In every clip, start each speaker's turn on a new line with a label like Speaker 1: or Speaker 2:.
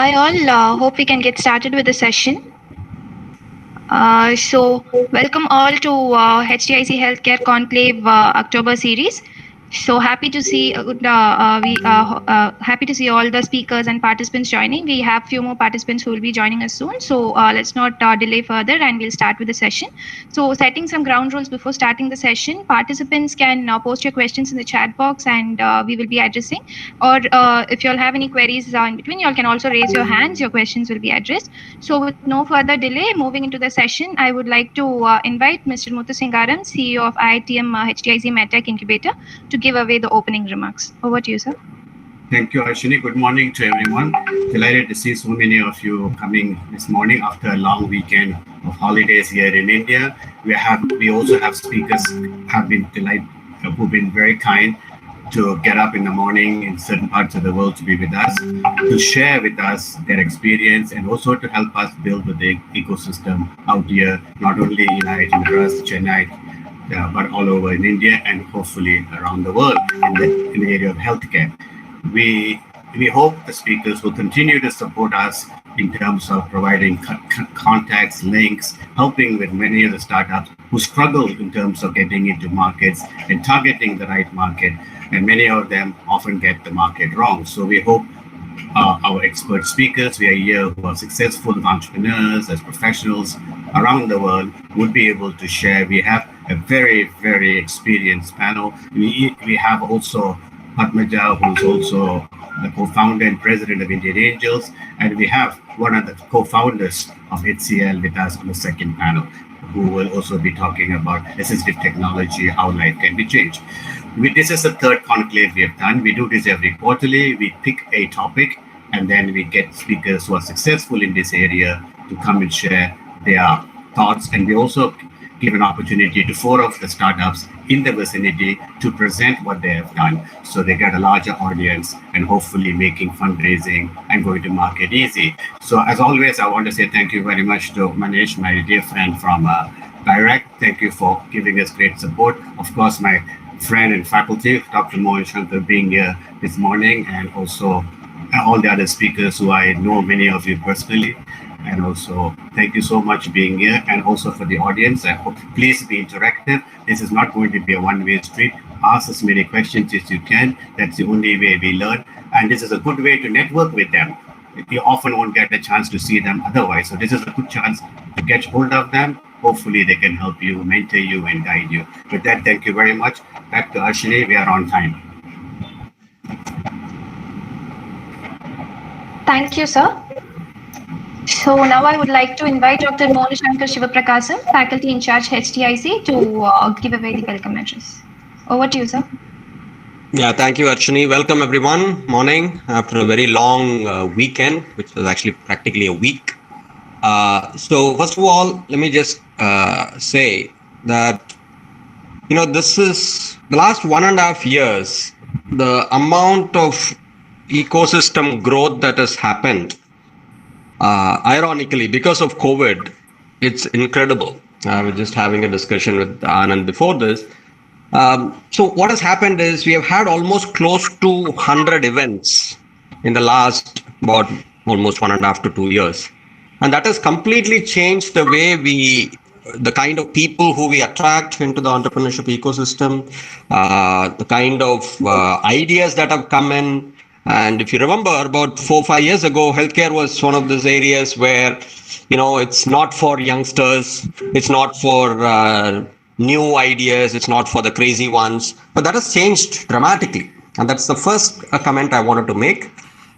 Speaker 1: I all hope we can get started with the session. Welcome all to HTIC Healthcare Conclave October series. So happy to see happy to see all the speakers and participants joining. We have few more participants who will be joining us soon. So let's not delay further, and we'll start with the session. So setting some ground rules before starting the session. Participants can post your questions in the chat box, and we will be addressing. Or if you all have any queries in between, you all can also raise your hands. Your questions will be addressed. So with no further delay, moving into the session, I would like to invite Mr. Muthu Singaram, CEO of IITM HTIC MedTech Incubator, to give away the opening remarks. Over to you, sir.
Speaker 2: Thank you, Ashwini. Good morning to everyone. Delighted to see so many of you coming this morning after a long weekend of holidays here in India. We also have speakers who've been very kind to get up in the morning in certain parts of the world to be with us, to share with us their experience, and also to help us build the ecosystem out here, not only in IIT Madras, Chennai, but all over in India and hopefully around the world in the area of healthcare. We hope the speakers will continue to support us in terms of providing contacts, links, helping with many of the startups who struggle in terms of getting into markets and targeting the right market. And many of them often get the market wrong. So we hope our expert speakers, we are here who are successful entrepreneurs, as professionals around the world, would be able to share. We have a very, very experienced panel. We have also Padmaja, who's also the co-founder and president of Indian Angels, and we have one of the co-founders of HCL with us on the second panel, who will also be talking about assistive technology, how life can be changed. This is the third conclave we have done. We do this every quarterly. We pick a topic, and then we get speakers who are successful in this area to come and share their thoughts. And we also give an opportunity to 4 of the startups in the vicinity to present what they have done, so they get a larger audience and hopefully making fundraising and going to market easy. So as always, I want to say thank you very much to Manish, my dear friend from Direct. Thank you for giving us great support. Of course, my friend and faculty, Dr. Mohan Shankar, being here this morning, and also all the other speakers who I know many of you personally. And also, thank you so much being here, and also for the audience. I hope please be interactive. This is not going to be a one-way street. Ask as many questions as you can. That's the only way we learn. And this is a good way to network with them. You often won't get a chance to see them otherwise. So this is a good chance to get hold of them. Hopefully they can help you, mentor you, and guide you. With that, thank you very much. Back to Ashwini. We are on time.
Speaker 1: Thank you, sir. So now I would like to invite Dr. Mohan Shankar Shivaprakasam, faculty in charge HTIC, to give away the welcome address. Over to you, sir.
Speaker 3: Yeah, thank you, Archini. Welcome, everyone. Morning after a very long weekend, which was actually practically a week. So first of all, let me just say that, this is the last 1.5 years, the amount of ecosystem growth that has happened. Ironically, because of COVID, it's incredible. I was just having a discussion with Anand before this. So what has happened is we have had almost close to 100 events in the last about almost 1.5 to 2 years. And that has completely changed the way the kind of people who we attract into the entrepreneurship ecosystem, the kind of ideas that have come in. And if you remember, about 4 or 5 years ago, healthcare was one of those areas where, it's not for youngsters, it's not for new ideas, it's not for the crazy ones, but that has changed dramatically. And that's the first comment I wanted to make.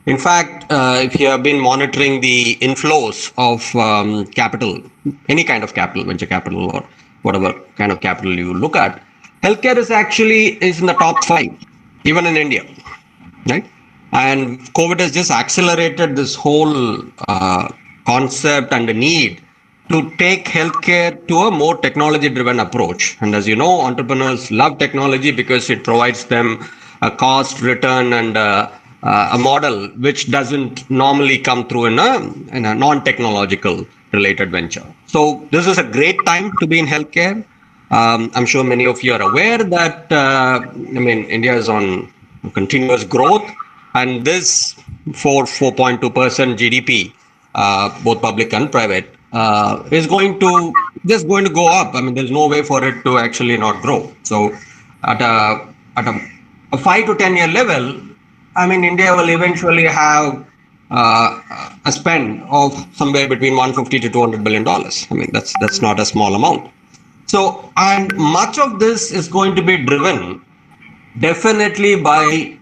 Speaker 3: In fact, if you have been monitoring the inflows of capital, any kind of capital, venture capital or whatever kind of capital you look at, healthcare is in the top 5, even in India, right? And COVID has just accelerated this whole concept and the need to take healthcare to a more technology-driven approach. And as you know, entrepreneurs love technology because it provides them a cost, return, and a model which doesn't normally come through in a non-technological related venture. So this is a great time to be in healthcare. I'm sure many of you are aware that India is on continuous growth. And this 4.2% GDP, both public and private, is going to go up. I mean, there's no way for it to actually not grow. So at a 5 to 10 year level, I mean, India will eventually have a spend of somewhere between 150 to 200 billion dollars. I mean, that's not a small amount. So, and much of this is going to be driven definitely by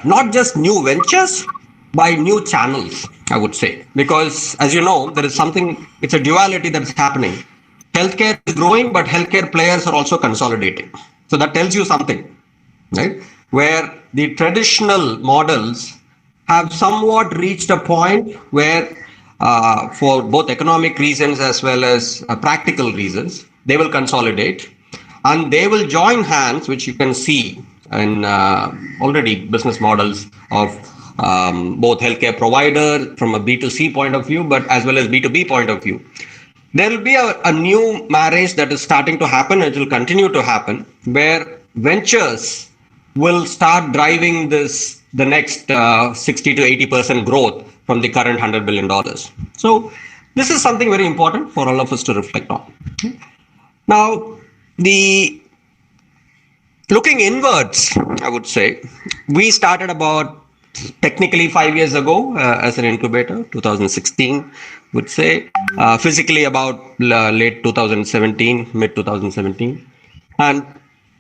Speaker 3: not just new ventures, by new channels, I would say. Because as you know, there is something, it's a duality that's happening. Healthcare is growing, but healthcare players are also consolidating. So that tells you something, right? Where the traditional models have somewhat reached a point where, for both economic reasons as well as practical reasons, they will consolidate and they will join hands, which you can see in already business models of both healthcare provider from a B2C point of view, but as well as B2B point of view. There will be a new marriage that is starting to happen. It will continue to happen where ventures will start driving the next 60 to 80% growth from the current $100 billion. So this is something very important for all of us to reflect on. Now, looking inwards, I would say, we started about technically 5 years ago as an incubator, 2016, would say, physically about late 2017, mid 2017. And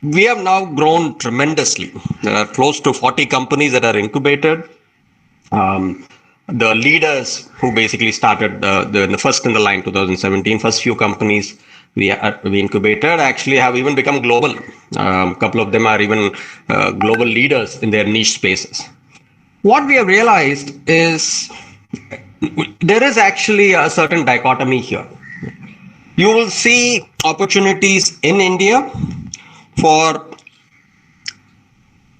Speaker 3: we have now grown tremendously. There are close to 40 companies that are incubated. The leaders who basically started the first in the line, 2017, first few companies we incubated actually have even become global. A couple of them are even global leaders in their niche spaces. What we have realized is there is actually a certain dichotomy here. You will see opportunities in India for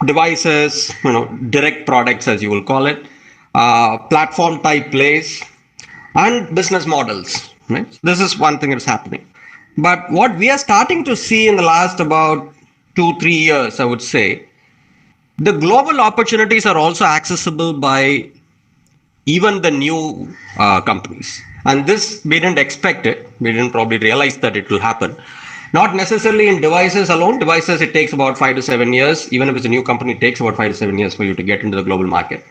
Speaker 3: devices, direct products, as you will call it, platform type plays, and business models. Right? This is one thing that's happening. But what we are starting to see in the last about 2-3 years, I would say, the global opportunities are also accessible by even the new companies. And this, we didn't expect it. We didn't probably realize that it will happen. Not necessarily in devices alone. Devices, it takes about 5 to 7 years. Even if it's a new company, it takes about 5 to 7 years for you to get into the global market.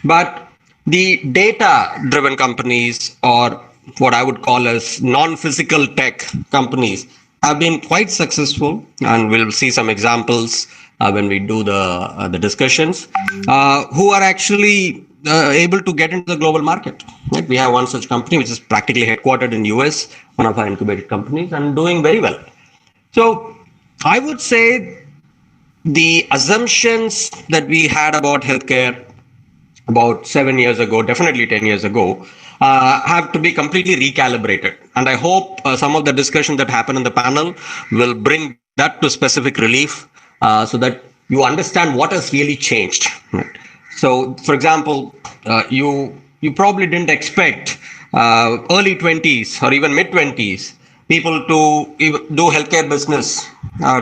Speaker 3: But the data-driven companies, or what I would call as non-physical tech companies, have been quite successful. And we'll see some examples when we do the discussions, who are actually able to get into the global market. Right? We have one such company which is practically headquartered in US, one of our incubated companies, and doing very well. So I would say the assumptions that we had about healthcare about 7 years ago, definitely 10 years ago, have to be completely recalibrated. And I hope some of the discussion that happened in the panel will bring that to specific relief, so that you understand what has really changed. Right? So, for example, you probably didn't expect early 20s or even mid 20s people to do healthcare business,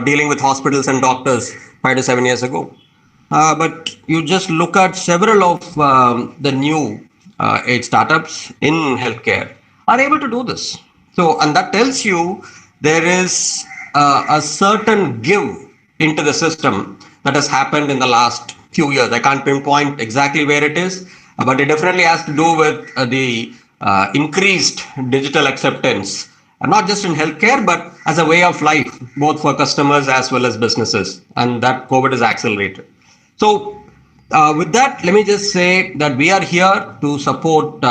Speaker 3: dealing with hospitals and doctors 5 to 7 years ago. But you just look at several of the new age startups in healthcare are able to do this. So, and that tells you there is a certain give into the system that has happened in the last few years. I can't pinpoint exactly where it is, but it definitely has to do with the increased digital acceptance, not just in healthcare, but as a way of life, both for customers as well as businesses. And that COVID has accelerated. So with that, let me just say that we are here to support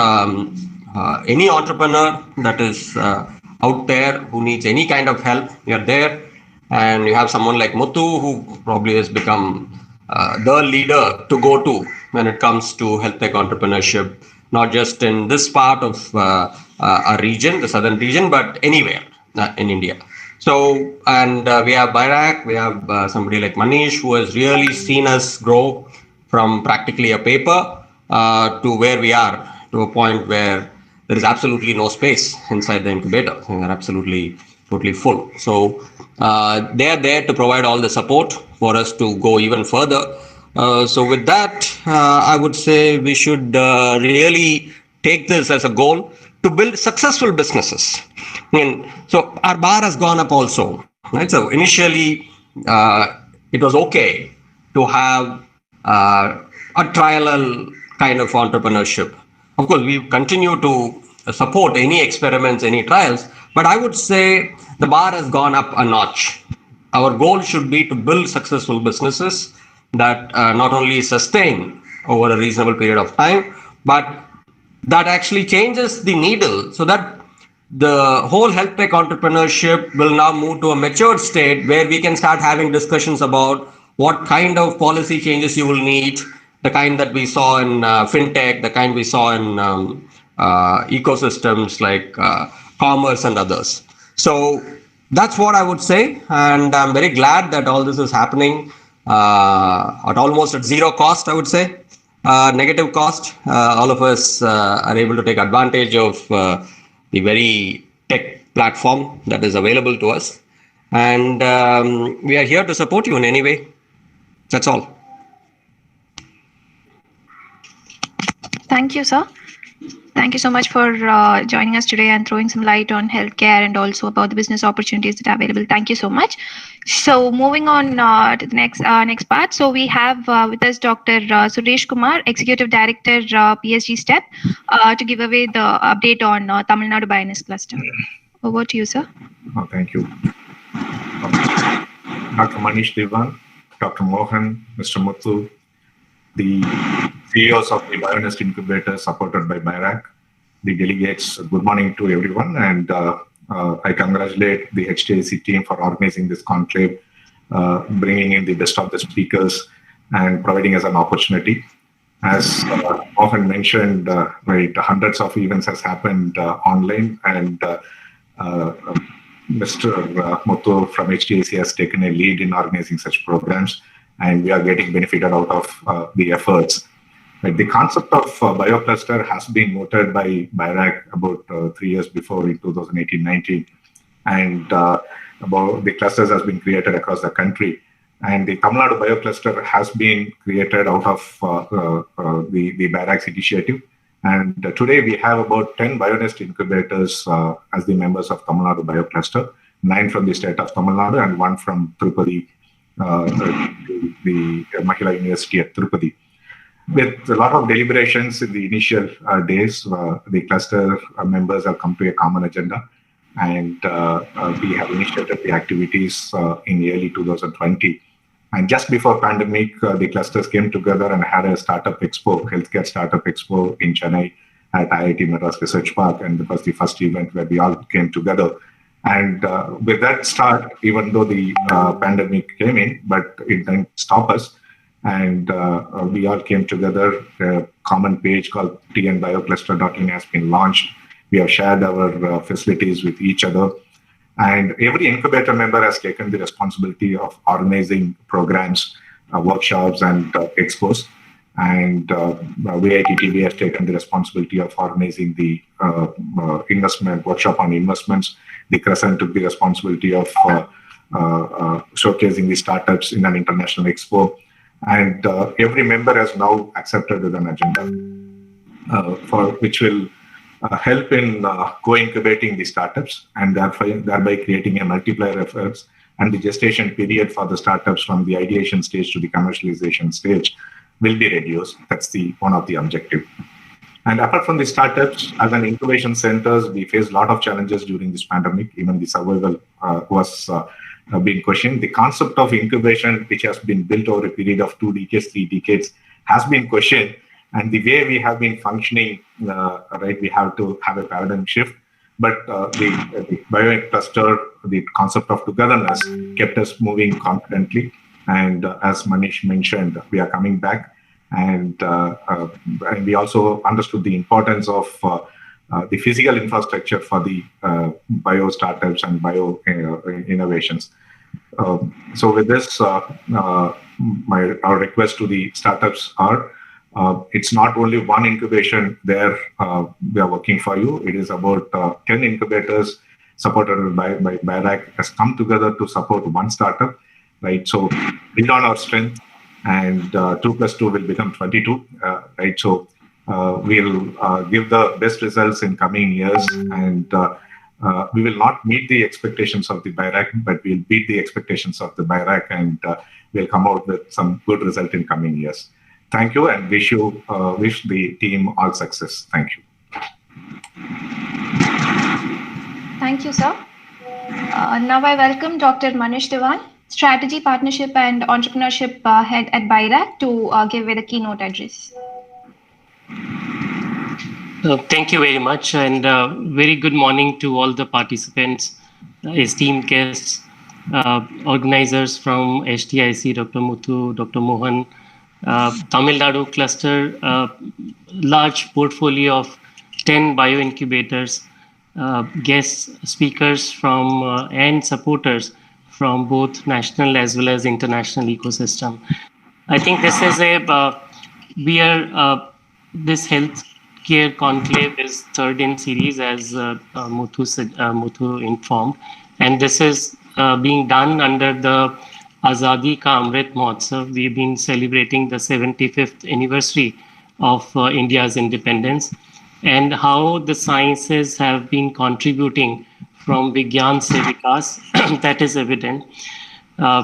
Speaker 3: any entrepreneur that is out there who needs any kind of help. We are there. And you have someone like Muthu, who probably has become the leader to go to when it comes to health tech entrepreneurship, not just in this part of our region, the southern region, but anywhere in India. So, and we have Bairak, we have somebody like Manish, who has really seen us grow from practically a paper to where we are, to a point where there is absolutely no space inside the incubator. They're absolutely totally full. So they are there to provide all the support for us to go even further. So with that, I would say we should really take this as a goal to build successful businesses. So our bar has gone up also, right? So initially, it was okay to have a trial kind of entrepreneurship. Of course, we continue to support any experiments, any trials, but I would say the bar has gone up a notch. Our goal should be to build successful businesses that not only sustain over a reasonable period of time, but that actually changes the needle so that the whole health tech entrepreneurship will now move to a matured state where we can start having discussions about what kind of policy changes you will need, the kind that we saw in fintech, the kind we saw in ecosystems like commerce and others. So that's what I would say, and I'm very glad that all this is happening at almost at zero cost, I would say, negative cost. All of us are able to take advantage of the very tech platform that is available to us, and we are here to support you in any way. That's all.
Speaker 1: Thank you, sir. Thank you so much for joining us today and throwing some light on healthcare and also about the business opportunities that are available. Thank you so much. So moving on to the next part. So we have with us Dr. Suresh Kumar, Executive Director, PSG STEP, to give away the update on Tamil Nadu Bionis Cluster. Over to you, sir.
Speaker 4: Oh, thank you. Dr. Manish Devan, Dr. Mohan, Mr. Muthu, the CEOs of the Bionest Incubator supported by BIRAC, the delegates, good morning to everyone, and I congratulate the HTIC team for organizing this conclave, bringing in the best of the speakers and providing us an opportunity. As often mentioned, right, hundreds of events has happened online, and Mr. Muthu from HTIC has taken a lead in organizing such programs, and we are getting benefited out of the efforts. Right. The concept of biocluster has been noted by BIRAC about 3 years before in 2018-19, and about the clusters has been created across the country. And the Tamil Nadu biocluster has been created out of the BIRAC's initiative. And today we have about 10 Bionest incubators as the members of Tamil Nadu biocluster, 9 from the state of Tamil Nadu and 1 from Tirupati, the Mahila University at Tirupati. With a lot of deliberations in the initial days, the cluster members have come to a common agenda, and we have initiated the activities in early 2020. And just before pandemic, the clusters came together and had a startup expo, healthcare startup expo in Chennai at IIT Madras Research Park, and it was the first event where we all came together. And with that start, even though the pandemic came in, but it didn't stop us. And we all came together. A common page called tnbiocluster.in has been launched. We have shared our facilities with each other. And every incubator member has taken the responsibility of organizing programs, workshops, and expos. And VITTV has taken the responsibility of organizing the investment workshop on investments. The Crescent took the responsibility of showcasing the startups in an international expo. And every member has now accepted with an agenda for which will help in co-incubating the startups and thereby creating a multiplier efforts, and the gestation period for the startups from the ideation stage to the commercialization stage will be reduced. That's one of the objectives. And apart from the startups, as an incubation centers, we faced a lot of challenges during this pandemic. Even the survival was being questioned. The concept of incubation, which has been built over a period of 2 decades, 3 decades, has been questioned. And the way we have been functioning, right, we have to have a paradigm shift. But the biocluster, the concept of togetherness, kept us moving confidently. And as Manish mentioned, we are coming back. And we also understood the importance of the physical infrastructure for the bio startups and bio innovations. So with this, our request to the startups are, it's not only one incubation there we are working for you. It is about 10 incubators supported by BIRAC has come together to support one startup, right? So build on our strength and 2 plus 2 will become 22, right? So we'll give the best results in coming years, and we will not meet the expectations of the BIRAC, but we'll beat the expectations of the BIRAC, and we'll come out with some good result in coming years. Thank you, and wish the team all success. Thank you.
Speaker 1: Thank you, sir. Now I welcome Dr. Manish Dewan, Strategy, Partnership and Entrepreneurship Head at BIRAC, to give the keynote address.
Speaker 5: Thank you very much, and very good morning to all the participants, esteemed guests, organizers from HTIC, Dr. Muthu, Dr. Mohan, Tamil Nadu cluster, large portfolio of 10 bioincubators, guest speakers from and supporters from both national as well as international ecosystem. I think this is this healthcare conclave is third in series, as Muthu informed, and this is being done under the Azadi Ka Amrit Mahotsav. We've been celebrating the 75th anniversary of India's independence, and how the sciences have been contributing from Vigyan Se Vikas. That is evident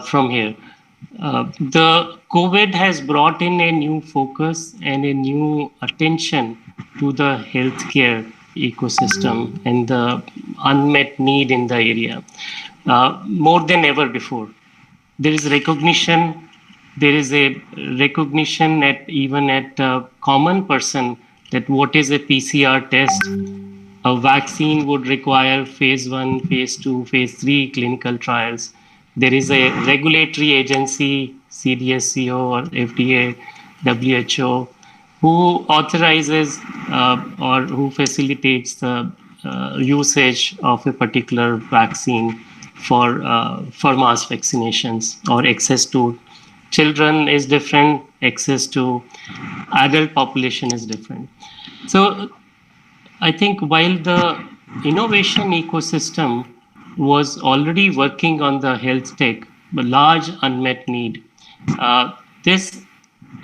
Speaker 5: from here. The COVID has brought in a new focus and a new attention to the healthcare ecosystem and the unmet need in the area more than ever before. There is recognition. There is a recognition even at a common person that what is a PCR test. A vaccine would require phase 1, phase 2, phase 3 clinical trials. There is a regulatory agency, CDSCO or FDA, WHO, who authorizes or who facilitates the usage of a particular vaccine for mass vaccinations, or access to children is different, access to adult population is different. So I think while the innovation ecosystem was already working on the health tech, a large unmet need, this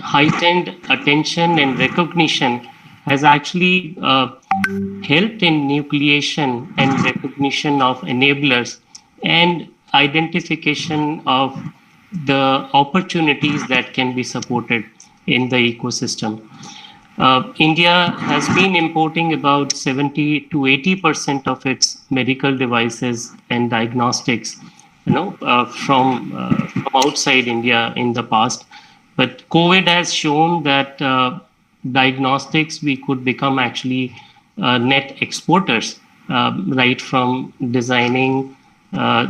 Speaker 5: heightened attention and recognition has actually helped in nucleation and recognition of enablers and identification of the opportunities that can be supported in the ecosystem. India has been importing about 70 to 80% of its medical devices and diagnostics, from outside India in the past. But COVID has shown that diagnostics, we could become actually net exporters, right from designing,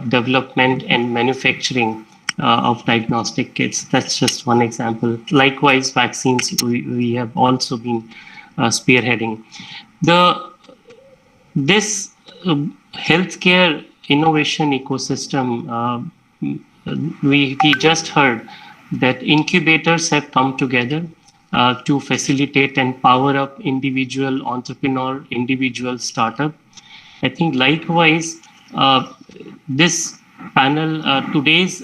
Speaker 5: development and manufacturing of diagnostic kits. That's just one example. Likewise, vaccines, we have also been spearheading. This healthcare innovation ecosystem, we just heard that incubators have come together to facilitate and power up individual entrepreneur, individual startup. I think likewise, this panel, today's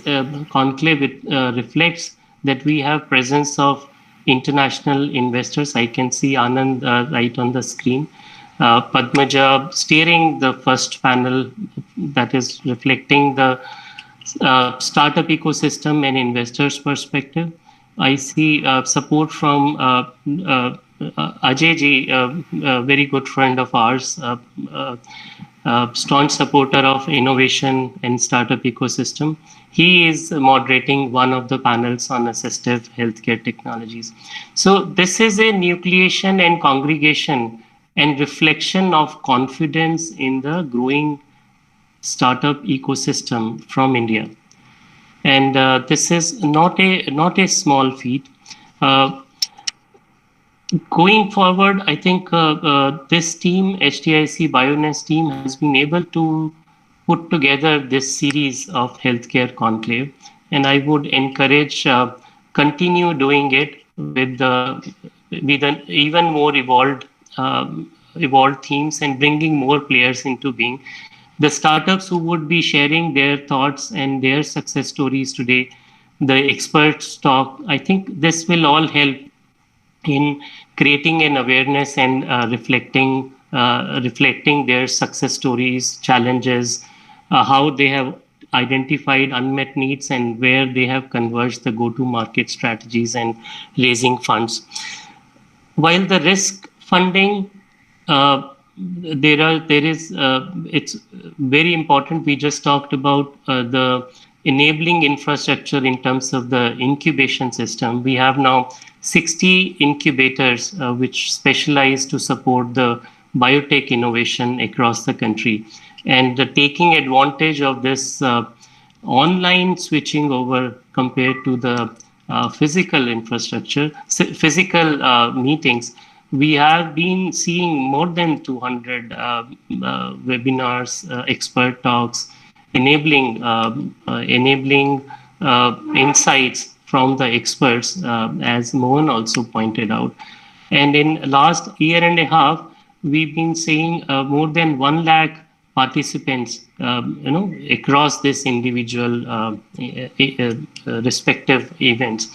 Speaker 5: conclave reflects that we have presence of international investors. I can see Anand right on the screen. Padmaja steering the first panel that is reflecting the startup ecosystem and investors' perspective. I see support from Ajay ji, a very good friend of ours, staunch supporter of innovation and startup ecosystem. He is moderating one of the panels on assistive healthcare technologies. So this is a nucleation and congregation and reflection of confidence in the growing startup ecosystem from India. And this is not a small feat. Going forward, I think this team, HTIC BioNest team, has been able to put together this series of healthcare conclave, and I would encourage continue doing it with an even more evolved themes and bringing more players into being. The startups who would be sharing their thoughts and their success stories today the experts talk. I think this will all help in creating an awareness and reflecting their success stories, challenges, how they have identified unmet needs and where they have converged the go-to-market strategies and raising funds. While the risk funding, it's very important. We just talked about the enabling infrastructure in terms of the incubation system. We have now 60 incubators which specialize to support the biotech innovation across the country. And taking advantage of this online switching over compared to the physical infrastructure, physical meetings, we have been seeing more than 200 webinars, expert talks, enabling insights from the experts, as Mohan also pointed out. And in last year and a half, we've been seeing more than 1 lakh participants, across this individual respective events.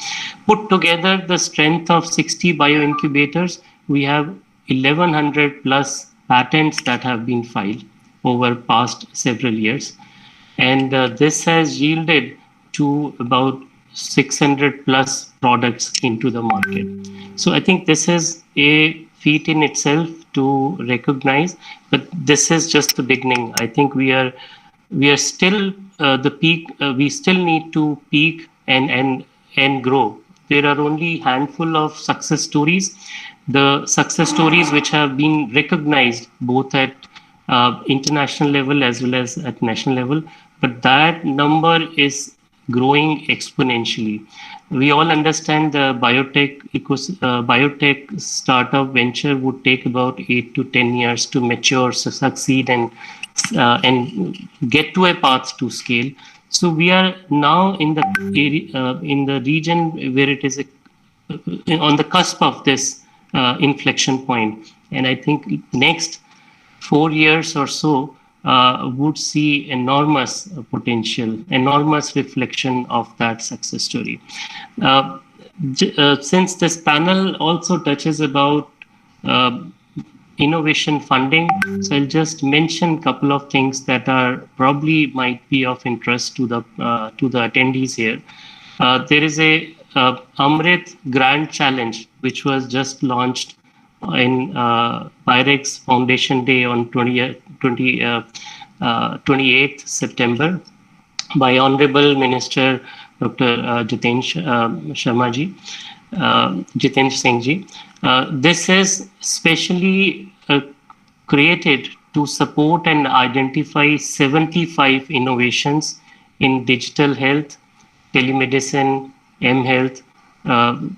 Speaker 5: Put together the strength of 60 bioincubators, we have 1,100 plus patents that have been filed over past several years. And this has yielded to about 600 plus products into the market. So I think this is a feat in itself to recognize, but this is just the beginning. I think we are still the peak. We still need to peak and grow. There are only handful of success stories. The success stories which have been recognized both at international level as well as at national level, but that number is growing exponentially. We all understand the biotech startup venture would take about 8 to 10 years to mature, succeed, and get to a path to scale. So we are now in the region where it is on the cusp of this inflection point, and I think next 4 years or so would see enormous potential, enormous reflection of that success story. Since this panel also touches about innovation funding, so I'll just mention a couple of things that are probably might be of interest to the attendees here. There is a Amrit Grand Challenge, which was just launched in PIREX Foundation Day on 28th September by Honorable Minister Dr. Jitendra Singh Ji. This is specially created to support and identify 75 innovations in digital health, telemedicine, mHealth,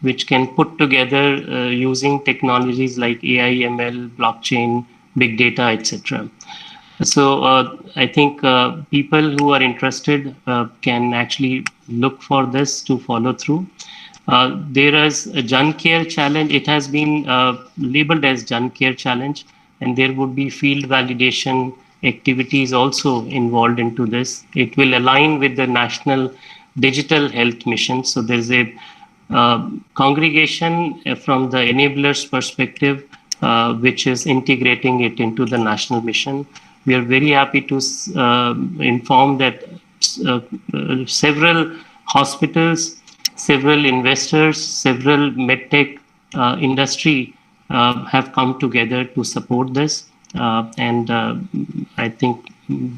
Speaker 5: which can put together using technologies like AI, ML, blockchain, big data, etc. So I think people who are interested can actually look for this to follow through. There is a Jan Care Challenge. It has been labeled as Jan Care Challenge, and there would be field validation activities also involved into this. It will align with the National Digital Health Mission. So there's a congregation from the enablers perspective, which is integrating it into the national mission. We are very happy to inform that several hospitals, several investors, several medtech industry have come together to support this. And I think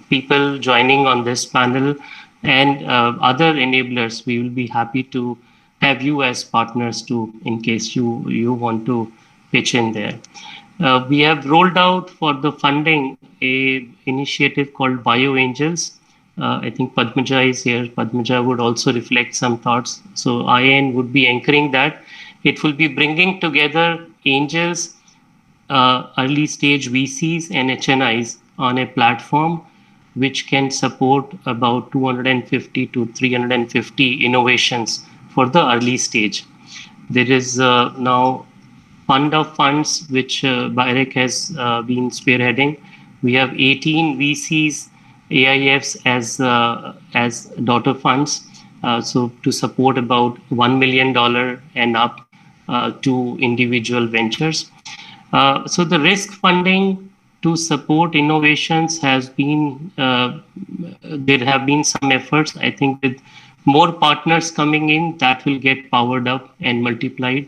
Speaker 5: people joining on this panel and other enablers, we will be happy to have you as partners too, in case you want to pitch in there. We have rolled out for the funding a initiative called Bio Angels. I think Padmaja is here. Padmaja would also reflect some thoughts. So IAN would be anchoring that. It will be bringing together angels, early stage VCs and HNIs on a platform which can support about 250 to 350 innovations for the early stage. There is now fund of funds which BIREC has been spearheading. We have 18 VCs, AIFs as daughter funds. so to support about $1 million and up to individual ventures. So the risk funding to support innovations has been, there have been some efforts. I think with more partners coming in, that will get powered up and multiplied.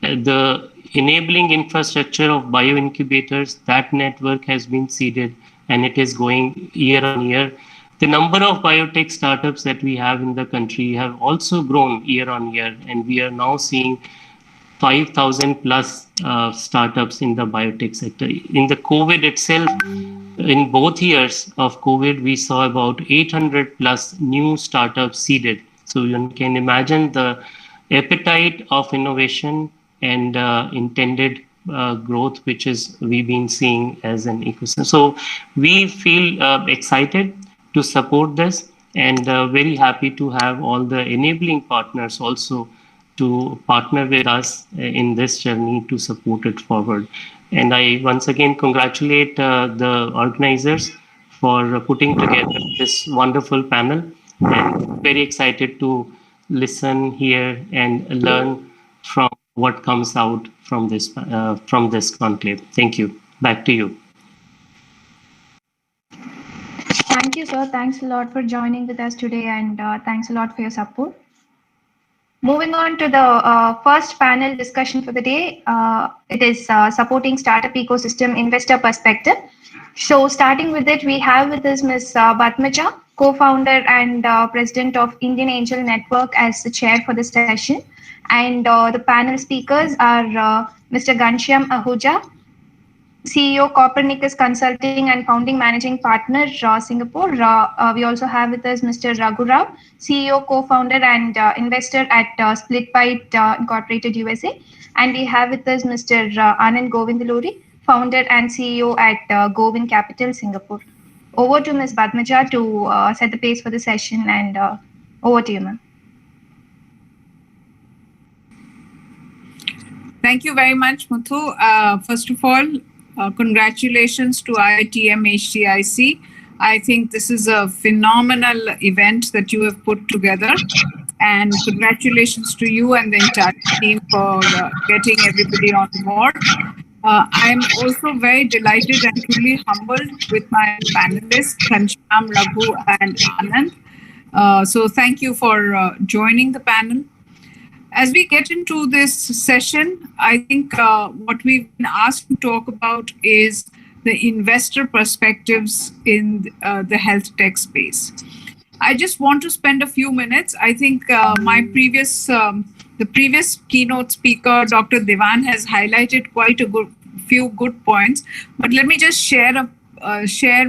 Speaker 5: The enabling infrastructure of bioincubators, that network has been seeded and it is going year on year. The number of biotech startups that we have in the country have also grown year on year, and we are now seeing 5,000 plus startups in the biotech sector. In the COVID itself, in both years of COVID, we saw about 800 plus new startups seeded. So you can imagine the appetite of innovation and intended growth, which is we've been seeing as an ecosystem. So we feel excited to support this, and very happy to have all the enabling partners also to partner with us in this journey to support it forward. And I once again congratulate the organizers for putting together this wonderful panel, and very excited to listen, hear, and learn from what comes out from this conclave. Thank you. Back to you.
Speaker 1: Thank you, sir. Thanks a lot for joining with us today, and thanks a lot for your support. Moving on to the first panel discussion for the day, it is supporting startup ecosystem investor perspective. So starting with it, we have with us Ms. Batmaja, co-founder and president of Indian Angel Network, as the chair for this session. And the panel speakers are Mr. Ghanshyam Ahuja, CEO, Copernicus Consulting and founding managing partner, Singapore. We also have with us Mr. Raghu Rao, CEO, co-founder and investor at Splitbyte Incorporated, USA. And we have with us Mr. Anand Govindaluri, founder and CEO at Govin Capital, Singapore. Over to Ms. Batmaja to set the pace for the session, and over to you, ma'am.
Speaker 6: Thank you very much, Muthu. First of all, congratulations to IITM HTIC. I think this is a phenomenal event that you have put together, and congratulations to you and the entire team for getting everybody on board. I'm also very delighted and truly humbled with my panelists, Ghanshyam, Raghu, and Anand. So thank you for joining the panel. As we get into this session, I think what we've been asked to talk about is the investor perspectives in the health tech space. I just want to spend a few minutes. I think the previous keynote speaker, Dr. Devan, has highlighted quite a few good points. But let me just share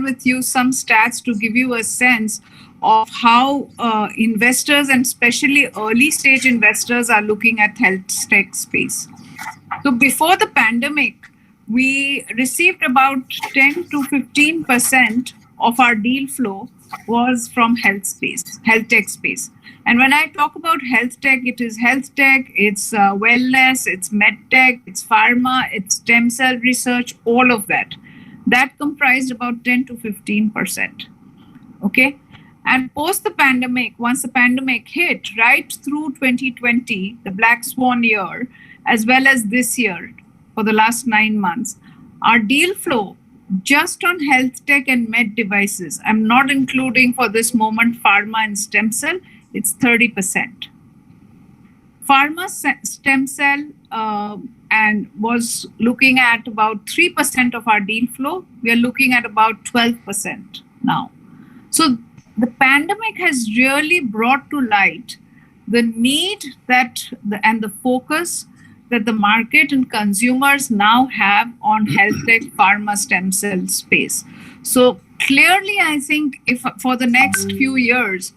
Speaker 6: with you some stats to give you a sense of how investors, and especially early stage investors, are looking at health tech space. So before the pandemic, we received about 10 to 15% of our deal flow was from health tech space. And when I talk about health tech, it is health tech, it's wellness, it's med tech, it's pharma, it's stem cell research, all of that. That comprised about 10 to 15%. Okay. And post the pandemic, once the pandemic hit, right through 2020, the Black Swan year, as well as this year, for the last 9 months, our deal flow just on health tech and med devices, I'm not including for this moment pharma and stem cell, it's 30%. Pharma stem cell and was looking at about 3% of our deal flow. We are looking at about 12% now. So the pandemic has really brought to light the need and the focus that the market and consumers now have on health tech, pharma, stem cell space. So clearly, I think if for the next few years,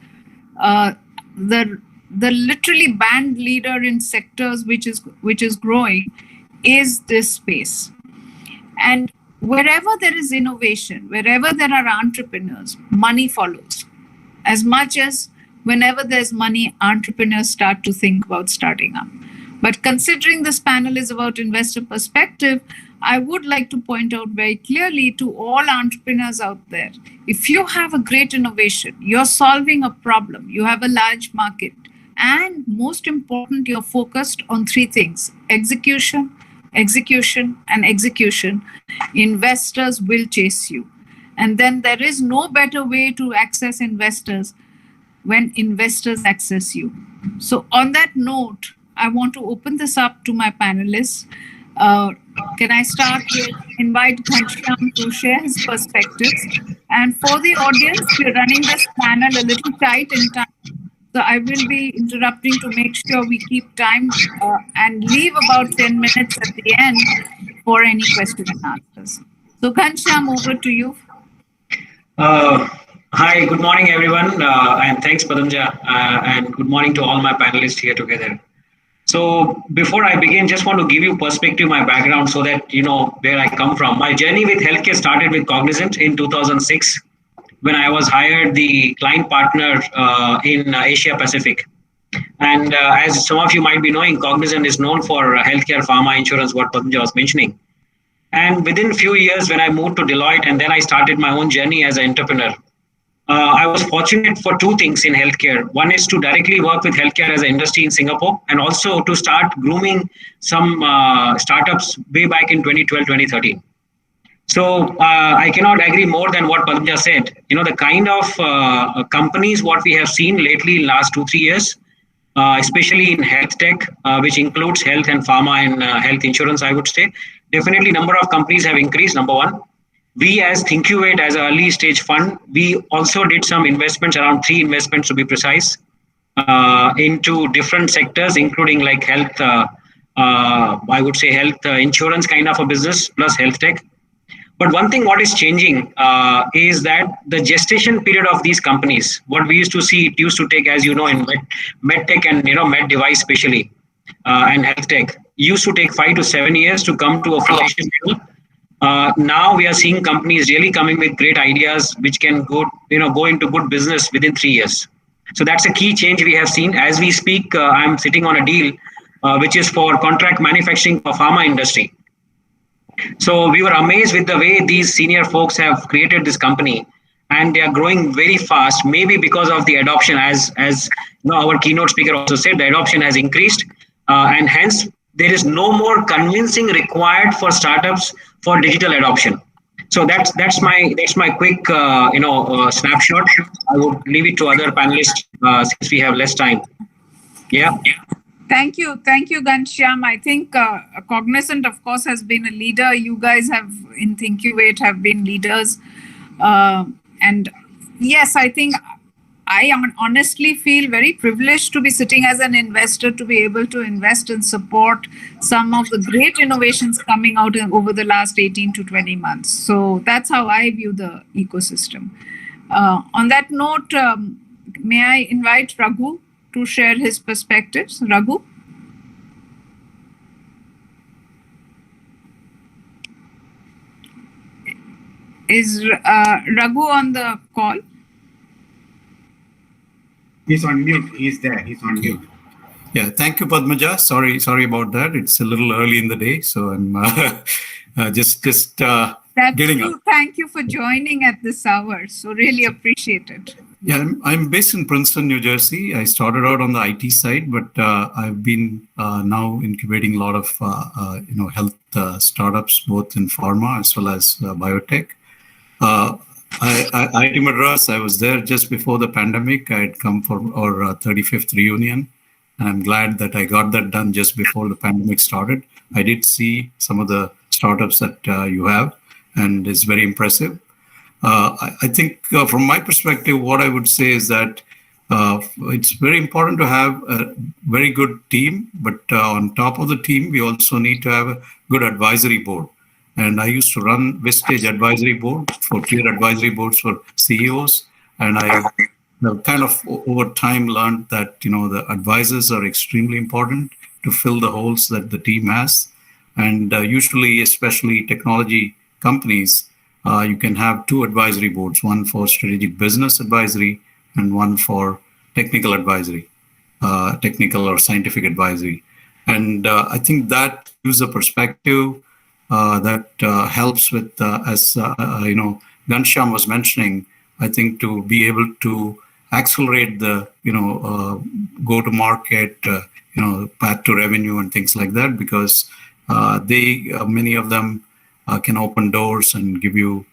Speaker 6: the literally band leader in sectors which is growing is this space. And wherever there is innovation, wherever there are entrepreneurs, money follows. As much as whenever there's money, entrepreneurs start to think about starting up. But considering this panel is about investor perspective, I would like to point out very clearly to all entrepreneurs out there, if you have a great innovation, you're solving a problem, you have a large market, and most important, you're focused on three things: execution, execution, and execution. Investors will chase you. And then there is no better way to access investors when investors access you. So on that note, I want to open this up to my panelists. Can I start with invite Ghanshyam to share his perspectives? And for the audience, we're running this panel a little tight in time. So I will be interrupting to make sure we keep time and leave about 10 minutes at the end for any question and answers. So Ghanshyam, over to you.
Speaker 7: Hi, good morning, everyone, and thanks, Padamja, and good morning to all my panelists here together. So before I begin, just want to give you perspective, my background, so that you know where I come from. My journey with healthcare started with Cognizant in 2006, when I was hired the client partner in Asia Pacific. And as some of you might be knowing, Cognizant is known for healthcare, pharma, insurance, what Padamja was mentioning. And within a few years, when I moved to Deloitte, and then I started my own journey as an entrepreneur, I was fortunate for two things in healthcare. One is to directly work with healthcare as an industry in Singapore, and also to start grooming some startups way back in 2012, 2013. So I cannot agree more than what Padamja said. You know, the kind of companies what we have seen lately in last 2-3 years, especially in health tech, which includes health and pharma and health insurance, I would say. Definitely number of companies have increased, number one. We as Thinkuvate, as an early stage fund, we also did some investments, around 3 investments to be precise, into different sectors, including like health, I would say health insurance kind of a business, plus health tech. But one thing what is changing is that the gestation period of these companies, what we used to see, it used to take, as you know, in med tech and med device especially, and health tech, used to take 5 to 7 years to come to a fruition level. Now we are seeing companies really coming with great ideas, which can go into good business within 3 years. So that's a key change we have seen. As we speak, I'm sitting on a deal which is for contract manufacturing for pharma industry. So we were amazed with the way these senior folks have created this company, and they are growing very fast. Maybe because of the adoption, as you know, our keynote speaker also said, the adoption has increased, and hence there is no more convincing required for startups for digital adoption. So that's my quick snapshot. I would leave it to other panelists since we have less time. Yeah.
Speaker 6: Thank you, Ghanshyam. I think Cognizant, of course, has been a leader. You guys have in Thinkuvate have been leaders, and yes, I think I honestly feel very privileged to be sitting as an investor, to be able to invest and support some of the great innovations coming out over the last 18 to 20 months. So that's how I view the ecosystem. On that note, may I invite Raghu to share his perspectives? Raghu? Is Raghu on the call?
Speaker 2: He's on mute. He's there. He's on mute.
Speaker 8: Yeah, thank you, Padmaja. Sorry about that. It's a little early in the day, so I'm just getting up.
Speaker 6: Thank you for joining at this hour. So really appreciate it.
Speaker 8: Yeah, I'm based in Princeton, New Jersey. I started out on the IT side, but I've been now incubating a lot of health startups, both in pharma as well as biotech. IIT Madras, I was there just before the pandemic. I had come for our 35th reunion. I'm glad that I got that done just before the pandemic started. I did see some of the startups that you have, and it's very impressive. I think from my perspective, what I would say is that it's very important to have a very good team, but on top of the team, we also need to have a good advisory board. And I used to run Vistage advisory board for peer advisory boards for CEOs. And I kind of over time learned that, the advisors are extremely important to fill the holes that the team has. And usually, especially technology companies, you can have 2 advisory boards, one for strategic business advisory and one for technical advisory, technical or scientific advisory. And I think that gives a perspective that helps with, as Ghanshyam was mentioning, I think to be able to accelerate the, go-to-market, path to revenue and things like that, because many of them can open doors and give you,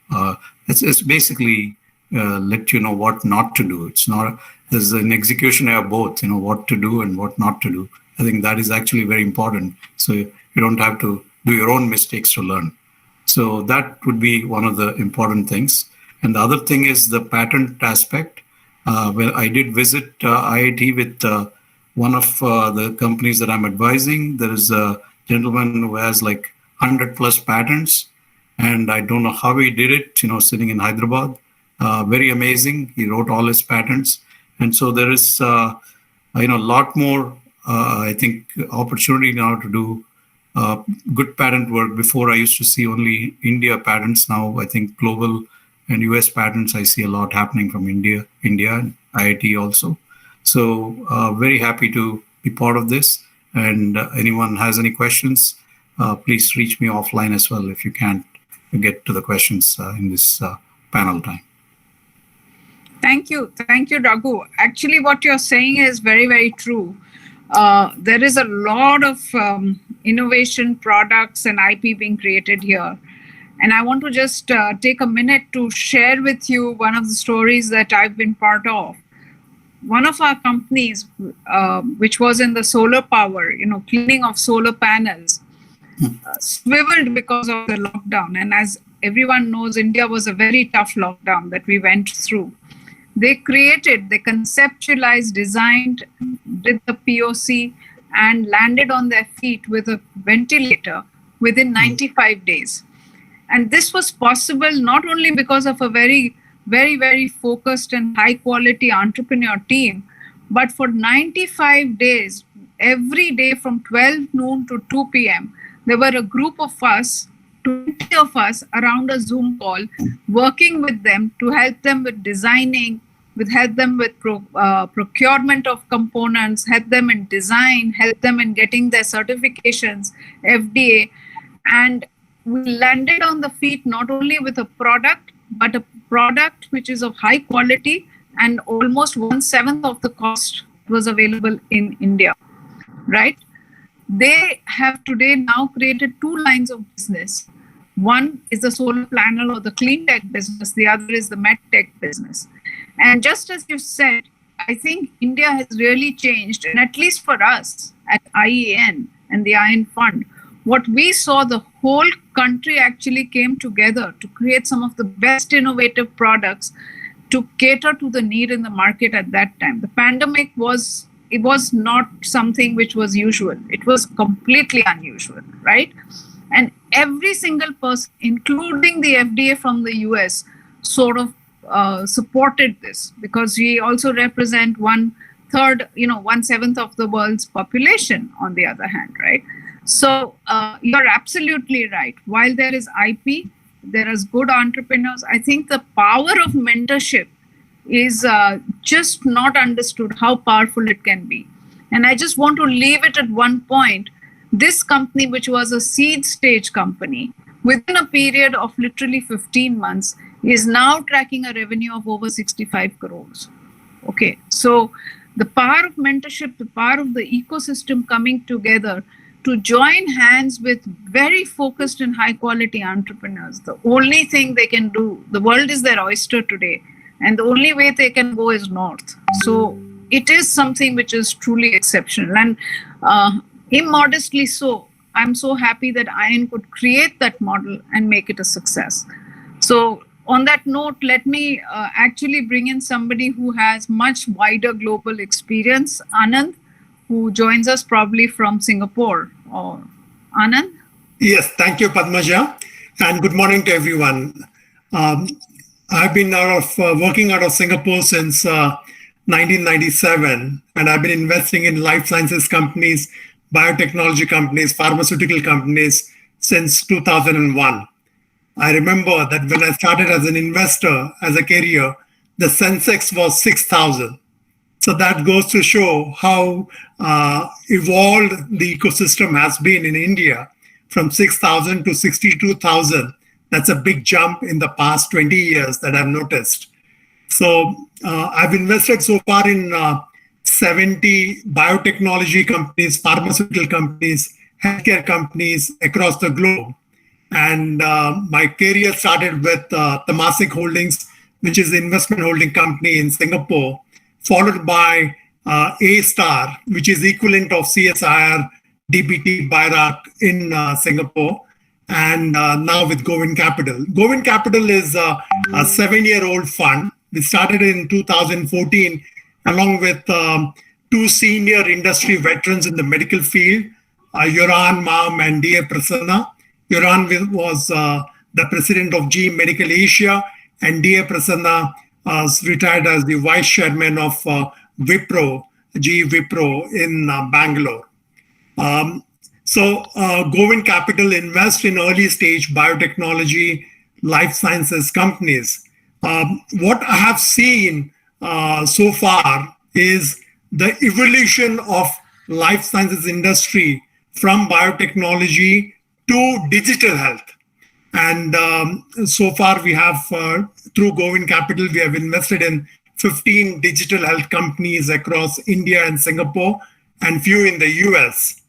Speaker 8: it's basically let you know what not to do. It's not, there's an execution of both, what to do and what not to do. I think that is actually very important. So you don't have to do your own mistakes to learn. So that would be one of the important things. And the other thing is the patent aspect. Well, I did visit IIT with one of the companies that I'm advising. There is a gentleman who has like 100 plus patents, and I don't know how he did it, sitting in Hyderabad. Very amazing. He wrote all his patents. And so there is a lot more, I think, opportunity now to do good patent work. Before, I used to see only India patents. Now I think global and US patents, I see a lot happening from India and IIT also. So very happy to be part of this. And anyone has any questions, please reach me offline as well if you can't get to the questions in this panel time.
Speaker 6: Thank you, Raghu. Actually, what you're saying is very, very true. There is a lot of innovation products and IP being created here. And I want to just take a minute to share with you one of the stories that I've been part of. One of our companies, which was in the solar power, cleaning of solar panels, swiveled because of the lockdown. And as everyone knows, India was a very tough lockdown that we went through. They conceptualized, designed, did the POC, and landed on their feet with a ventilator within 95 days. And this was possible not only because of a very, very, very focused and high quality entrepreneur team, but for 95 days, every day from 12 noon to 2 p.m., there were a group of us, 20 of us around a Zoom call, working with them to help them with designing, help them with procurement of components, help them in design, help them in getting their certifications, FDA. And we landed on the feet not only with a product, but a product which is of high quality, and almost 1/7 of the cost was available in India, right? They have today now created 2 lines of business. One is the solar panel or the clean tech business. The other is the med tech business. And just as you said, I think India has really changed. And at least for us at IEN and the IEN Fund, what we saw, the whole country actually came together to create some of the best innovative products to cater to the need in the market at that time. The pandemic was not something which was usual. It was completely unusual, right? And every single person, including the FDA from the US, sort of supported this, because we also represent 1/7 of the world's population on the other hand, right? So you're absolutely right. While there is IP, there is good entrepreneurs. I think the power of mentorship is just not understood how powerful it can be. And I just want to leave it at one point. This company, which was a seed stage company, within a period of literally 15 months, is now tracking a revenue of over 65 crores. Okay, so the power of mentorship, the power of the ecosystem coming together to join hands with very focused and high quality entrepreneurs. The only thing they can do, the world is their oyster today, and the only way they can go is north. So it is something which is truly exceptional. And immodestly so, I'm so happy that IEN could create that model and make it a success. So on that note, let me actually bring in somebody who has much wider global experience, Anand, who joins us probably from Singapore. Or Anand?
Speaker 9: Yes, thank you, Padmaja, and good morning to everyone. I've been working out of Singapore since 1997, and I've been investing in life sciences companies, biotechnology companies, pharmaceutical companies since 2001. I remember that when I started as an investor, as a career, the Sensex was 6,000. So that goes to show how evolved the ecosystem has been in India from 6,000 to 62,000. That's a big jump in the past 20 years that I've noticed. So I've invested so far in 70 biotechnology companies, pharmaceutical companies, healthcare companies across the globe. And my career started with Temasek Holdings, which is an investment holding company in Singapore, followed by A-Star, which is equivalent of CSIR, DBT, BIRAC in Singapore, and now with Govind Capital. Govind Capital is a 7-year-old fund. We started in 2014 along with two senior industry veterans in the medical field, Yoran Mam and D.A. Prasanna. Yoran was the president of GE Medical Asia, and D.A. Prasanna retired as the vice chairman of Wipro, GE Wipro in Bangalore. So Govind Capital invests in early stage biotechnology, life sciences companies. What I have seen so far is the evolution of life sciences industry from biotechnology to digital health. And so far we have, through Govind Capital, we have invested in 15 digital health companies across India and Singapore, and few in the US.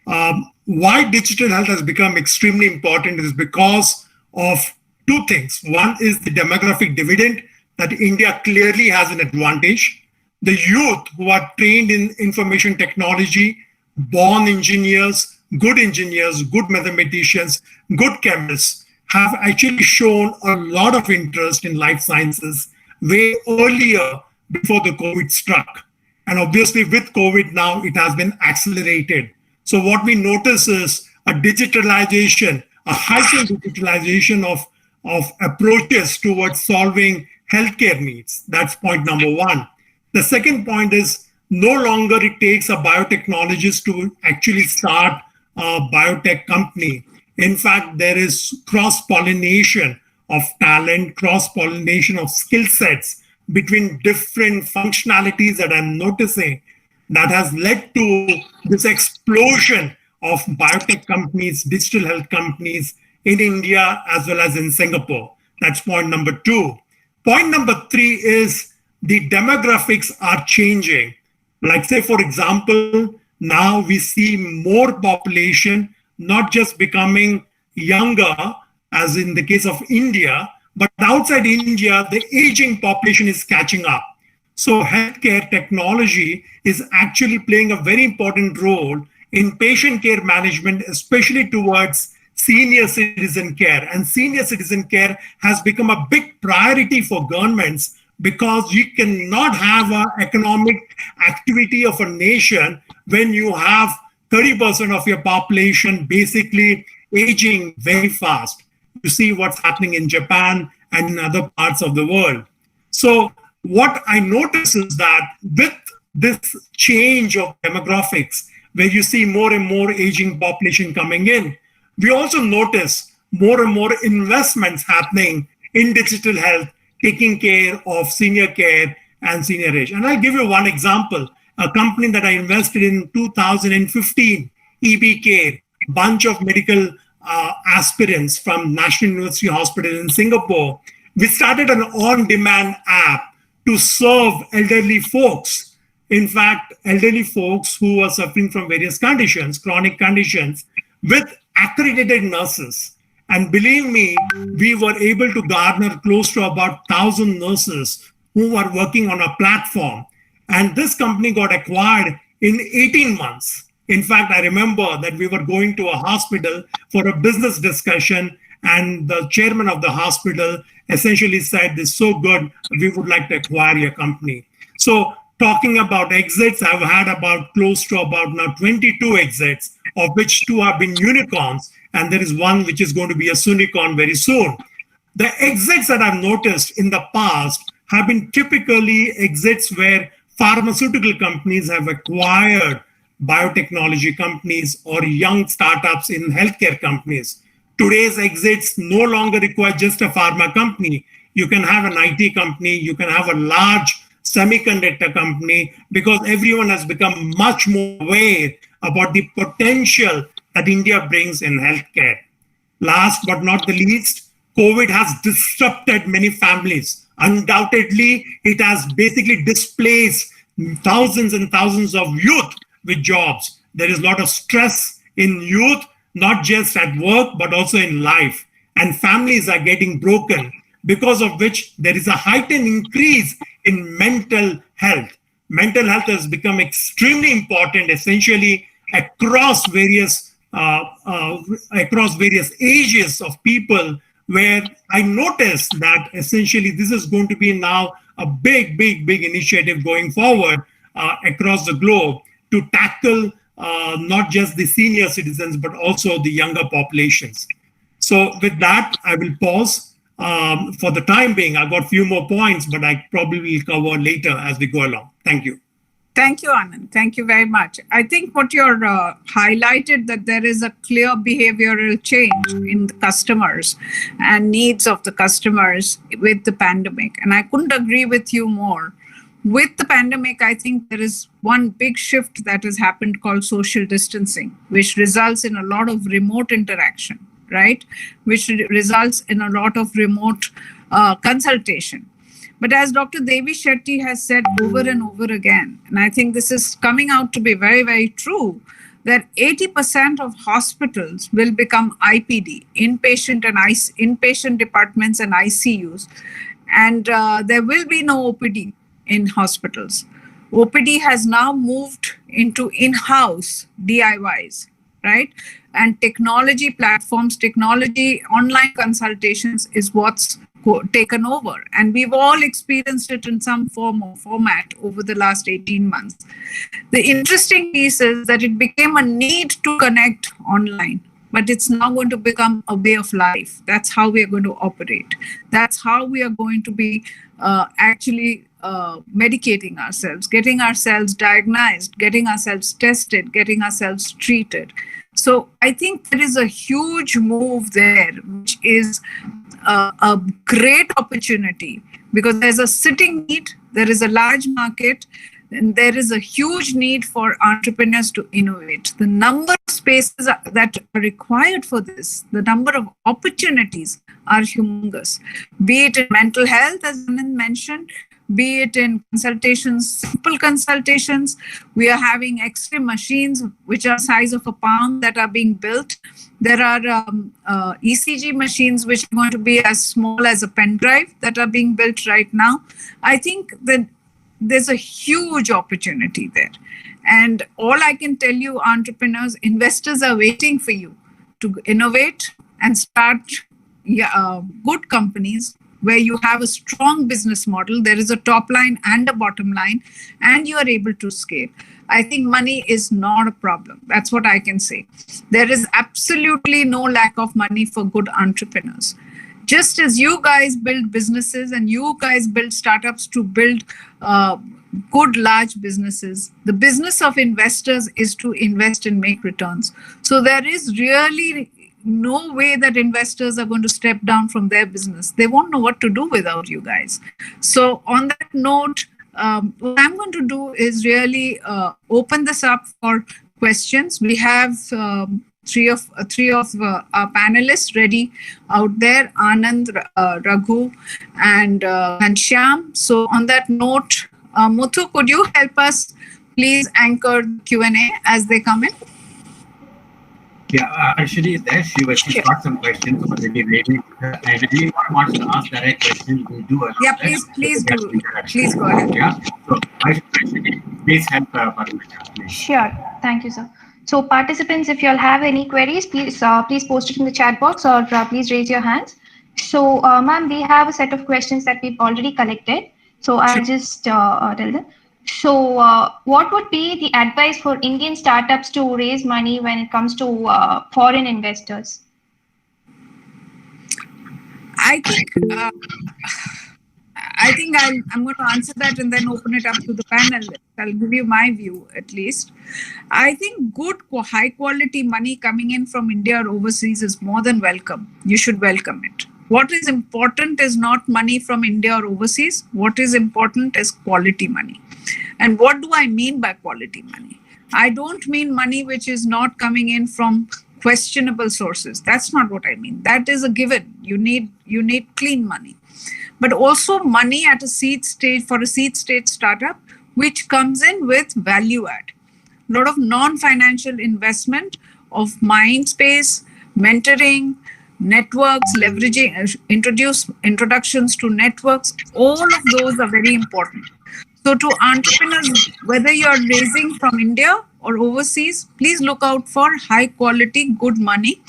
Speaker 9: Why digital health has become extremely important is because of two things. One is the demographic dividend, that India clearly has an advantage. The youth who are trained in information technology, born engineers, good mathematicians, good chemists, have actually shown a lot of interest in life sciences way earlier before the COVID struck. And obviously with COVID now, it has been accelerated. So what we notice is a digitalization, a heightened digitalization of approaches towards solving healthcare needs. That's point number one. The second point is no longer it takes a biotechnologist to actually start a biotech company. In fact, there is cross-pollination of talent, cross-pollination of skill sets between different functionalities that I'm noticing that has led to this explosion of biotech companies, digital health companies in India as well as in Singapore. That's point number two. Point number three is the demographics are changing. Like say, for example, now we see more population not just becoming younger, as in the case of India, but outside India, the aging population is catching up. So healthcare technology is actually playing a very important role in patient care management, especially towards senior citizen care. And senior citizen care has become a big priority for governments because you cannot have an economic activity of a nation when you have 30% of your population basically aging very fast. You see what's happening in Japan and in other parts of the world. So what I notice is that with this change of demographics, where you see more and more aging population coming in, we also notice more and more investments happening in digital health, taking care of senior care and senior age. And I'll give you one example. A company that I invested in 2015, EB Care, bunch of medical aspirants from National University Hospital in Singapore. We started an on-demand app to serve elderly folks. In fact, elderly folks who are suffering from various conditions, chronic conditions, with accredited nurses. And believe me, we were able to garner close to about 1,000 nurses who were working on a platform. And this company got acquired in 18 months. In fact, I remember that we were going to a hospital for a business discussion, and the chairman of the hospital essentially said, "This is so good, we would like to acquire your company." So talking about exits, I've had about close to about now 22 exits, of which 2 have been unicorns, and there is one which is going to be a unicorn very soon. The exits that I've noticed in the past have been typically exits where pharmaceutical companies have acquired biotechnology companies or young startups in healthcare companies. Today's exits no longer require just a pharma company. You can have an IT company, you can have a large semiconductor company, because everyone has become much more aware about the potential that India brings in healthcare. Last but not the least, COVID has disrupted many families. Undoubtedly, it has basically displaced thousands and thousands of youth with jobs. There is a lot of stress in youth, not just at work, but also in life. And families are getting broken, because of which there is a heightened increase in mental health. Mental health has become extremely important, essentially across various ages of people, where I noticed that essentially this is going to be now a big initiative going forward across the globe to tackle not just the senior citizens, but also the younger populations. So with that, I will pause. For the time being, I've got a few more points, but I probably will cover later as we go along. Thank you.
Speaker 6: Thank you, Anand. Thank you very much. I think what you're highlighted, that there is a clear behavioral change in the customers and needs of the customers with the pandemic. And I couldn't agree with you more. With the pandemic, I think there is one big shift that has happened called social distancing, which results in a lot of remote interaction, right? Which results in a lot of remote consultation. But as Dr. Devi Shetty has said over and over again, and I think this is coming out to be very, very true, that 80% of hospitals will become IPD, inpatient departments and ICUs, and there will be no OPD in hospitals. OPD has now moved into in-house DIYs, right? And technology platforms, technology, online consultations is what's taken over. And we've all experienced it in some form or format over the last 18 months. The interesting piece is that it became a need to connect online, but it's now going to become a way of life. That's how we are going to operate. That's how we are going to be medicating ourselves, getting ourselves diagnosed, getting ourselves tested, getting ourselves treated. So I think there is a huge move there, which is a great opportunity, because there's a sitting need, there is a large market, and there is a huge need for entrepreneurs to innovate. The number of spaces that are required for this, the number of opportunities are humongous, be it in mental health, as Anand mentioned, be it in consultations, simple consultations. We are having X-ray machines, which are size of a palm, that are being built. There are ECG machines, which are going to be as small as a pen drive, that are being built right now. I think that there's a huge opportunity there. And all I can tell you, entrepreneurs, investors are waiting for you to innovate and start good companies where you have a strong business model. There is a top line and a bottom line, and you are able to scale. I think money is not a problem. That's what I can say. There is absolutely no lack of money for good entrepreneurs. Just as you guys build businesses and you guys build startups to build good large businesses, the business of investors is to invest and make returns. So there is really no way that investors are going to step down from their business. They won't know what to do without you guys. So on that note, what I'm going to do is really open this up for questions. We have three of our panelists ready out there, Anand, Raghu, and Ghanshyam. So on that note, Muthu, could you help us please anchor Q&A as they come in?
Speaker 2: Yeah, actually, there she's got some questions already ready. And if anyone wants to ask direct questions, we do.
Speaker 6: Yeah, please do. Please go ahead.
Speaker 2: Yeah. So, please help Paramita, please.
Speaker 1: Sure. Thank you, sir. So, participants, if you all have any queries, please post it in the chat box, or please raise your hands. So, ma'am, we have a set of questions that we've already collected. So, I'll just tell them. So, what would be the advice for Indian startups to raise money when it comes to foreign investors?
Speaker 6: I think I'm going to answer that and then open it up to the panel. I'll give you my view at least. I think good, high quality money coming in from India or overseas is more than welcome. You should welcome it. What is important is not money from India or overseas. What is important is quality money. And what do I mean by quality money? I don't mean money which is not coming in from questionable sources. That's not what I mean. That is a given. You need clean money, but also money at a seed stage for a seed stage startup, which comes in with value add. A lot of non-financial investment of mind space, mentoring, networks, leveraging, introductions to networks. All of those are very important. So to entrepreneurs, whether you're raising from India or overseas, please look out for high quality, good money.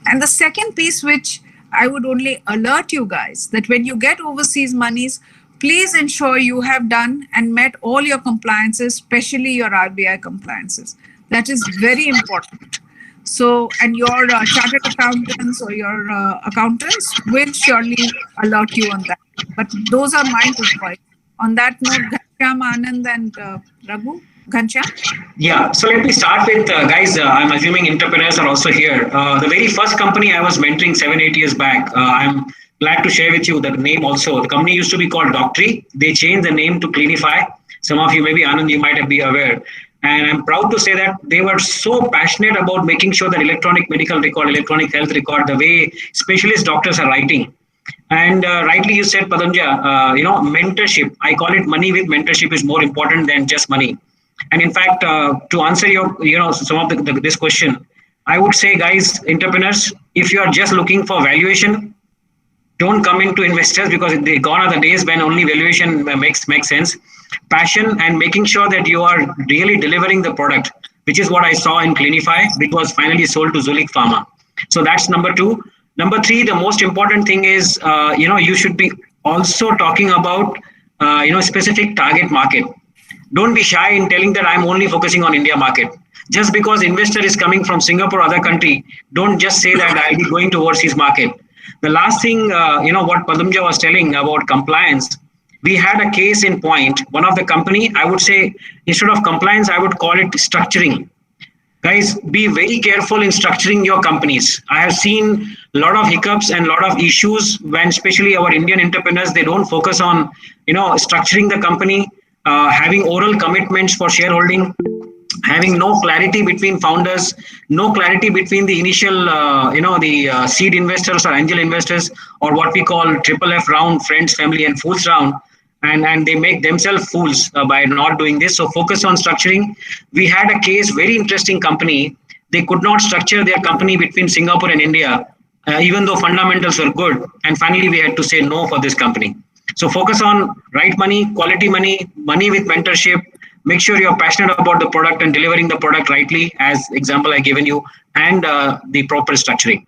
Speaker 6: And the second piece, which I would only alert you guys, that when you get overseas monies, please ensure you have done and met all your compliances, especially your RBI compliances. That is very important. So, and your chartered accountants or your accountants will surely alert you on that. But those are my two points. On that note, Ghanshyam, Anand, and Raghu. Ghanshyam?
Speaker 7: Yeah, so let me start with, guys, I'm assuming entrepreneurs are also here. The very first company I was mentoring 7-8 years back, I'm glad to share with you the name also. The company used to be called Doctory. They changed the name to Clinify. Some of you, maybe Anand, you might be aware. And I'm proud to say that they were so passionate about making sure that electronic medical record, electronic health record, the way specialist doctors are writing. And rightly you said, Padamja, mentorship. I call it money with mentorship is more important than just money. And in fact, to answer your, some of this question, I would say, guys, entrepreneurs, if you are just looking for valuation, don't come into investors, because they gone are the days when only valuation makes sense. Passion and making sure that you are really delivering the product, which is what I saw in Clinify, which was finally sold to Zulik Pharma. So that's number 2. Number 3, the most important thing is, you should be also talking about, specific target market. Don't be shy in telling that I'm only focusing on India market. Just because investor is coming from Singapore or other country, don't just say that I'll be going to overseas market. The last thing, what Padamja was telling about compliance, we had a case in point. One of the company, I would say, instead of compliance, I would call it structuring. Guys, be very careful in structuring your companies. I have seen a lot of hiccups and a lot of issues when, especially our Indian entrepreneurs, they don't focus on, structuring the company, having oral commitments for shareholding, having no clarity between founders, no clarity between the initial, the seed investors or angel investors, or what we call triple F round, friends, family, and fools round. And they make themselves fools by not doing this. So focus on structuring. We had a case, very interesting company. They could not structure their company between Singapore and India, even though fundamentals were good. And finally, we had to say no for this company. So focus on right money, quality money, money with mentorship. Make sure you're passionate about the product and delivering the product rightly, as example I given you, and the proper structuring.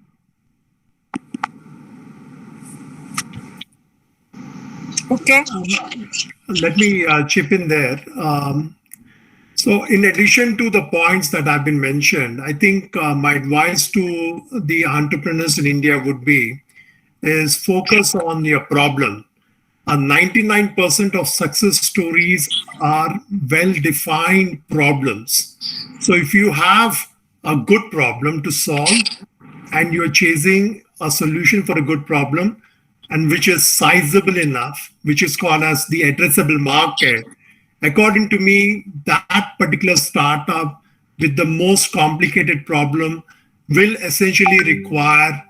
Speaker 6: Okay.
Speaker 9: Let me chip in there. So in addition to the points that have been mentioned, I think my advice to the entrepreneurs in India would be is focus on your problem. 99% of success stories are well-defined problems. So if you have a good problem to solve and you're chasing a solution for a good problem, and which is sizable enough, which is called as the addressable market, according to me, that particular startup with the most complicated problem will essentially require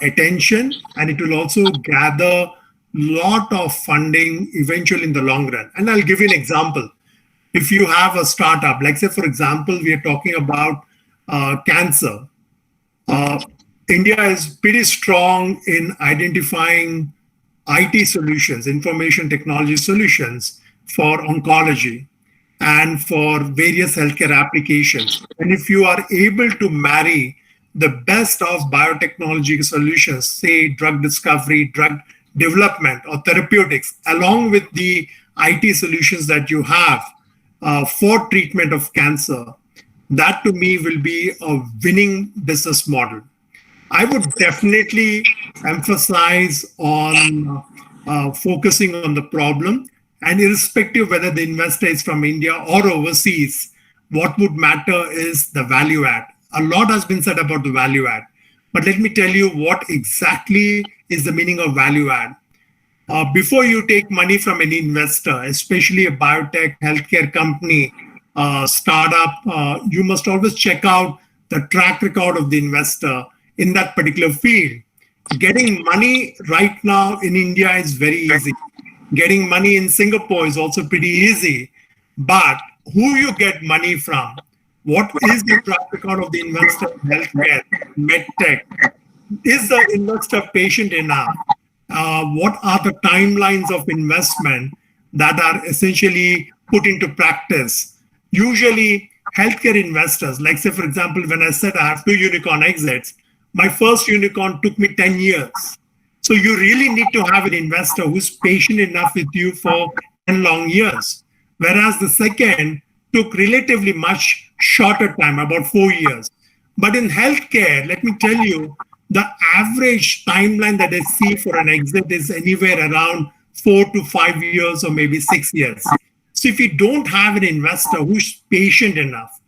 Speaker 9: attention, and it will also gather lot of funding eventually in the long run. And I'll give you an example. If you have a startup, like say, for example, we are talking about cancer. India is pretty strong in identifying IT solutions, information technology solutions for oncology and for various healthcare applications. And if you are able to marry the best of biotechnology solutions, say drug discovery, drug development, or therapeutics, along with the IT solutions that you have for treatment of cancer, that to me will be a winning business model. I would definitely emphasize on focusing on the problem, and irrespective whether the investor is from India or overseas, what would matter is the value add. A lot has been said about the value add, but let me tell you what exactly is the meaning of value add. Before you take money from any investor, especially a biotech, healthcare company, startup, you must always check out the track record of the investor in that particular field. Getting money right now in India is very easy. Getting money in Singapore is also pretty easy. But who you get money from, what is the track record of the investor in healthcare, medtech? Is the investor patient enough? What are the timelines of investment that are essentially put into practice? Usually, healthcare investors, like say, for example, when I said I have 2 unicorn exits, my first unicorn took me 10 years. So you really need to have an investor who's patient enough with you for 10 long years. Whereas the second took relatively much shorter time, about 4 years. But in healthcare, let me tell you, the average timeline that I see for an exit is anywhere around 4 to 5 years or maybe 6 years. So if you don't have an investor who's patient enough,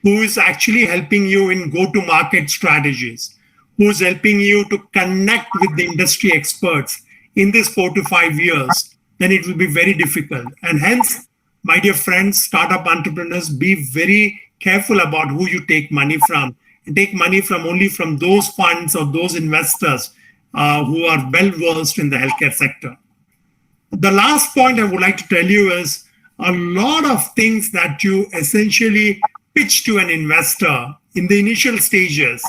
Speaker 9: who is actually helping you in go-to-market strategies, who's helping you to connect with the industry experts in this 4 to 5 years, then it will be very difficult. And hence, my dear friends, startup entrepreneurs, be very careful about who you take money from. And take money from only from those funds or those investors who are well-versed in the healthcare sector. The last point I would like to tell you is a lot of things that you essentially pitch to an investor in the initial stages.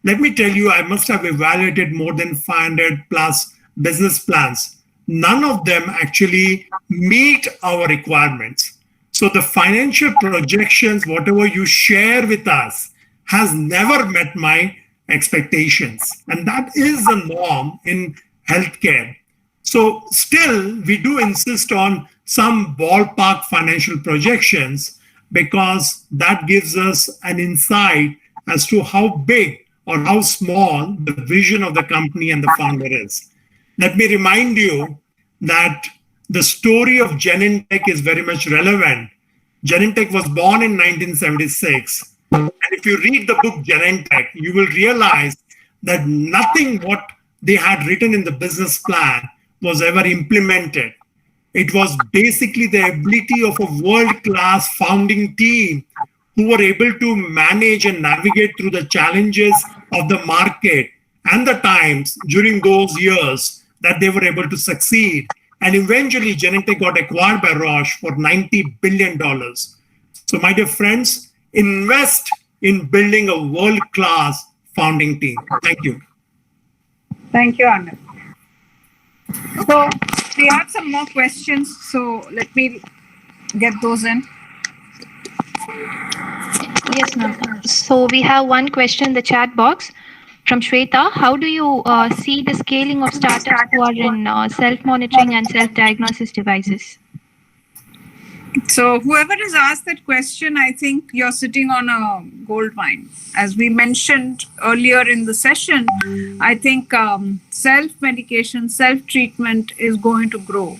Speaker 9: Let me tell you, I must have evaluated more than 500 plus business plans. None of them actually meet our requirements. So the financial projections, whatever you share with us, has never met my expectations. And that is the norm in healthcare. So still, we do insist on some ballpark financial projections because that gives us an insight as to how big or how small the vision of the company and the founder is. Let me remind you that the story of Genentech is very much relevant. Genentech was born in 1976. And if you read the book Genentech, you will realize that nothing what they had written in the business plan was ever implemented. It was basically the ability of a world-class founding team who were able to manage and navigate through the challenges of the market and the times during those years that they were able to succeed. And eventually, Genentech got acquired by Roche for $90 billion. So my dear friends, invest in building a world-class founding team. Thank you.
Speaker 6: Thank you, Anand. So we have some more questions. So let me get those in.
Speaker 1: Yes, ma'am. So we have one question in the chat box from Shweta. How do you see the scaling of startups who are in self-monitoring and self-diagnosis devices?
Speaker 6: So whoever has asked that question, I think you're sitting on a gold mine. As we mentioned earlier in the session, I think self-medication, self-treatment is going to grow.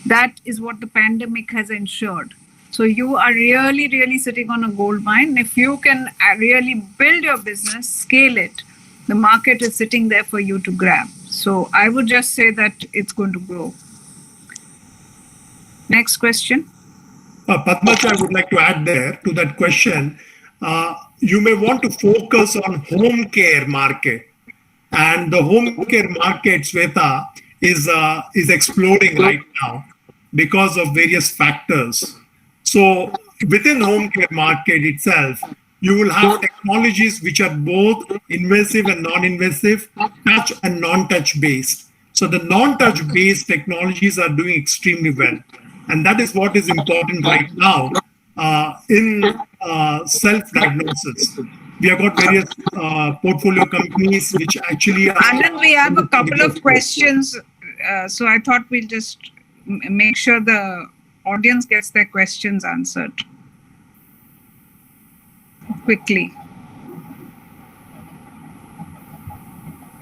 Speaker 6: That is what the pandemic has ensured. So you are really, really sitting on a gold mine. If you can really build your business, scale it, the market is sitting there for you to grab. So I would just say that it's going to grow. Next question.
Speaker 9: Padmacha, I would like to add there to that question. You may want to focus on home care market. And the home care market, Shweta, is exploding right now because of various factors. So within home care market itself, you will have technologies which are both invasive and non-invasive, touch and non-touch based. So the non-touch based technologies are doing extremely well. And that is what is important right now in self-diagnosis. We have got various portfolio companies which actually are...
Speaker 6: Anand, we have a couple of questions. So I thought we'll just make sure the audience gets their questions answered quickly.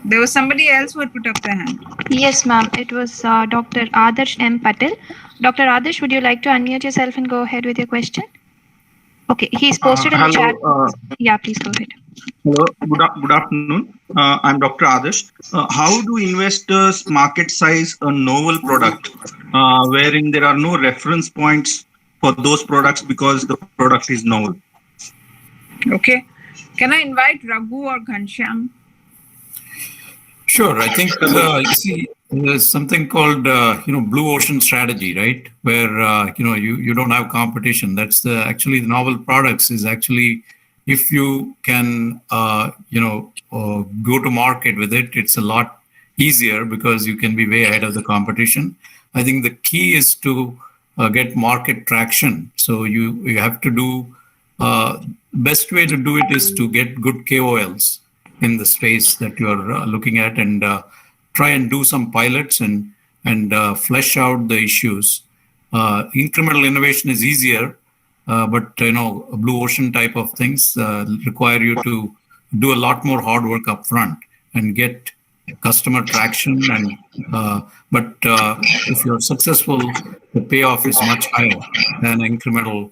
Speaker 6: There was somebody else who had put up their hand.
Speaker 1: Yes, ma'am. It was Dr. Adarsh M. Patel. Dr. Adarsh, would you like to unmute yourself and go ahead with your question? Okay, he's posted in the chat. Yeah, please go ahead.
Speaker 10: Hello, good afternoon. I'm Dr. Adarsh. How do investors market size a novel product wherein there are no reference points for those products because the product is novel?
Speaker 6: Okay. Can I invite Raghu or Ghanshyam?
Speaker 8: Sure. I think you see, there's something called blue ocean strategy, right? Where you don't have competition. That's actually the novel products is actually, if you can go to market with it, it's a lot easier because you can be way ahead of the competition. I think the key is to get market traction. So you have to do best way to do it is to get good KOLs in the space that you're looking at, and try and do some pilots and flesh out the issues. Incremental innovation is easier, but blue ocean type of things require you to do a lot more hard work up front and get customer traction. And but if you're successful, the payoff is much higher than incremental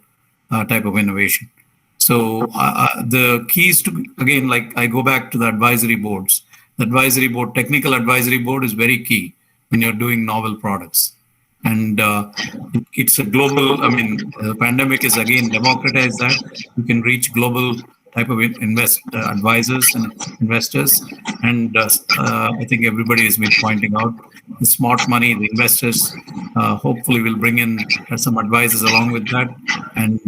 Speaker 8: type of innovation. So the keys to, again, like I go back to the advisory boards. The advisory board, technical advisory board is very key when you're doing novel products. And it's a global, the pandemic is again democratized that. You can reach global type of advisors and investors. And I think everybody has been pointing out the smart money, the investors hopefully will bring in some advisors along with that. And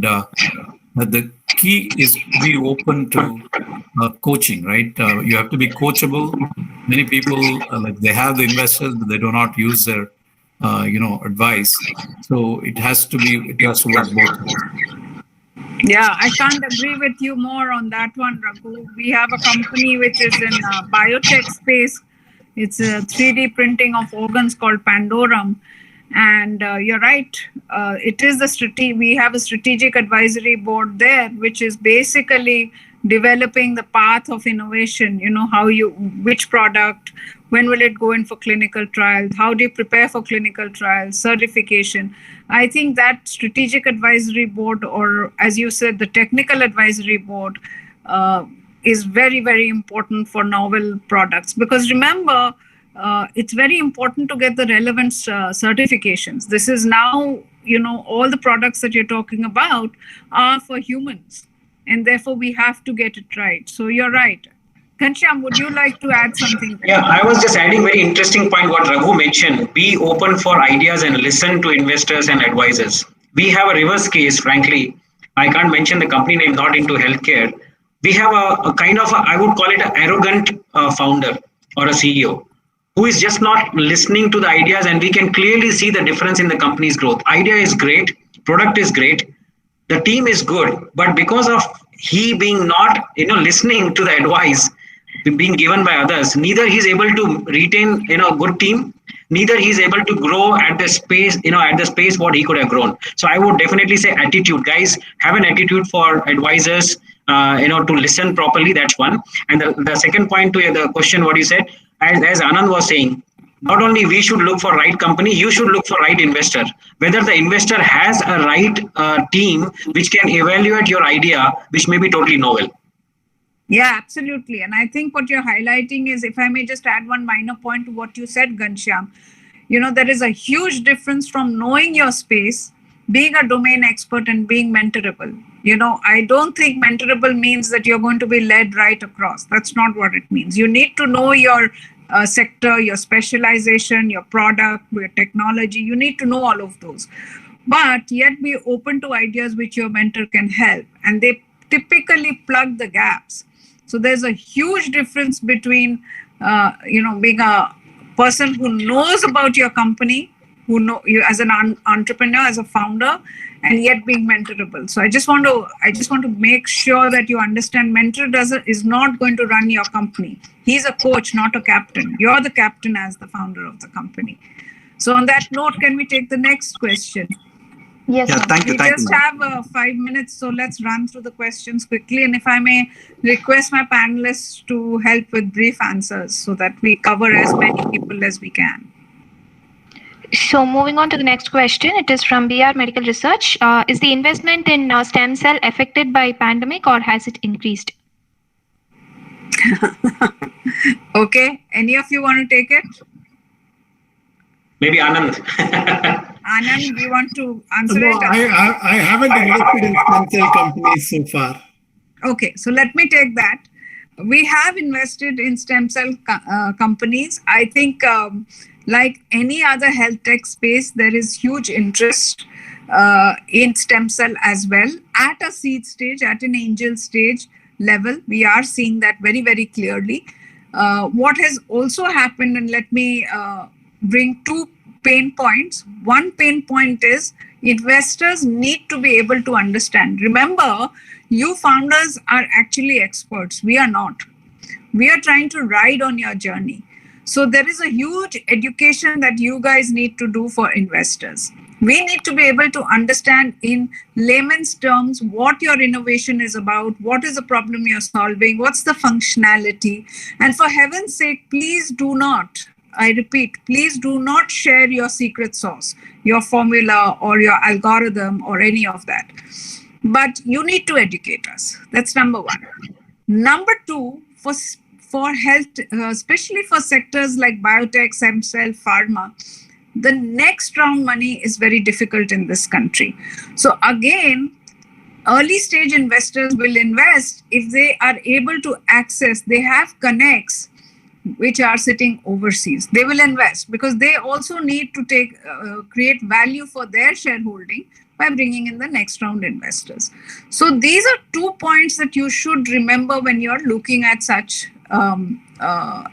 Speaker 8: the key is to be open to coaching, right? You have to be coachable. Many people, they have the investors, but they do not use their, advice. So it has to work both ways.
Speaker 6: Yeah, I can't agree with you more on that one, Raghu. We have a company which is in biotech space. It's a 3D printing of organs called Pandorum. And you're right. It is we have a strategic advisory board there, which is basically developing the path of innovation. Which product, when will it go in for clinical trials? How do you prepare for clinical trials, certification? I think that strategic advisory board, or as you said, the technical advisory board, is very, very important for novel products. Because remember, it's very important to get the relevant certifications. This is now, all the products that you're talking about are for humans, and therefore we have to get it right. So you're right. Ghanshyam, would you like to add something?
Speaker 7: Yeah, I was just adding very interesting point what Raghu mentioned. Be open for ideas and listen to investors and advisors. We have a reverse case, frankly. I can't mention the company name, not into healthcare. We have a kind of, I would call it an arrogant founder or a CEO who is just not listening to the ideas, and we can clearly see the difference in the company's growth. Idea is great, product is great, the team is good, but because of he being not listening to the advice being given by others, neither he's able to retain a good team, neither he's able to grow at the space what he could have grown. So I would definitely say attitude. Guys, have an attitude for advisors, to listen properly. That's one. And the second point to the question what you said, as Anand was saying, not only we should look for right company, you should look for right investor. Whether the investor has a right team which can evaluate your idea, which may be totally novel.
Speaker 6: Yeah, absolutely. And I think what you're highlighting is, if I may just add one minor point to what you said, Ghanshyam, there is a huge difference from knowing your space, being a domain expert, and being mentorable. I don't think mentorable means that you're going to be led right across. That's not what it means. You need to know your sector, your specialization, your product, your technology. You need to know all of those, but yet be open to ideas which your mentor can help, and they typically plug the gaps. So there's a huge difference between, being a person who knows about your company, who know you as an entrepreneur, as a founder, and yet being mentorable. So I just want to make sure that you understand, mentor is not going to run your company. He's a coach, not a captain. You're the captain as the founder of the company. So on that note, can we take the next question?
Speaker 1: Yes.
Speaker 10: Yeah, thank you.
Speaker 6: We just have 5 minutes, so let's run through the questions quickly. And if I may request my panelists to help with brief answers so that we cover as many people as we can.
Speaker 1: So moving on to the next question, it is from BR Medical Research. Is the investment in stem cell affected by pandemic, or has it increased?
Speaker 6: Okay, any of you want to take it?
Speaker 7: Maybe Anand.
Speaker 6: Anand, you want to answer
Speaker 9: No,
Speaker 6: it?
Speaker 9: I haven't invested in stem cell companies so far.
Speaker 6: Okay, so let me take that. We have invested in stem cell companies. I think like any other health tech space, there is huge interest in stem cell as well at a seed stage, at an angel stage level. We are seeing that very, very clearly. What has also happened, and let me bring two pain points. One pain point is investors need to be able to understand. Remember, you founders are actually experts. We are not. We are trying to ride on your journey. So there is a huge education that you guys need to do for investors. We need to be able to understand in layman's terms what your innovation is about, what is the problem you're solving, what's the functionality. And for heaven's sake, please do not, I repeat, please do not share your secret sauce, your formula or your algorithm or any of that. But you need to educate us. That's number one. Number two, for health, especially for sectors like biotech, stem cell, pharma, the next round money is very difficult in this country. So again, early stage investors will invest if they are able to access, they have connects which are sitting overseas. They will invest because they also need to create value for their shareholding by bringing in the next round investors. So these are 2 points that you should remember when you're looking at such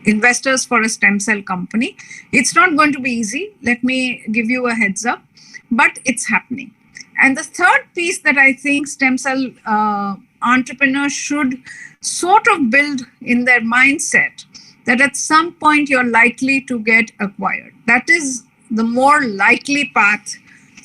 Speaker 6: investors for a stem cell company. It's not going to be easy. Let me give you a heads up, but it's happening. And the third piece that I think stem cell entrepreneurs should sort of build in their mindset, that at some point you're likely to get acquired. That is the more likely path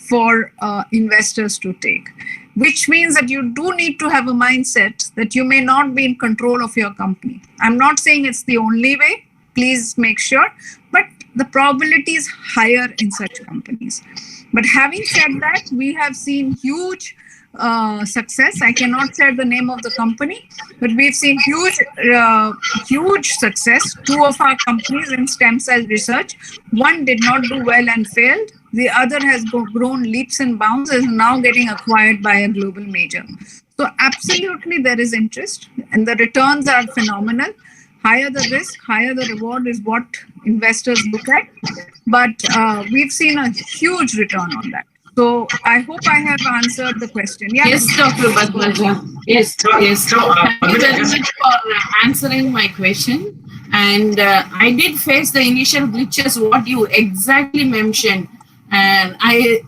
Speaker 6: for investors to take, which means that you do need to have a mindset that you may not be in control of your company. I'm not saying it's the only way, please make sure, but the probability is higher in such companies. But having said that, we have seen huge success. I cannot share the name of the company, but we've seen huge success. 2 of our companies in stem cell research, one did not do well and failed. The other has grown leaps and bounds, is now getting acquired by a global major. So absolutely there is interest and the returns are phenomenal. Higher the risk, higher the reward is what investors look at. But we've seen a huge return on that. So I hope I have answered the question. Yeah.
Speaker 11: Yes, Dr. Padmaja. Yes, yes. Thank you very much for answering my question. And I did face the initial glitches, what you exactly mentioned. And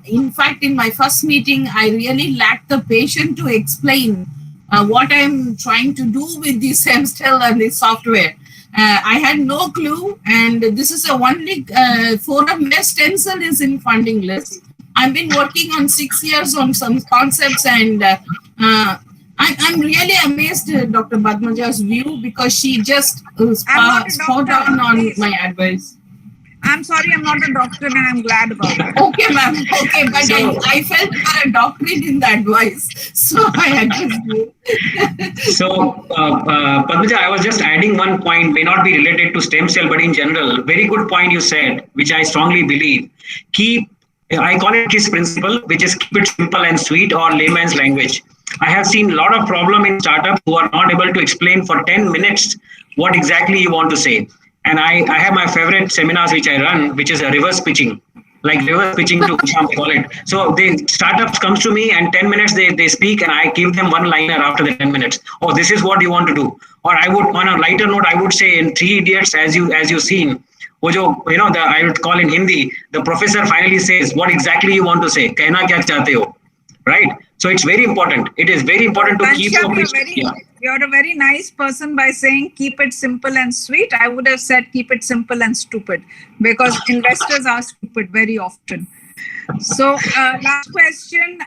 Speaker 11: in fact, in my first meeting, I really lacked the patience to explain what I'm trying to do with the stem cell and the software. I had no clue. And this is the only forum where stem cell is in funding list. I've been working on 6 years on some concepts, and I'm really amazed at Dr. Padmaja's view, because she just spot on my advice.
Speaker 6: I'm sorry, I'm not a doctor, and I'm glad about that.
Speaker 11: Okay, ma'am. Okay, but so, I felt you are a doctorate in the advice, so I understood.
Speaker 7: So, Padmaja, I was just adding one point, may not be related to stem cell, but in general, very good point you said, which I strongly believe. I call it KISS principle, which is keep it simple and sweet, or layman's language. I have seen a lot of problem in startups who are not able to explain for 10 minutes what exactly you want to say. And I have my favorite seminars which I run, which is a reverse pitching, like reverse pitching to call it. So the startups comes to me and 10 minutes they speak, and I give them one liner after the 10 minutes. Oh, this is what you want to do. Or I would, on a lighter note, I would say in 3 Idiots, as you seen, I would call in Hindi, the professor finally says, what exactly you want to say? Kehna kya chahte ho? Right? So it's very important. It is very important to keep your pitch.
Speaker 6: You're a very nice person by saying keep it simple and sweet. I would have said keep it simple and stupid, because investors are stupid very often. So last question,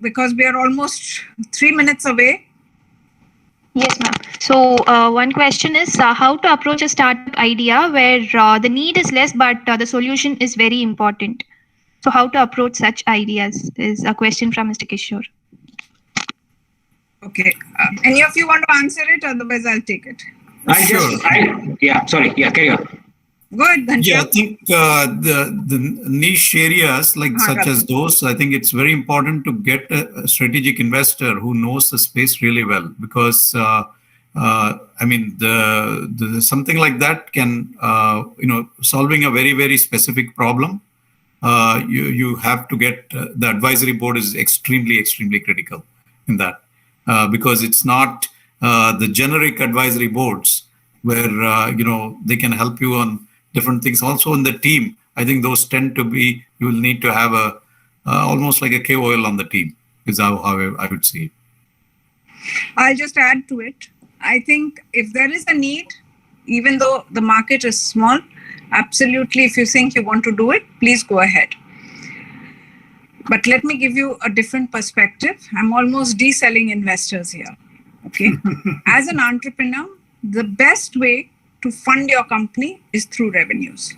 Speaker 6: because we are almost 3 minutes away.
Speaker 1: Yes, ma'am. So one question is how to approach a startup idea where the need is less, but the solution is very important. So how to approach such ideas is a question from Mr. Kishore.
Speaker 6: Okay. Any of you want to answer it? Otherwise, I'll take it.
Speaker 7: Carry on.
Speaker 6: Go ahead, Ghanshyam.
Speaker 8: Yeah, I think the niche areas such as those, I think it's very important to get a strategic investor who knows the space really well, because I mean the something like that can solving a very, very specific problem. You have to get the advisory board is extremely critical in that, because it's not the generic advisory boards where they can help you on different things. Also in the team, I think those tend to be, you will need to have a almost like a KOL on the team, is how I would see it.
Speaker 6: I'll just add to it. I think if there is a need, even though the market is small, absolutely, if you think you want to do it, please go ahead. But let me give you a different perspective. I'm almost de-selling investors here. Okay. As an entrepreneur, the best way to fund your company is through revenues.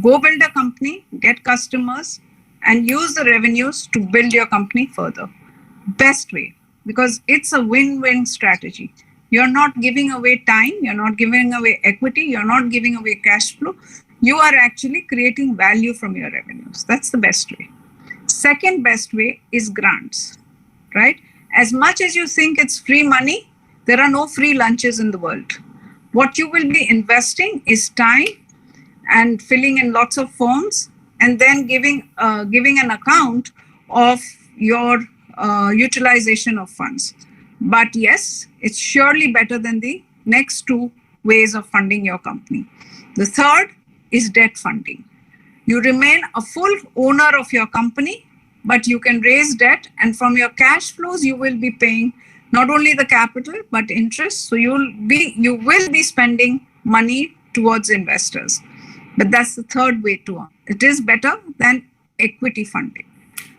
Speaker 6: Go build a company, get customers, and use the revenues to build your company further. Best way, because it's a win-win strategy. You're not giving away time, you're not giving away equity, you're not giving away cash flow. You are actually creating value from your revenues. That's the best way. Second best way is grants, right? As much as you think it's free money, there are no free lunches in the world. What you will be investing is time and filling in lots of forms, and then giving an account of your utilization of funds. But yes, it's surely better than the next two ways of funding your company. The third is debt funding. You remain a full owner of your company, but you can raise debt, and from your cash flows, you will be paying not only the capital, but interest. So you will be spending money towards investors. But that's the third way to earn. It is better than equity funding.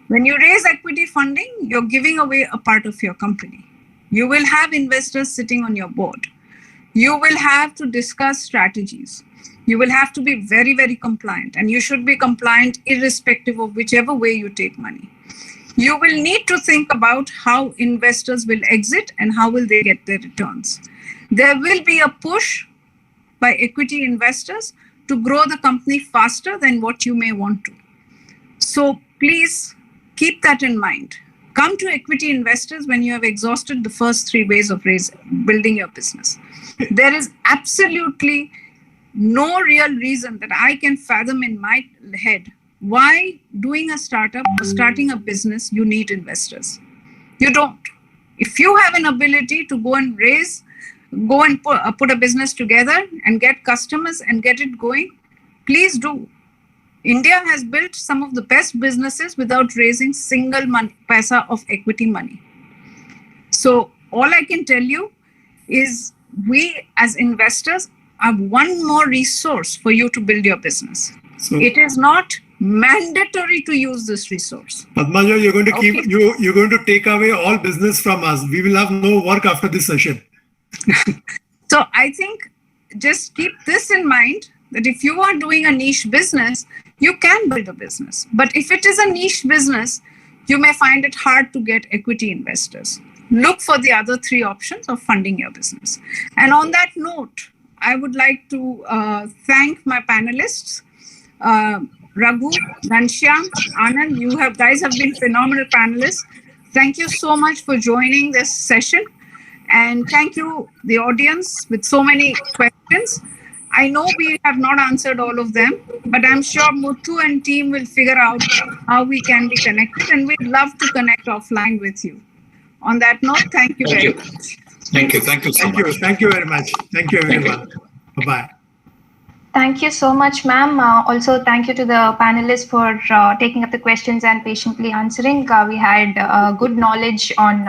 Speaker 6: When you raise equity funding, you're giving away a part of your company. You will have investors sitting on your board. You will have to discuss strategies. You will have to be very, very compliant, and you should be compliant irrespective of whichever way you take money. You will need to think about how investors will exit and how will they get their returns. There will be a push by equity investors to grow the company faster than what you may want to. So please keep that in mind. Come to equity investors when you have exhausted the first three ways of building your business. There is absolutely no real reason that I can fathom in my head why doing a startup or starting a business, you need investors. You don't. If you have an ability to go and put a business together and get customers and get it going, please do. India has built some of the best businesses without raising single paisa of equity money. So all I can tell you is we as investors are one more resource for you to build your business. So it is not mandatory to use this resource.
Speaker 9: Padmaja, you're going to you're going to take away all business from us. We will have no work after this session.
Speaker 6: So I think just keep this in mind, that if you are doing a niche business, you can build a business. But if it is a niche business, you may find it hard to get equity investors. Look for the other three options of funding your business. And on that note, I would like to thank my panelists, Raghu, Ghanshyam, Anand. You guys have been phenomenal panelists. Thank you so much for joining this session. And thank you, the audience, with so many questions. I know we have not answered all of them, but I'm sure Muthu and team will figure out how we can be connected, and we'd love to connect offline with you. On that note, thank you very much.
Speaker 8: Thank you. Thank you so much.
Speaker 9: Thank you very much. Thank you, everyone. Bye-bye.
Speaker 1: Thank you so much, ma'am. Also, thank you to the panelists for taking up the questions and patiently answering. We had good knowledge on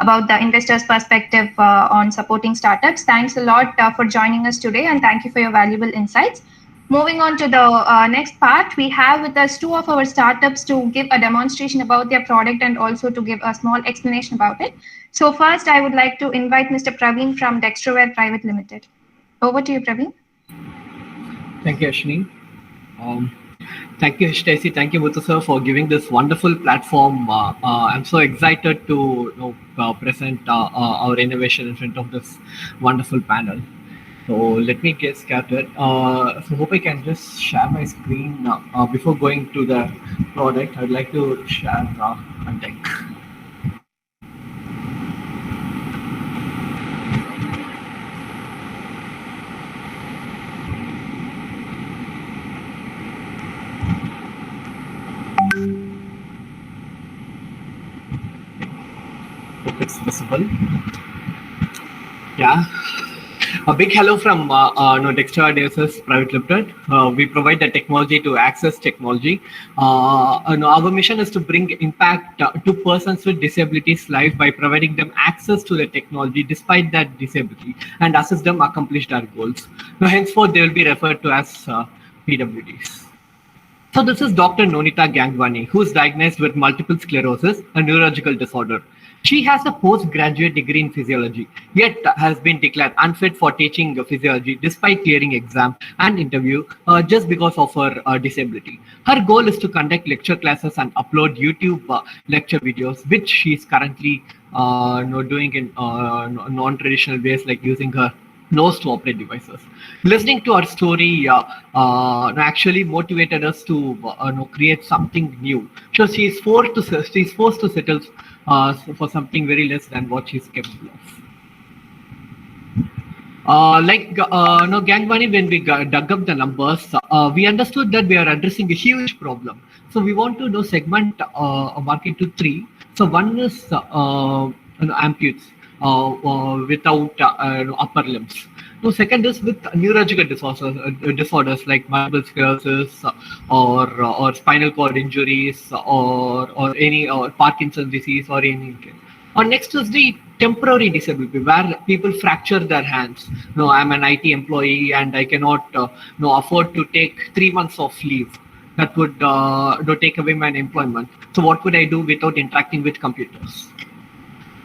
Speaker 1: about the investors' perspective on supporting startups. Thanks a lot for joining us today, and thank you for your valuable insights. Moving on to the next part, we have with us two of our startups to give a demonstration about their product and also to give a small explanation about it. So first, I would like to invite Mr. Praveen from Dextroware Private Limited. Over to you, Praveen.
Speaker 12: Thank you, Ashni. Thank you, HTIC. Thank you, Muthu sir, for giving this wonderful platform. I'm so excited to present our innovation in front of this wonderful panel. So let me get started. So hope I can just share my screen before going to the product. I'd like to share Untitled. Hope it's visible. Yeah. A big hello from Dexter Devices Private Limited. We provide the technology to access technology. Our mission is to bring impact to persons with disabilities life by providing them access to the technology despite that disability and assist them accomplish their goals. Now, henceforth, they will be referred to as PWDs. So this is Dr. Nonita Gangwani, who is diagnosed with multiple sclerosis, a neurological disorder. She has a postgraduate degree in physiology, yet has been declared unfit for teaching physiology despite clearing exam and interview just because of her disability. Her goal is to conduct lecture classes and upload YouTube lecture videos, which she is currently doing in non-traditional ways like using her nose to operate devices. Listening to our story actually motivated us to create something new. So she's forced to settle for something very less than what she's capable of. Gangwani, when we dug up the numbers, we understood that we are addressing a huge problem. So we want to segment a market to three. So one is amputes without upper limbs. So second is with neurological disorders like multiple sclerosis or spinal cord injuries or any Parkinson's disease or any. Or next is the temporary disability where people fracture their hands. I'm an IT employee and I cannot afford to take 3 months of leave. That would take away my employment. So what could I do without interacting with computers?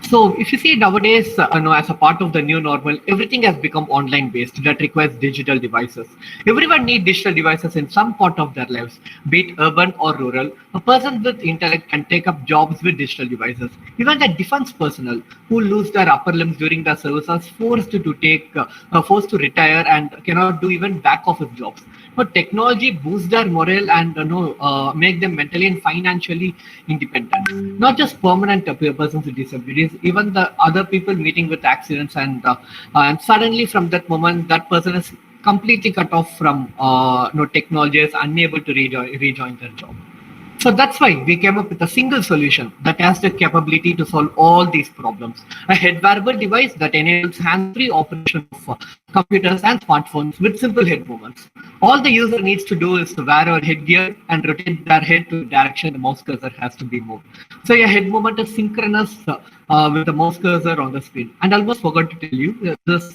Speaker 12: So if you see nowadays, as a part of the new normal, everything has become online based that requires digital devices. Everyone needs digital devices in some part of their lives, be it urban or rural. A person with intellect can take up jobs with digital devices. Even the defense personnel who lose their upper limbs during their service are forced to retire and cannot do even back office jobs. But technology boosts their morale and make them mentally and financially independent. Not just permanent persons with disabilities, even the other people meeting with accidents and suddenly from that moment that person is completely cut off from technology, is unable to rejoin their job. So that's why we came up with a single solution that has the capability to solve all these problems. A head wearable device that enables hands-free operation of computers and smartphones with simple head movements. All the user needs to do is to wear a headgear and rotate their head to the direction the mouse cursor has to be moved. So your head movement is synchronous with the mouse cursor on the screen. And I almost forgot to tell you, this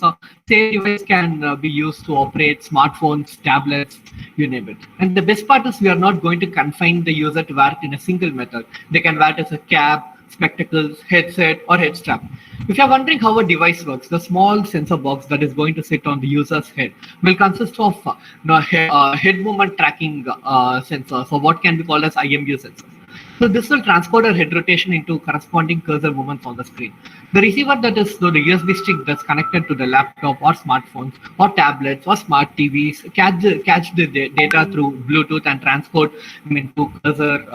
Speaker 12: same device can be used to operate smartphones, tablets, you name it. And the best part is we are not going to confine the user to wear it in a single method. They can wear it as a cap, spectacles, headset, or head strap. If you're wondering how a device works, the small sensor box that is going to sit on the user's head will consist of head movement tracking sensors, or what can be called as IMU sensors. So this will transport our head rotation into corresponding cursor movements on the screen. The receiver that is the USB stick that's connected to the laptop or smartphones or tablets or smart TVs catch the data through Bluetooth and transport into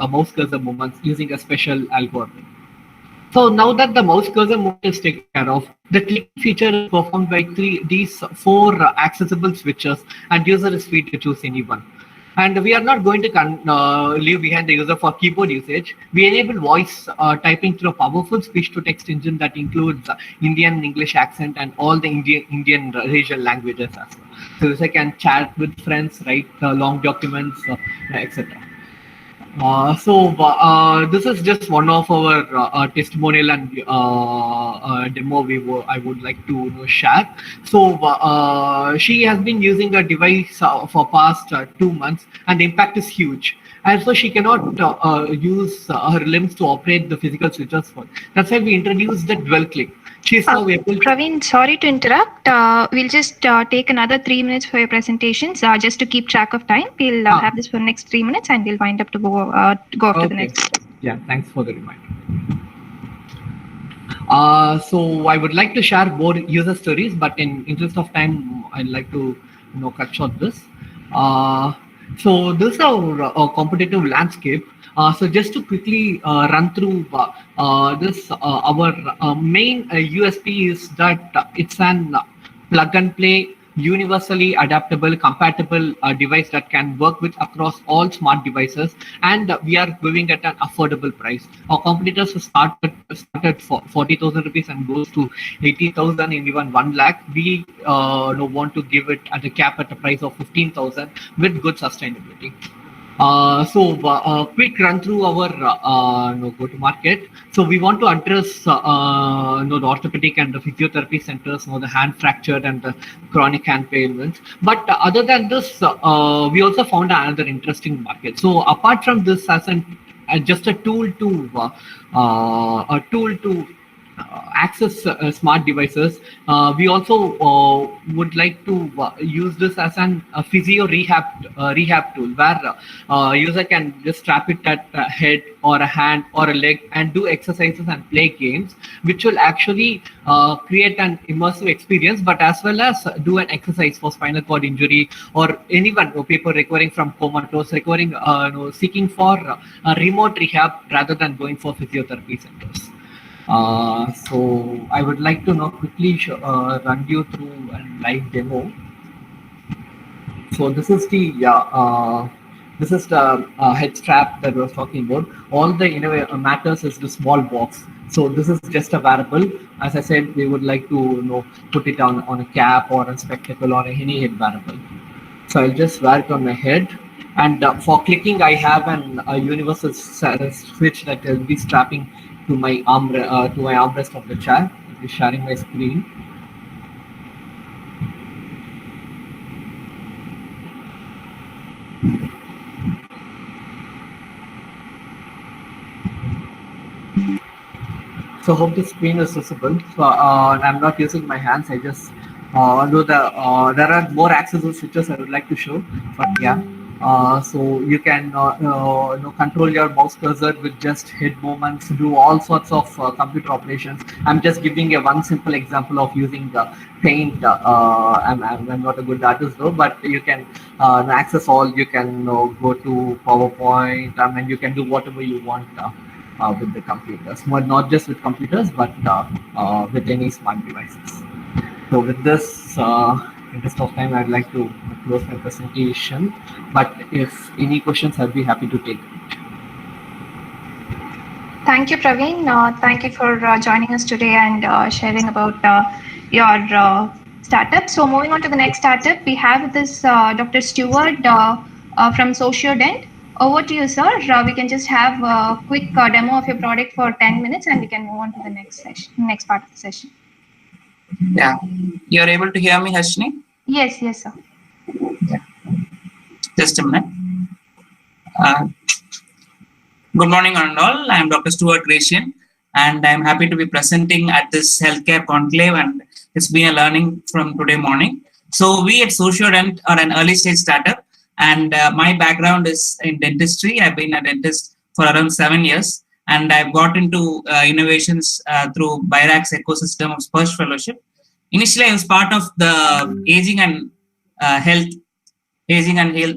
Speaker 12: mouse cursor movements using a special algorithm. So now that the mouse cursor movement is taken care of, the click feature is performed by these four accessible switches, and user is free to choose any one. And we are not going to leave behind the user for keyboard usage. We enable voice typing through a powerful speech-to-text engine that includes Indian English accent and all the Indian regional languages as well. So user can chat with friends, write long documents, etc. This is just one of our testimonial and demo I would like to share. So she has been using a device for past 2 months, and the impact is huge. And so she cannot use her limbs to operate the physical switches. That's why we introduced the dual click. She's now able.
Speaker 1: Praveen, sorry to interrupt. We'll just take another 3 minutes for your presentations, just to keep track of time. We'll have this for the next 3 minutes, and we'll wind up to go off to the next.
Speaker 12: Yeah, thanks for the reminder. So I would like to share more user stories, but in interest of time, I'd like to cut short this. So this is our competitive landscape. So just to quickly run through this, our main USP is that it's an plug and play, universally adaptable, compatible device that can work with across all smart devices, and we are giving at an affordable price. Our competitors started for 40,000 rupees and goes to 80,000 and even 1 lakh. We want to give it at a cap at a price of 15,000 with good sustainability. Quick run through our go-to-market. So we want to address the orthopedic and the physiotherapy centers, the hand fractured and the chronic hand ailments. But other than this, we also found another interesting market. So apart from this, as just a tool to access smart devices, we also would like to use this as a physio rehab tool, where user can just strap it at a head or a hand or a leg and do exercises and play games, which will actually create an immersive experience, but as well as do an exercise for spinal cord injury or anyone, people recovering from comatose, seeking for a remote rehab rather than going for physiotherapy centers. So I would like to now quickly run you through a live demo. So this is the head strap that I was talking about. All the matters is the small box. So this is just a wearable. As I said, we would like to put it on a cap or a spectacle or any head wearable. So I'll just wear it on my head. And for clicking, I have a universal switch that will be strapping to my armrest of the chair. I'll be sharing my screen. So hope the screen is visible. So I'm not using my hands. I just know there are more accessible switches I would like to show, but yeah. So you can control your mouse cursor with just head movements, do all sorts of computer operations. I'm just giving you one simple example of using Paint. I'm not a good artist though, but you can access all. You can go to PowerPoint, and you can do whatever you want with the computers. Not just with computers, but with any smart devices. So with this, interest of time, I'd like to close my presentation, but if any questions, I'd be happy to take it.
Speaker 1: Thank you, Praveen. Thank you for joining us today and sharing about your startup. So moving on to the next startup, we have this Dr. Stewart from SocioDent. Over to you, sir. We can just have a quick demo of your product for 10 minutes and we can move on to the next session, next part of the session.
Speaker 13: Yeah, you're able to hear me, Harshini?
Speaker 1: Yes, sir.
Speaker 13: Yeah. Just a minute. Good morning, all. I'm Dr. Stuart Gratian, and I'm happy to be presenting at this healthcare conclave, and it's been a learning from today morning. So we at SocioDent are an early stage startup, and my background is in dentistry. I've been a dentist for around 7 years. And I've got into innovations through BIRAC's ecosystem of Spurge Fellowship. Initially, I was part of the Aging and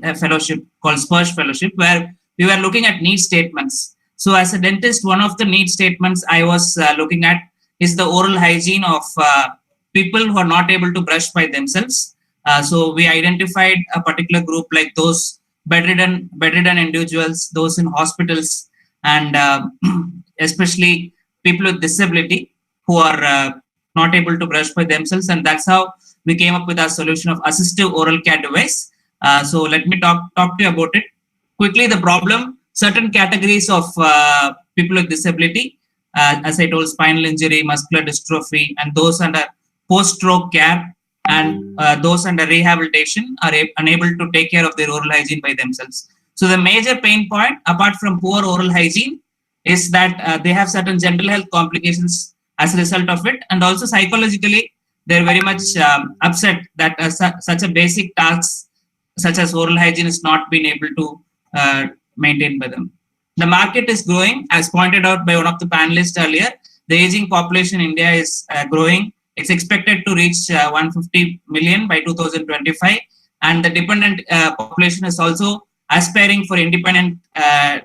Speaker 13: Health Fellowship called Spurge Fellowship, where we were looking at need statements. So as a dentist, one of the need statements I was looking at is the oral hygiene of people who are not able to brush by themselves. So we identified a particular group like those bedridden individuals, those in hospitals, and especially people with disability who are not able to brush by themselves. And that's how we came up with our solution of assistive oral care device. So let me talk to you about it. Quickly, the problem, certain categories of people with disability, as I told, spinal injury, muscular dystrophy, and those under post-stroke care, and those under rehabilitation are unable to take care of their oral hygiene by themselves. So the major pain point, apart from poor oral hygiene, is that they have certain general health complications as a result of it. And also psychologically, they're very much upset that such a basic task, such as oral hygiene, is not being able to maintain by them. The market is growing, as pointed out by one of the panelists earlier. the aging population in India is growing. It's expected to reach 150 million by 2025, and the dependent population is also aspiring for independent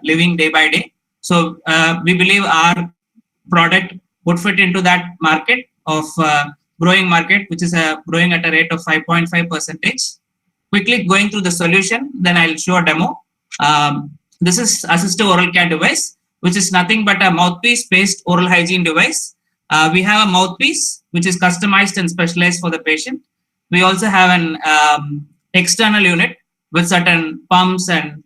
Speaker 13: living day by day. So we believe our product would fit into that market of growing market, which is growing at a rate of 5.5%. Quickly going through the solution, then I'll show a demo. This is assistive oral care device, which is nothing but a mouthpiece-based oral hygiene device. We have a mouthpiece, which is customized and specialized for the patient. We also have an external unit with certain pumps and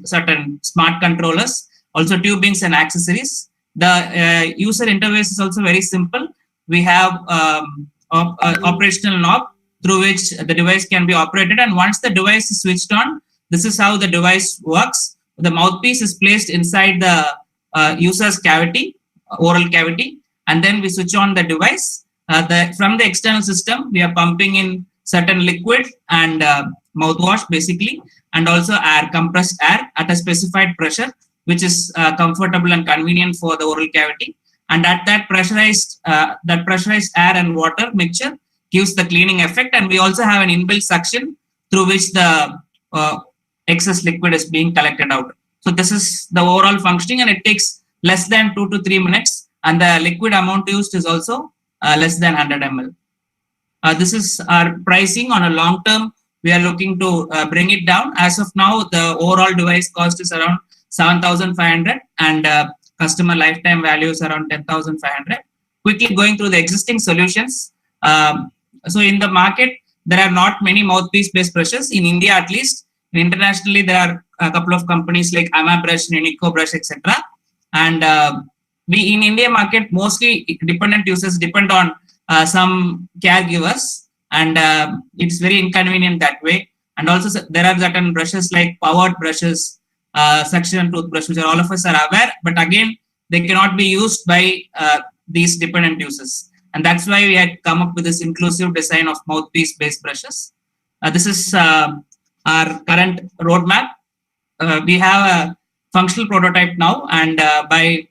Speaker 13: certain smart controllers, also tubings and accessories. The user interface is also very simple. We have operational knob through which the device can be operated, and once the device is switched on, this is how the device works. The mouthpiece is placed inside the user's cavity, oral cavity, and then we switch on the device. From the external system, we are pumping in certain liquid and mouthwash basically, and also air, compressed air at a specified pressure, which is comfortable and convenient for the oral cavity. And at that pressurized air and water mixture gives the cleaning effect. And we also have an inbuilt suction through which the excess liquid is being collected out. So this is the overall functioning, and it takes less than 2 to 3 minutes. And the liquid amount used is also less than 100 ml. This is our pricing on a long term. We are looking to bring it down. As of now, the overall device cost is around 7,500, and customer lifetime value is around 10,500. Quickly going through the existing solutions. So in the market, there are not many mouthpiece-based brushes in India, at least. Internationally, there are a couple of companies like AmaBrush, Unico Brush, etc. And we in India market, mostly dependent users depend on some caregivers, and it's very inconvenient that way. And also there are certain brushes like powered brushes, suction toothbrush, which all of us are aware, but again, they cannot be used by these dependent users. And that's why we had come up with this inclusive design of mouthpiece-based brushes. This is our current roadmap. We have a functional prototype now, and by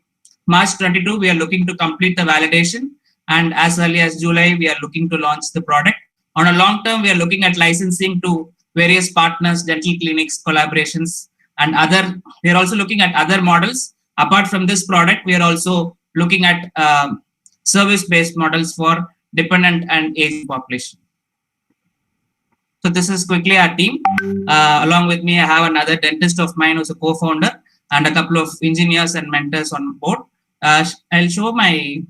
Speaker 13: March 22, we are looking to complete the validation. And as early as July, we are looking to launch the product. On a long term, we are looking at licensing to various partners, dental clinics, collaborations, and other. We are also looking at other models. Apart from this product, we are also looking at service-based models for dependent and aging population. So this is quickly our team. Along with me, I have another dentist of mine who's a co-founder, and a couple of engineers and mentors on board. I'll show my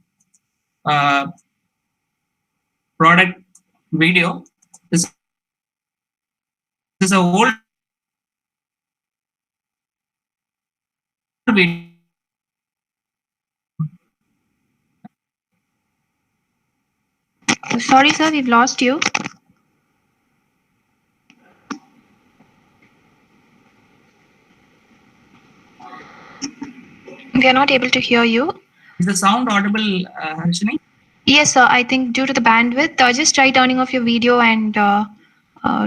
Speaker 13: product video. This is a old video.
Speaker 1: Sorry, sir, we've lost you. We are not able to hear you.
Speaker 13: Is the sound audible, Harshini?
Speaker 1: Yes, sir. I think due to the bandwidth, just try turning off your video and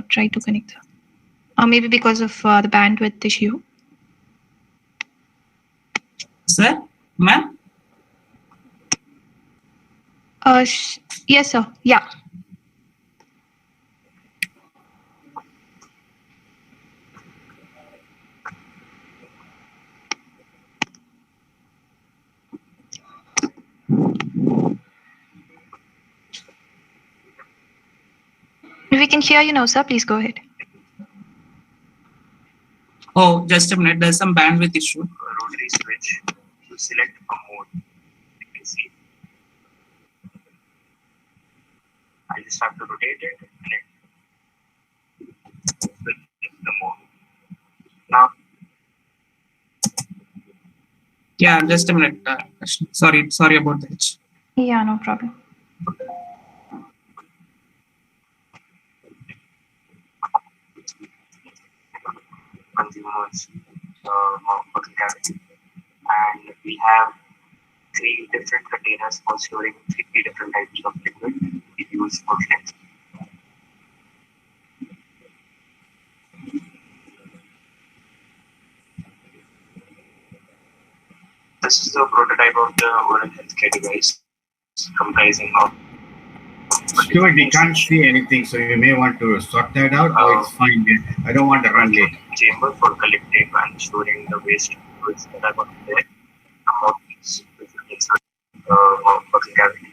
Speaker 1: try to connect. Or maybe because of the bandwidth issue.
Speaker 13: Sir, ma'am?
Speaker 1: Yes, sir. Yeah. We can hear you now, sir. Please go ahead.
Speaker 13: Oh, just a minute. There's some bandwidth issue.
Speaker 14: Rotary switch to select a mode. You can see. I just have to rotate it and it will flip the mode. Now.
Speaker 13: Yeah, just a minute. Sorry about that.
Speaker 1: Yeah, no problem.
Speaker 14: Consumers bottle cavity, and we have 3 different containers for storing 3 different types of liquid we use for cleansing. This is the prototype of the oral healthcare device comprising of.
Speaker 2: Stuart, we can't see anything, so you may want to sort that out, or it's fine. I don't want to run late.
Speaker 14: Chamber for collecting and storing the waste fluids that are going there. Mouthpiece, which will insert buccal cavity.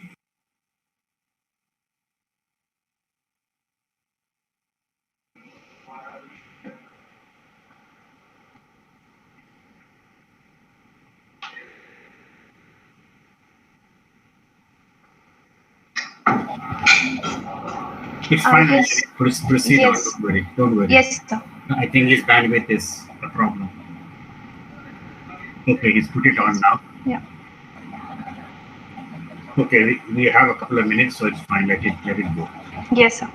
Speaker 2: It's fine.
Speaker 1: Yes.
Speaker 2: Proceed on.
Speaker 1: Yes.
Speaker 2: Don't worry.
Speaker 1: Yes, sir.
Speaker 2: I think his bandwidth is a problem. Okay, he's put it on now.
Speaker 1: Yeah.
Speaker 2: Okay, we have a couple of minutes, so it's fine. Let it go.
Speaker 1: Yes, sir.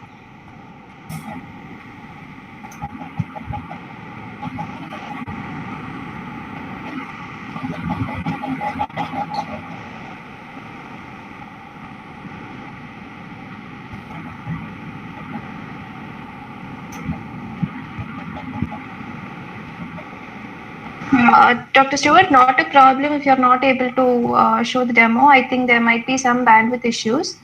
Speaker 1: Dr. Stewart, not a problem if you're not able to show the demo. I think there might be some bandwidth issues.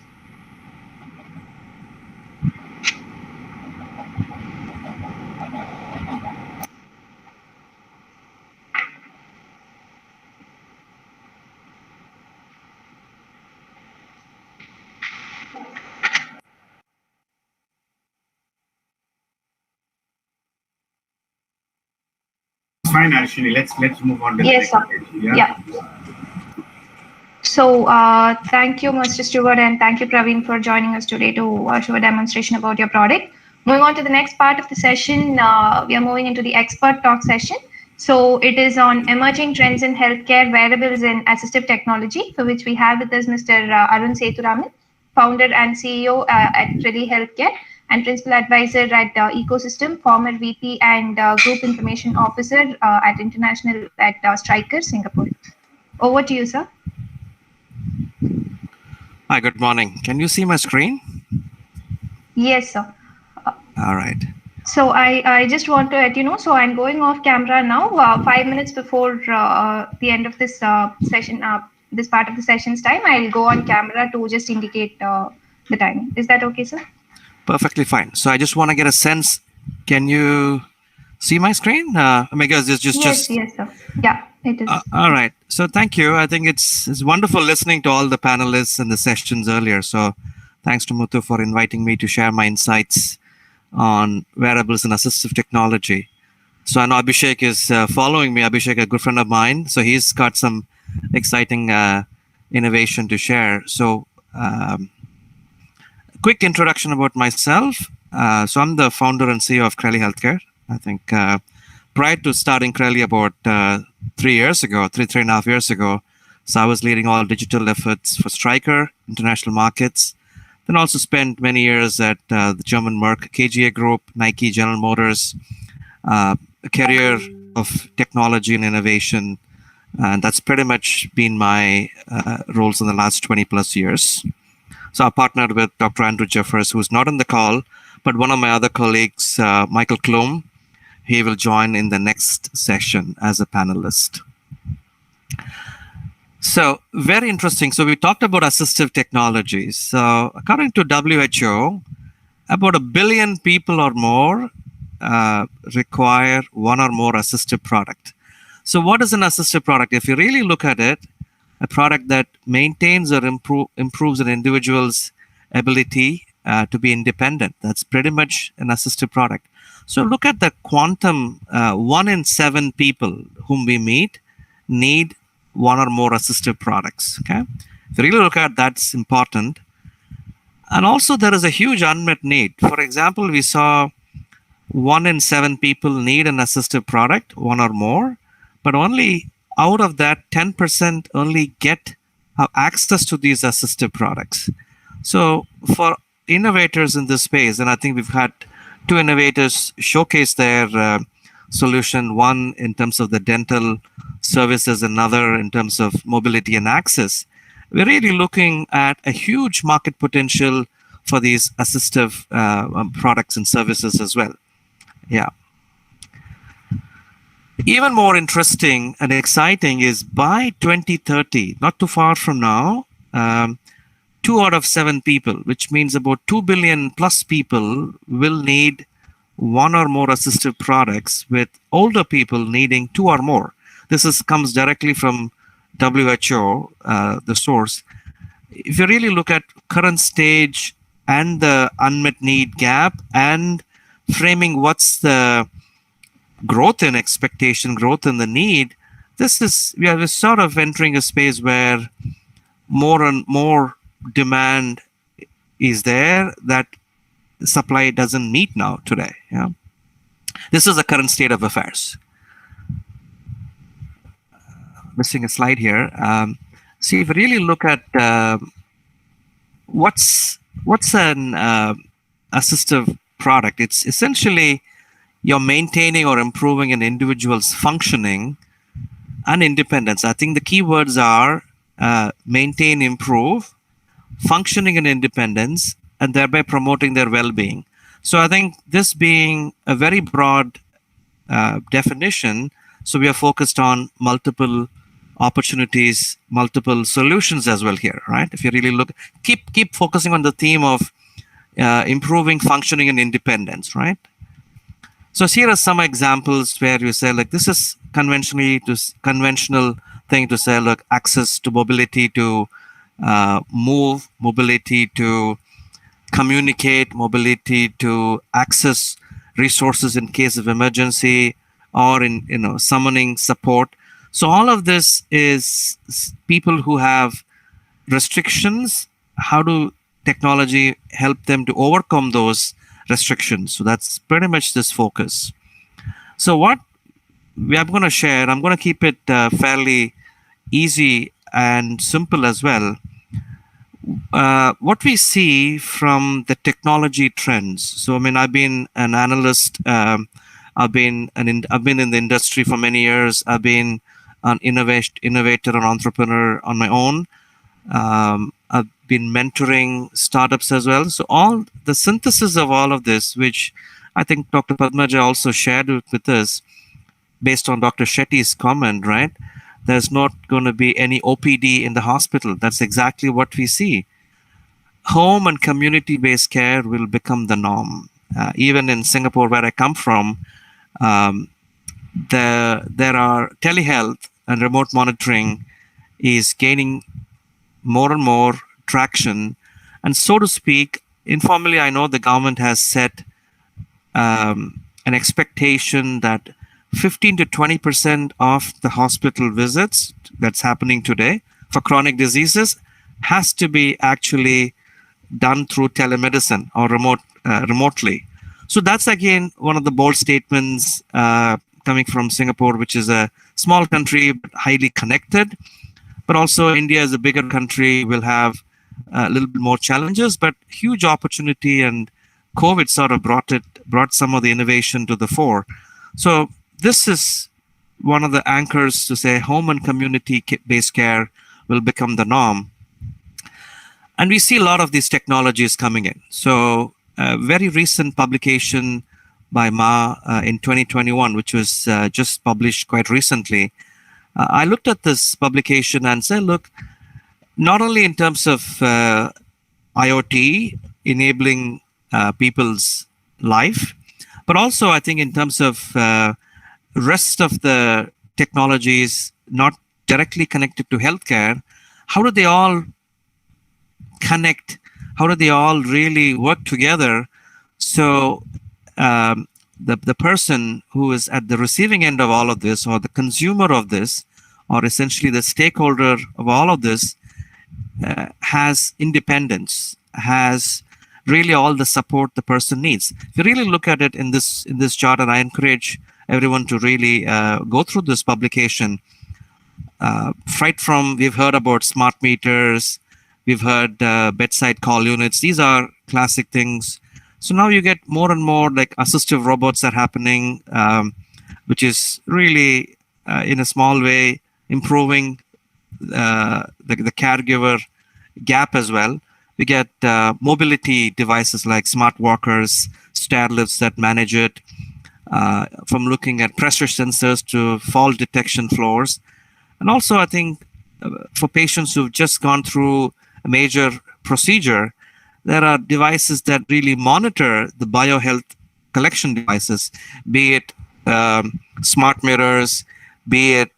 Speaker 2: Fine, Arshini. Let's move on to the
Speaker 1: Yes,
Speaker 2: next
Speaker 1: sir.
Speaker 2: page.
Speaker 1: Yeah. So thank you, Mr. Stewart, and thank you, Praveen, for joining us today to show a demonstration about your product. Moving on to the next part of the session, we are moving into the expert talk session. So it is on emerging trends in healthcare, wearables, and assistive technology, for which we have with us Mr. Arun Sethuraman, founder and CEO at Really Healthcare, and principal advisor at Ecosystem, former VP and Group Information Officer at International at Striker, Singapore. Over to you, sir.
Speaker 15: Hi, good morning. Can you see my screen?
Speaker 1: Yes, sir.
Speaker 15: All right.
Speaker 1: So I just want to let you know, so I'm going off camera now, 5 minutes before the end of this session, this part of the session's time, I'll go on camera to just indicate the time. Is that okay, sir?
Speaker 15: Perfectly fine. So I just want to get a sense. Can you see my screen? Because it's just
Speaker 1: Yes, sir. Yeah, it is.
Speaker 15: All right. So thank you. I think it's wonderful listening to all the panelists and the sessions earlier. So thanks to Muthu for inviting me to share my insights on wearables and assistive technology. So I know Abhishek is following me. Abhishek, a good friend of mine. So he's got some exciting innovation to share. So quick introduction about myself. So I'm the founder and CEO of Crelly Healthcare. I think prior to starting Crelly about 3 and a half years ago, so I was leading all digital efforts for Striker, international markets. Then also spent many years at the German Merck KGA Group, Nike, General Motors, a career of technology and innovation. And that's pretty much been my roles in the last 20 plus years. So I partnered with Dr. Andrew Jeffers, who's not on the call, but one of my other colleagues, Michael Klum, he will join in the next session as a panelist. So very interesting. So we talked about assistive technologies. So according to WHO, about 1 billion people or more require one or more assistive product. So what is an assistive product? If you really look at it, a product that maintains or improves an individual's ability to be independent. That's pretty much an assistive product. So look at the quantum, 1 in 7 people whom we meet need one or more assistive products, okay? If you really look at that's important. And also there is a huge unmet need. For example, we saw 1 in 7 people need an assistive product, one or more, but only out of that 10% only get access to these assistive products. So for innovators in this space, and I think we've had 2 innovators showcase their solution, one in terms of the dental services, another in terms of mobility and access. We're really looking at a huge market potential for these assistive products and services as well. Yeah. Even more interesting and exciting is by 2030, not too far from now, 2 out of 7 people, which means about 2 billion plus people will need 1 or more assistive products, with older people needing 2 or more. This comes directly from WHO, the source. If you really look at current stage and the unmet need gap and framing what's the growth in expectation, growth in the need, we are sort of entering a space where more and more demand is there that supply doesn't meet now today. Yeah, this is the current state of affairs. Missing a slide here. See, if you really look at what's an assistive product, it's essentially you're maintaining or improving an individual's functioning and independence. I think the key words are maintain, improve, functioning and independence, and thereby promoting their well-being. So I think this being a very broad definition, so we are focused on multiple opportunities, multiple solutions as well here, right? If you really look, keep focusing on the theme of improving functioning and independence, right? So here are some examples where you say, like, this is conventional thing to say, look, access to mobility to move, mobility to communicate, mobility to access resources in case of emergency or in summoning support. So all of this is people who have restrictions. How do technology help them to overcome those restrictions? So that's pretty much this focus. So what I'm going to share, I'm going to keep it fairly easy and simple as well. What we see from the technology trends. So I mean, I've been an analyst. I've been in the industry for many years. I've been an innovator and entrepreneur on my own. I've been mentoring startups as well. So all the synthesis of all of this, which I think Dr. Padmaja also shared with us, based on Dr. Shetty's comment, right? There's not going to be any OPD in the hospital. That's exactly what we see. Home and community-based care will become the norm. Even in Singapore, where I come from, there are telehealth and remote monitoring is gaining more and more traction. And so to speak, informally, I know the government has set an expectation that 15 to 20% of the hospital visits that's happening today for chronic diseases has to be actually done through telemedicine or remotely. So that's again one of the bold statements coming from Singapore, which is a small country but highly connected. But also India is a bigger country, will have a little bit more challenges, but huge opportunity, and COVID sort of brought some of the innovation to the fore. So this is one of the anchors to say home and community-based care will become the norm. And we see a lot of these technologies coming in. So a very recent publication by Ma in 2021, which was just published quite recently, I looked at this publication and said, look, not only in terms of IoT enabling people's life, but also I think in terms of rest of the technologies not directly connected to healthcare, how do they all connect? How do they all really work together? So the person who is at the receiving end of all of this, or the consumer of this, or essentially the stakeholder of all of this, has independence, has really all the support the person needs. If you really look at it in this chart, and I encourage everyone to really go through this publication, right from, we've heard about smart meters, we've heard bedside call units. These are classic things. So now you get more and more like assistive robots are happening, which is really in a small way improving the caregiver gap as well. We get mobility devices like smart walkers, stair lifts that manage it. from looking at pressure sensors to fall detection floors. And also, I think for patients who've just gone through a major procedure, there are devices that really monitor the biohealth collection devices, be it smart mirrors, be it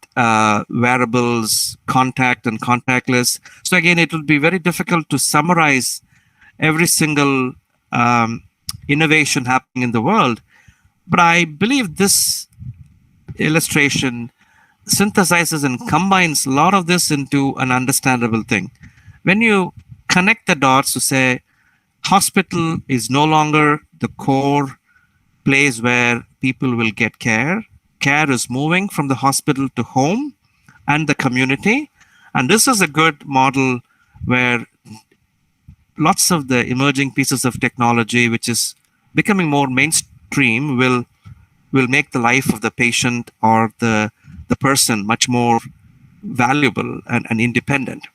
Speaker 15: wearables, contact and contactless. So again, it will be very difficult to summarize every single innovation happening in the world. But I believe this illustration synthesizes and combines a lot of this into an understandable thing. When you connect the dots to say, hospital is no longer the core place where people will get care. Care is moving from the hospital to home and the community. And this is a good model where lots of the emerging pieces of technology, which is becoming more mainstream, will make the life of the patient or the person much more valuable and independent.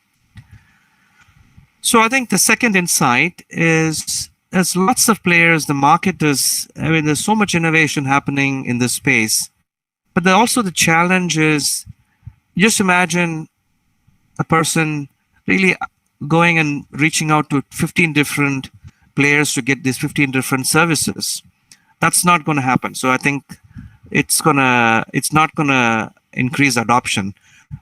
Speaker 15: So I think the second insight is there's lots of players. The market is, I mean, there's so much innovation happening in this space. But also the challenge is, just imagine a person really going and reaching out to 15 different players to get these 15 different services. That's not going to happen. So I think it's not going to increase adoption.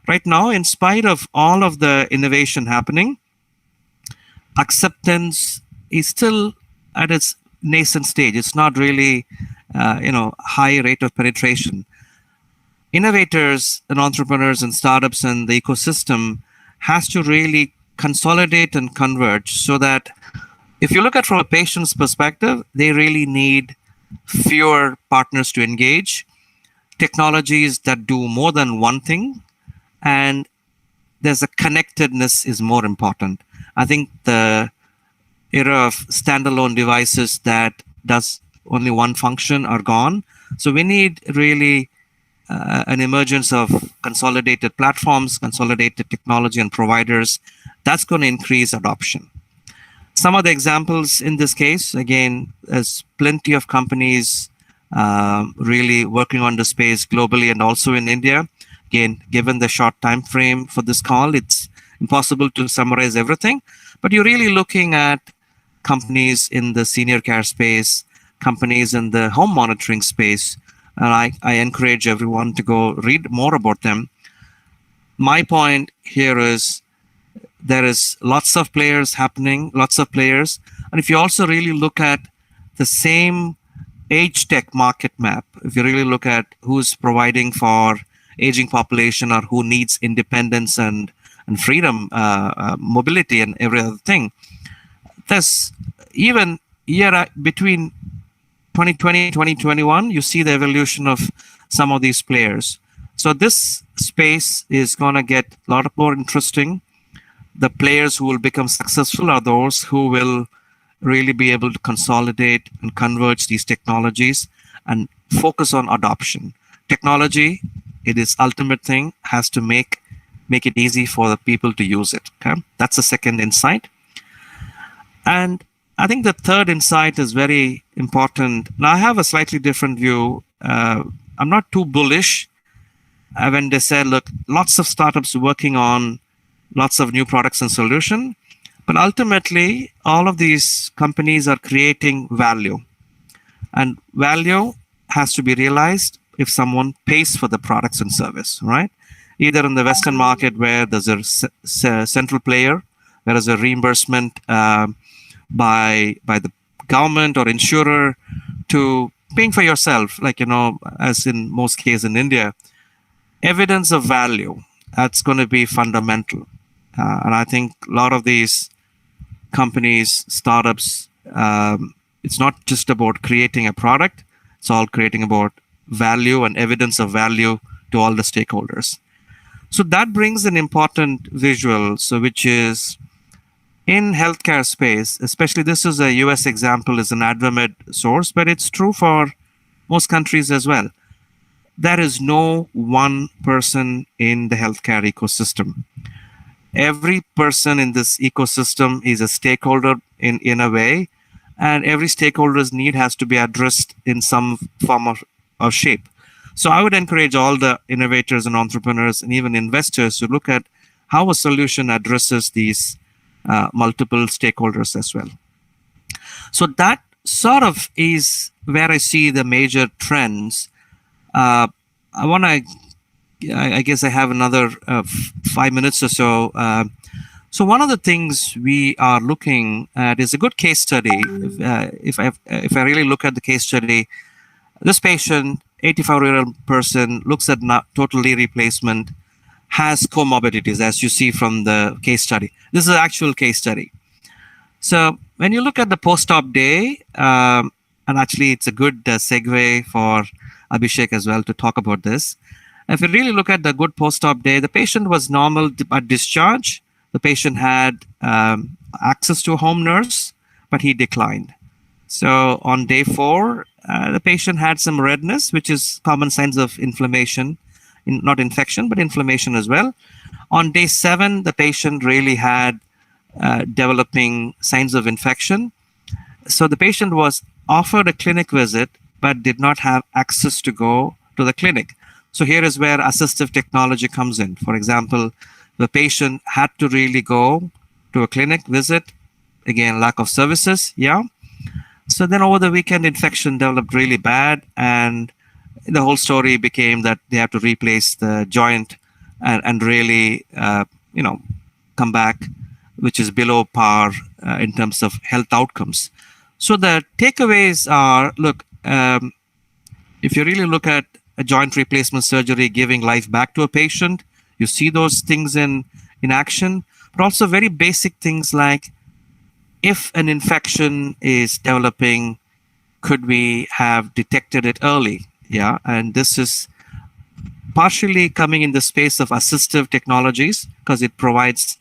Speaker 15: Right now, in spite of all of the innovation happening, acceptance is still at its nascent stage. It's not really, high rate of penetration. Innovators and entrepreneurs and startups and the ecosystem has to really consolidate and converge so that if you look at from a patient's perspective, they really need fewer partners to engage, technologies that do more than one thing, and there's a connectedness is more important. I think the era of standalone devices that does only one function are gone. So we need really an emergence of consolidated platforms, consolidated technology and providers. That's going to increase adoption. Some of the examples in this case, again, there's plenty of companies really working on the space globally and also in India. Again, given the short time frame for this call, it's impossible to summarize everything, but you're really looking at companies in the senior care space, companies in the home monitoring space, and I encourage everyone to go read more about them. My point here is there is lots of players happening, lots of players, and if you also really look at the same age tech market map, if you really look at who's providing for aging population or who needs independence and freedom, mobility and every other thing, there's even between 2020 and 2021, you see the evolution of some of these players. So this space is going to get a lot more interesting. The players who will become successful are those who will really be able to consolidate and converge these technologies and focus on adoption. Technology, it is ultimate thing, has to make it easy for the people to use it. Okay, that's the second insight. And I think the third insight is very important. Now I have a slightly different view. I'm not too bullish when they said, look, lots of startups working on lots of new products and solutions, but ultimately all of these companies are creating value, and value has to be realized if someone pays for the products and service, right? Either in the Western market where there's a central player, there is a reimbursement by the government or insurer, to paying for yourself, like, as in most cases in India, evidence of value, that's going to be fundamental. And I think a lot of these companies, startups, it's not just about creating a product, it's all creating about value and evidence of value to all the stakeholders. So that brings an important visual, so which is in healthcare space, especially this is a US example, is an AdvaMed source, but it's true for most countries as well. There is no one person in the healthcare ecosystem. Every person in this ecosystem is a stakeholder in a way, and every stakeholder's need has to be addressed in some form of shape. So I would encourage all the innovators and entrepreneurs and even investors to look at how a solution addresses these multiple stakeholders as well. So that sort of is where I see the major trends. I guess I have another 5 minutes or so. So one of the things we are looking at is a good case study. If I really look at the case study, this patient, 85-year-old person, looks at total knee replacement, has comorbidities, as you see from the case study. This is an actual case study. So when you look at the post-op day, and actually it's a good segue for Abhishek as well to talk about this. If you really look at the good post-op day, the patient was normal at discharge. The patient had access to a home nurse, but he declined. So on day 4, the patient had some redness, which is common signs of inflammation, not infection, but inflammation as well. On day 7, the patient really had developing signs of infection. So the patient was offered a clinic visit, but did not have access to go to the clinic. So here is where assistive technology comes in. For example, the patient had to really go to a clinic visit. Again, lack of services, yeah. So then over the weekend, infection developed really bad, and the whole story became that they have to replace the joint and really, come back, which is below par in terms of health outcomes. So the takeaways are, look, if you really look at a joint replacement surgery giving life back to a patient, you see those things in action, but also very basic things like, if an infection is developing, could we have detected it early? Yeah, and this is partially coming in the space of assistive technologies because it provides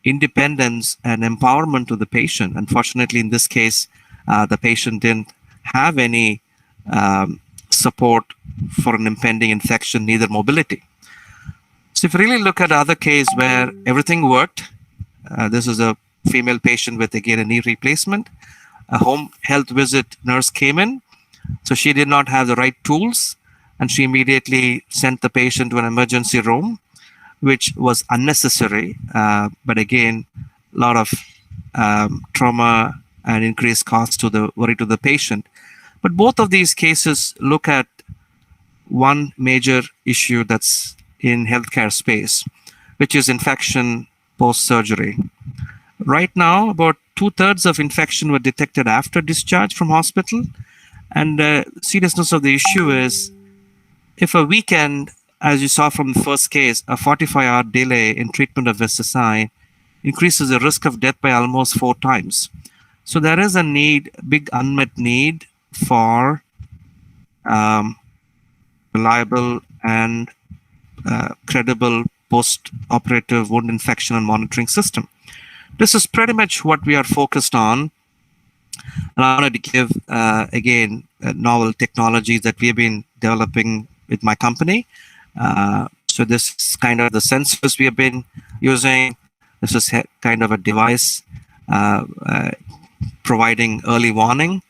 Speaker 15: independence and empowerment to the patient. Unfortunately, in this case, the patient didn't have any support for an impending infection, neither mobility. So if you really look at other case where everything worked, this is a female patient with, again, a knee replacement. A home health visit nurse came in, so she did not have the right tools, and she immediately sent the patient to an emergency room, which was unnecessary. But again, a lot of trauma and increased costs to the patient. But both of these cases look at one major issue that's in healthcare space, which is infection post-surgery. Right now, about 2/3 of infection were detected after discharge from hospital. And the seriousness of the issue is, if a weekend, as you saw from the first case, a 45-hour delay in treatment of SSI increases the risk of death by almost 4 times. So there is a need, big unmet need for reliable and credible post-operative wound infection and monitoring system. This is pretty much what we are focused on. And I wanted to give, again, novel technologies that we have been developing with my company. So this is kind of the sensors we have been using. This is kind of a device providing early warning.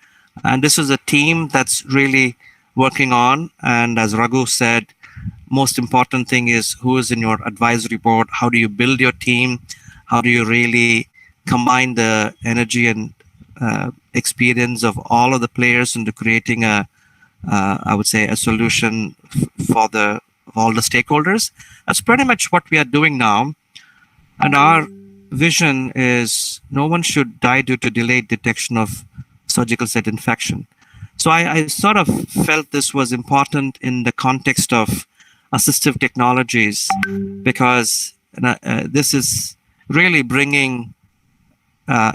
Speaker 15: And this is a team that's really working on. And as Raghu said, most important thing is who is in your advisory board. How do you build your team? How do you really combine the energy and experience of all of the players into creating I would say, a solution for all the stakeholders? That's pretty much what we are doing now. And our vision is no one should die due to delayed detection of surgical site infection. So I sort of felt this was important in the context of assistive technologies, because this is really bringing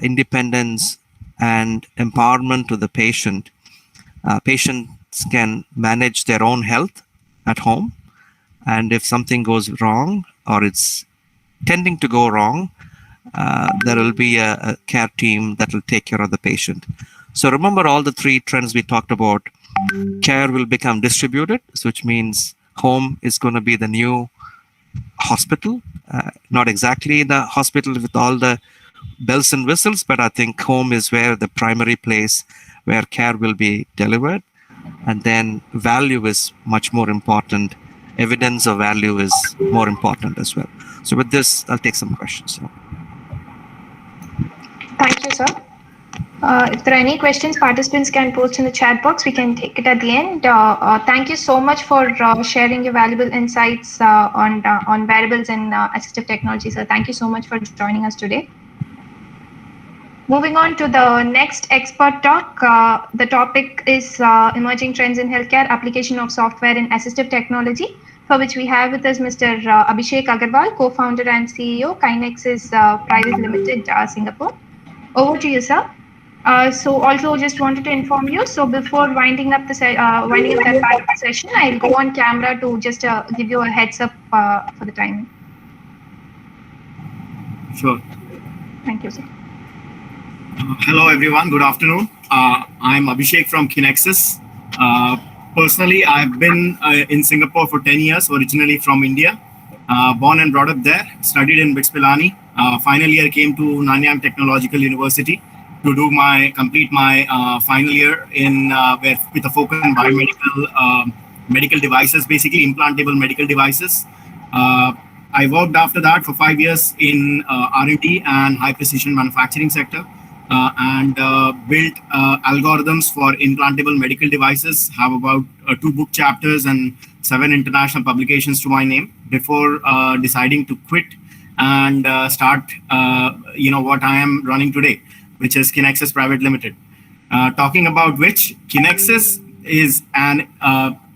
Speaker 15: independence and empowerment to the patient. Patients can manage their own health at home, and if something goes wrong or it's tending to go wrong, there will be a care team that will take care of the patient. So remember all the 3 trends we talked about. Care will become distributed, which means home is going to be the new hospital. Not exactly the hospital with all the bells and whistles, but I think home is where the primary place where care will be delivered. and then value is much more important. Evidence of value is more important as well. So with this, I'll take some questions.
Speaker 1: Thank you, sir. If there are any questions, participants can post in the chat box. We can take it at the end. Thank you so much for sharing your valuable insights on wearables and assistive technology, sir. Thank you so much for joining us today. Moving on to the next expert talk. The topic is emerging trends in healthcare, application of software in assistive technology, for which we have with us Mr. Abhishek Agarwal, co-founder and CEO, Kinexis Private Limited, Singapore. Over to you, sir. So also just wanted to inform you. So before winding up that part of the session, I'll go on camera to just give you a heads up for the timing.
Speaker 16: Sure.
Speaker 1: Thank you, sir.
Speaker 16: Hello, everyone. Good afternoon. I'm Abhishek from Kinexis. Personally, I've been in Singapore for 10 years, originally from India. Born and brought up there, studied in BITS Pilani. Final year came to Nanyang Technological University to complete my final year with a focus on biomedical medical devices, basically implantable medical devices. I worked after that for 5 years in R&D and high precision manufacturing sector. And built algorithms for implantable medical devices, have about 2 book chapters and 7 international publications to my name before deciding to quit and start what I am running today, which is Kinexis Private Limited. Talking about which, Kinexis is an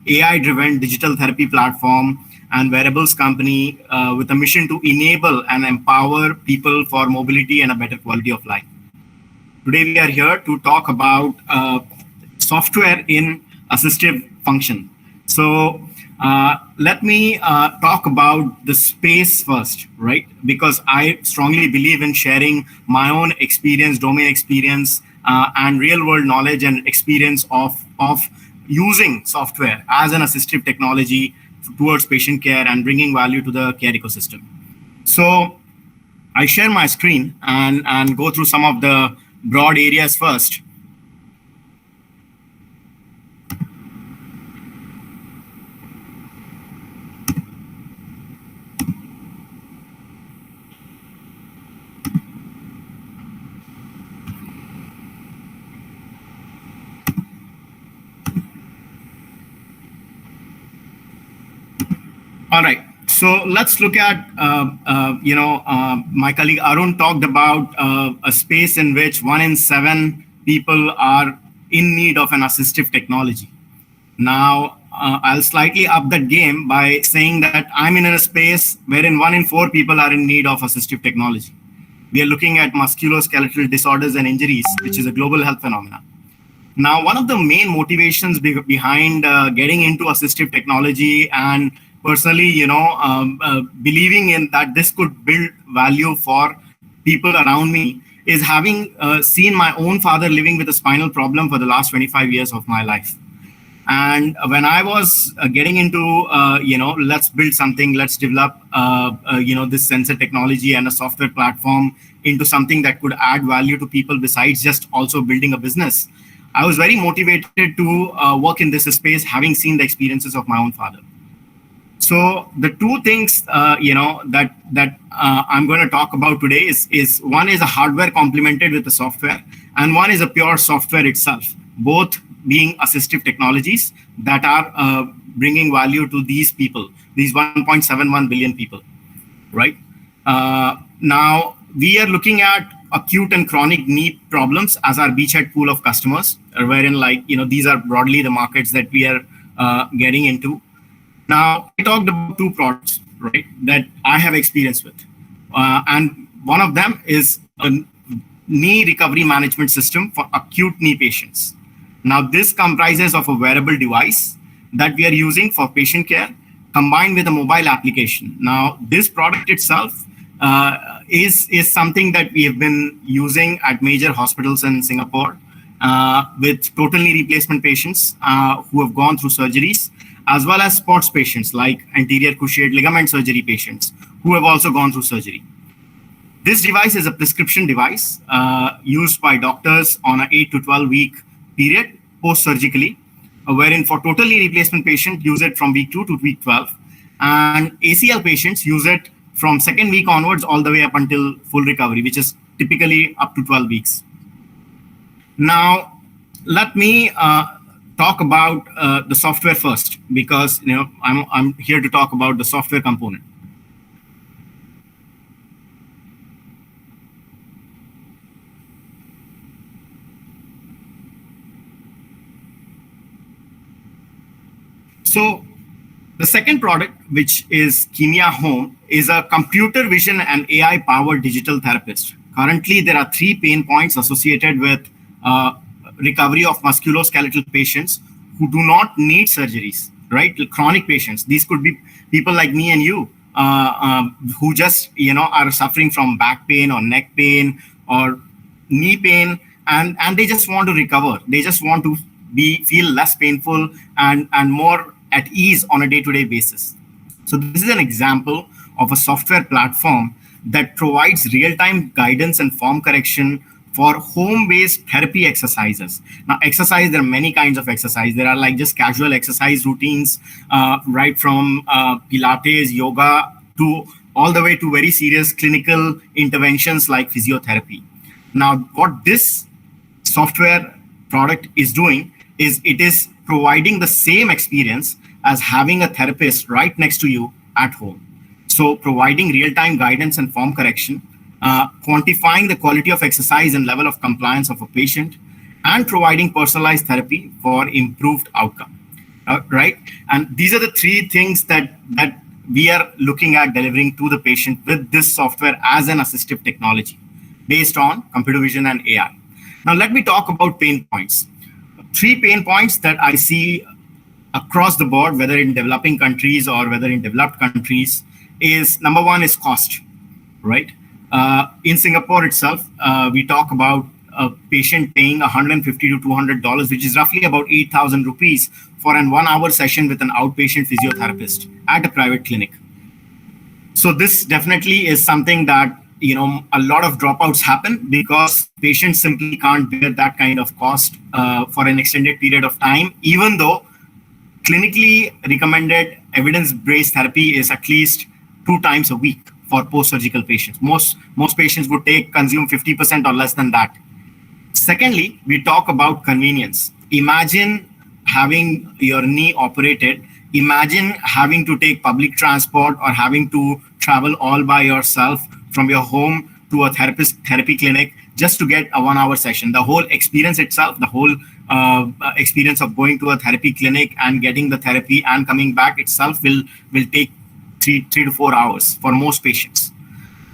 Speaker 16: AI-driven digital therapy platform and wearables company with a mission to enable and empower people for mobility and a better quality of life. Today, we are here to talk about software in assistive function. So let me talk about the space first, right? Because I strongly believe in sharing my own experience, domain experience, and real world knowledge and experience of using software as an assistive technology towards patient care and bringing value to the care ecosystem. So I share my screen and go through some of the broad areas first. All right. So let's look at, my colleague Arun talked about a space in which 1 in 7 people are in need of an assistive technology. Now, I'll slightly up that game by saying that I'm in a space wherein 1 in 4 people are in need of assistive technology. We are looking at musculoskeletal disorders and injuries, which is a global health phenomenon. Now, one of the main motivations behind getting into assistive technology and personally, believing in that this could build value for people around me is having seen my own father living with a spinal problem for the last 25 years of my life. And when I was getting into, let's build something, let's develop, this sensor technology and a software platform into something that could add value to people besides just also building a business, I was very motivated to work in this space, having seen the experiences of my own father. So the two things, that I'm going to talk about today is one is a hardware complemented with the software, and one is a pure software itself, both being assistive technologies that are bringing value to these people, these 1.71 billion people, right? Now, we are looking at acute and chronic knee problems as our beachhead pool of customers, wherein these are broadly the markets that we are getting into. Now, I talked about 2 products, right, that I have experience with. And one of them is a knee recovery management system for acute knee patients. Now, this comprises of a wearable device that we are using for patient care combined with a mobile application. Now, this product itself is something that we have been using at major hospitals in Singapore with total knee replacement patients who have gone through surgeries, as well as sports patients like anterior cruciate ligament surgery patients who have also gone through surgery. This device is a prescription device used by doctors on an 8 to 12 week period post-surgically. wherein for total knee replacement patient use it from week 2 to week 12, and ACL patients use it from second week onwards all the way up until full recovery, which is typically up to 12 weeks. Now, let me talk about the software first, because I'm here to talk about the software component. So the second product, which is Leukemia Home, is a computer vision and AI-powered digital therapist. Currently, there are 3 pain points associated with recovery of musculoskeletal patients who do not need surgeries, right? Chronic patients. These could be people like me and you who just, are suffering from back pain or neck pain or knee pain, and they just want to recover. They just want to feel less painful and more at ease on a day-to-day basis. So this is an example of a software platform that provides real-time guidance and form correction for home-based therapy exercises. Now, there are many kinds of exercise. There are like just casual exercise routines, right from Pilates, yoga, to all the way to very serious clinical interventions like physiotherapy. Now, what this software product is doing is it is providing the same experience as having a therapist right next to you at home. So providing real-time guidance and form correction, quantifying the quality of exercise and level of compliance of a patient, and providing personalized therapy for improved outcome, right? And these are the 3 things that we are looking at delivering to the patient with this software as an assistive technology based on computer vision and AI. Now, let me talk about pain points. 3 pain points that I see across the board, whether in developing countries or whether in developed countries, is number 1 is cost, right? In Singapore itself, we talk about a patient paying $150 to $200, which is roughly about 8,000 rupees for an 1-hour session with an outpatient physiotherapist at a private clinic. So this definitely is something that, a lot of dropouts happen because patients simply can't bear that kind of cost for an extended period of time, even though clinically recommended evidence-based therapy is at least 2 times a week for post-surgical patients. Most patients would consume 50% or less than that. Secondly, we talk about convenience. Imagine having your knee operated. Imagine having to take public transport or having to travel all by yourself from your home to a therapy clinic just to get a 1-hour session. The whole experience itself, the whole experience of going to a therapy clinic and getting the therapy and coming back itself will take 3 to 4 hours for most patients.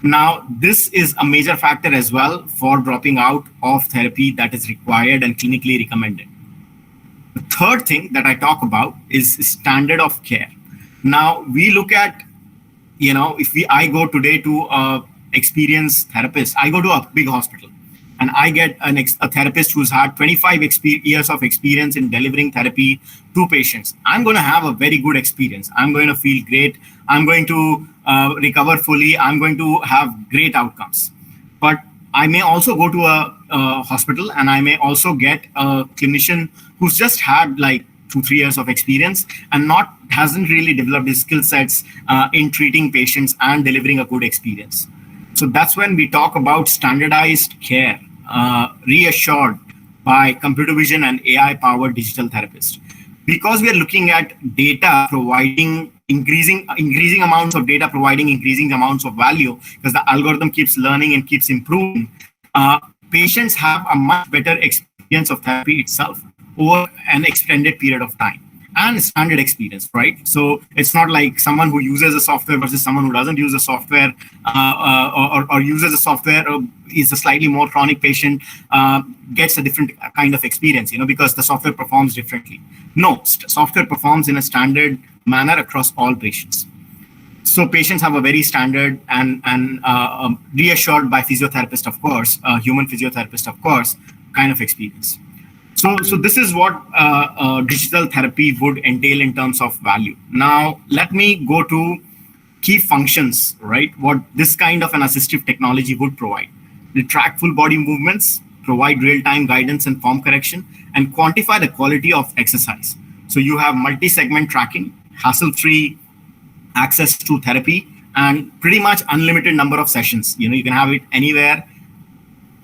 Speaker 16: Now, this is a major factor as well for dropping out of therapy that is required and clinically recommended. The third thing that I talk about is standard of care. Now, we look at, I go today to a experienced therapist, I go to a big hospital and I get a therapist who's had 25 years of experience in delivering therapy to patients. I'm going to have a very good experience. I'm going to feel great. I'm going to recover fully. I'm going to have great outcomes. But I may also go to a hospital and I may also get a clinician who's just had like 2-3 years of experience and hasn't really developed his skill sets in treating patients and delivering a good experience. So that's when we talk about standardized care, reassured by computer vision and AI-powered digital therapists. Because we are looking at data providing increasing amounts of data, providing increasing amounts of value, because the algorithm keeps learning and keeps improving, patients have a much better experience of therapy itself over an extended period of time. And standard experience, right? So it's not like someone who uses the software versus someone who doesn't use the software or uses the software or is a slightly more chronic patient gets a different kind of experience, because the software performs differently. No, software performs in a standard manner across all patients. So patients have a very standard and reassured by physiotherapist, of course, human physiotherapist, of course, kind of experience. So this is what digital therapy would entail in terms of value. Now, let me go to key functions, right? What this kind of an assistive technology would provide. It track full body movements, provide real-time guidance and form correction, and quantify the quality of exercise. So you have multi-segment tracking, hassle-free access to therapy, and pretty much unlimited number of sessions. You can have it anywhere,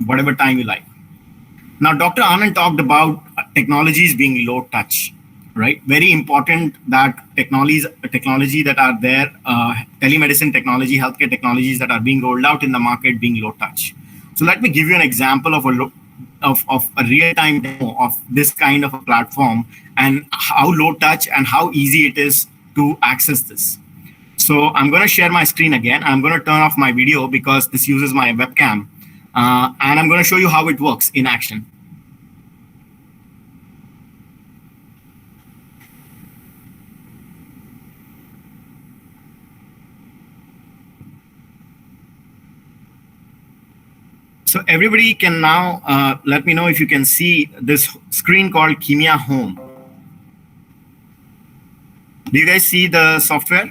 Speaker 16: whatever time you like. Now, Dr. Anand talked about technologies being low touch, right? Very important that technology that are there, telemedicine technology, healthcare technologies that are being rolled out in the market being low touch. So let me give you an example of a real-time demo of this kind of a platform and how low touch and how easy it is to access this. So I'm going to share my screen again. I'm going to turn off my video because this uses my webcam. And I'm going to show you how it works in action. So everybody can now let me know if you can see this screen called Leukemia Home. Do you guys see the software?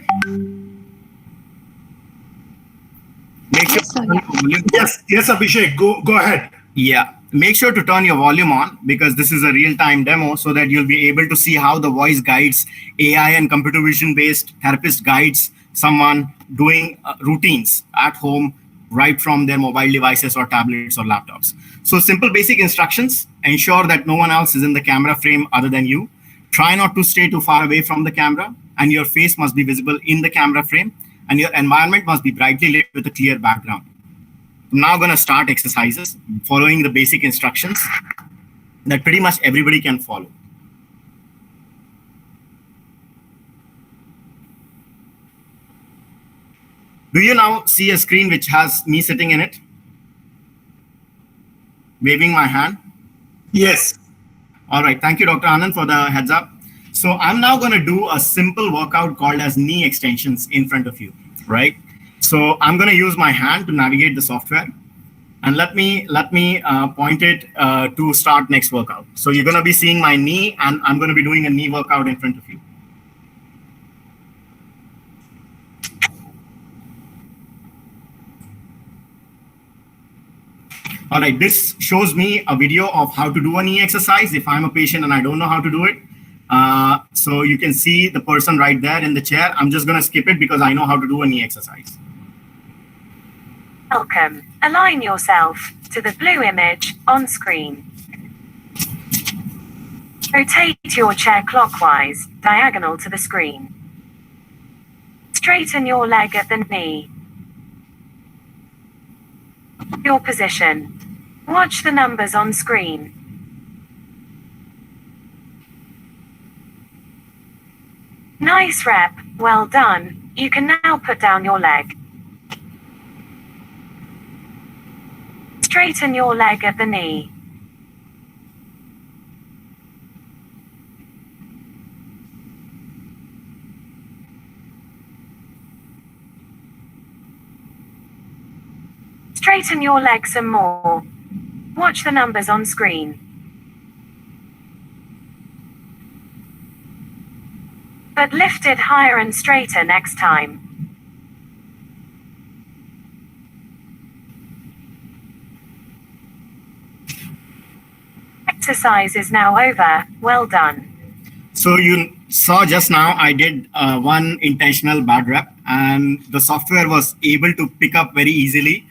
Speaker 16: Make sure
Speaker 9: Yes, Abhishek, go ahead.
Speaker 16: Yeah, make sure to turn your volume on because this is a real-time demo so that you'll be able to see how the voice guides, AI and computer vision-based therapist guides someone doing routines at home right from their mobile devices or tablets or laptops. So simple basic instructions: ensure that no one else is in the camera frame other than you. Try not to stay too far away from the camera, and your face must be visible in the camera frame, and your environment must be brightly lit with a clear background. I'm now going to start exercises following the basic instructions that pretty much everybody can follow. Do you now see a screen which has me sitting in it? Waving my hand?
Speaker 9: Yes.
Speaker 16: All right. Thank you, Dr. Anand, for the heads up. So I'm now going to do a simple workout called as knee extensions in front of you, right? So I'm going to use my hand to navigate the software. And let me point it to start next workout. So you're going to be seeing my knee, and I'm going to be doing a knee workout in front of you. All right, this shows me a video of how to do a knee exercise if I'm a patient and I don't know how to do it. So you can see the person right there in the chair. I'm just going to skip it because I know how to do a knee exercise.
Speaker 17: Welcome. Align yourself to the blue image on screen. Rotate your chair clockwise, diagonal to the screen. Straighten your leg at the knee. Your position. Watch the numbers on screen. Nice rep, well done. You can now put down your leg. Straighten your leg at the knee. Straighten your leg some more. Watch the numbers on screen. But lift it higher and straighter next time. Exercise is now over. Well done.
Speaker 16: So you saw just now I did one intentional bad rep, and the software was able to pick up very easily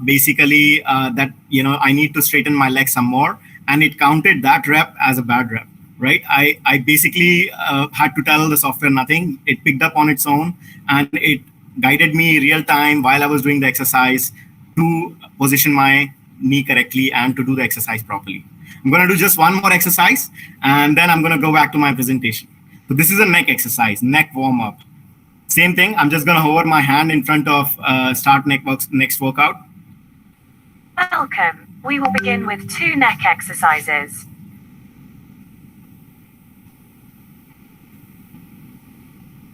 Speaker 16: basically that I need to straighten my leg some more, and it counted that rep as a bad rep, right? I basically had to tell the software nothing. It picked up on its own, and it guided me real time while I was doing the exercise to position my knee correctly and to do the exercise properly. I'm going to do just one more exercise, and then I'm going to go back to my presentation. So this is a neck exercise, neck warm up. Same thing, I'm just going to hover my hand in front of start next workout.
Speaker 17: Welcome. We will begin with 2 neck exercises.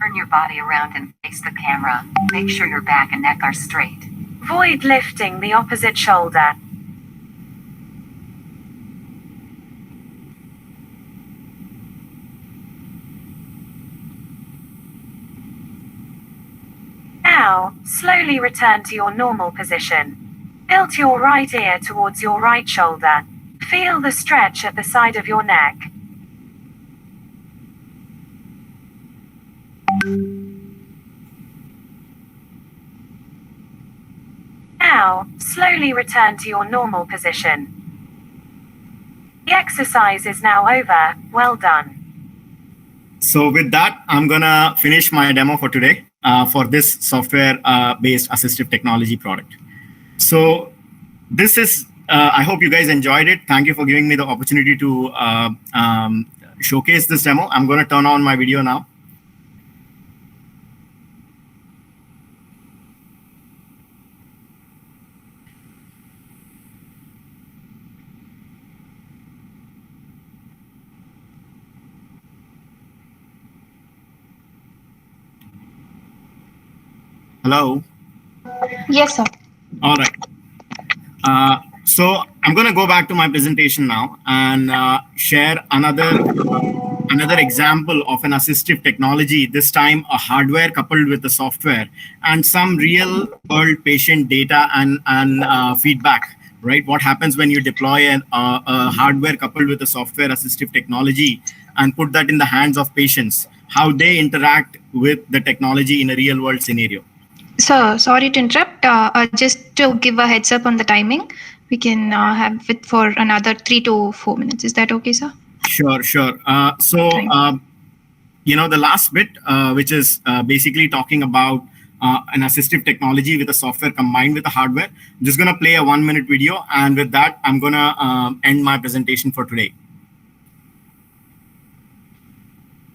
Speaker 18: Turn your body around and face the camera. Make sure your back and neck are straight.
Speaker 17: Avoid lifting the opposite shoulder. Now, slowly return to your normal position. Tilt your right ear towards your right shoulder. Feel the stretch at the side of your neck. Now, slowly return to your normal position. The exercise is now over. Well done.
Speaker 16: So with that, I'm going to finish my demo for today for this software-based assistive technology product. So this is, I hope you guys enjoyed it. Thank you for giving me the opportunity to showcase this demo. I'm going to turn on my video now. Hello?
Speaker 1: Yes, sir.
Speaker 16: All right. So I'm going to go back to my presentation now and share another example of an assistive technology, this time a hardware coupled with the software and some real world patient data and feedback, right? What happens when you deploy a hardware coupled with a software assistive technology and put that in the hands of patients, how they interact with the technology in a real world scenario.
Speaker 1: Sir, sorry to interrupt. Just to give a heads up on the timing, we can have it for another 3 to 4 minutes. Is that okay, sir?
Speaker 16: Sure. You know, the last bit, which is basically talking about an assistive technology with a software combined with the hardware. I'm just going to play a 1-minute video. And with that, I'm going to end my presentation for today.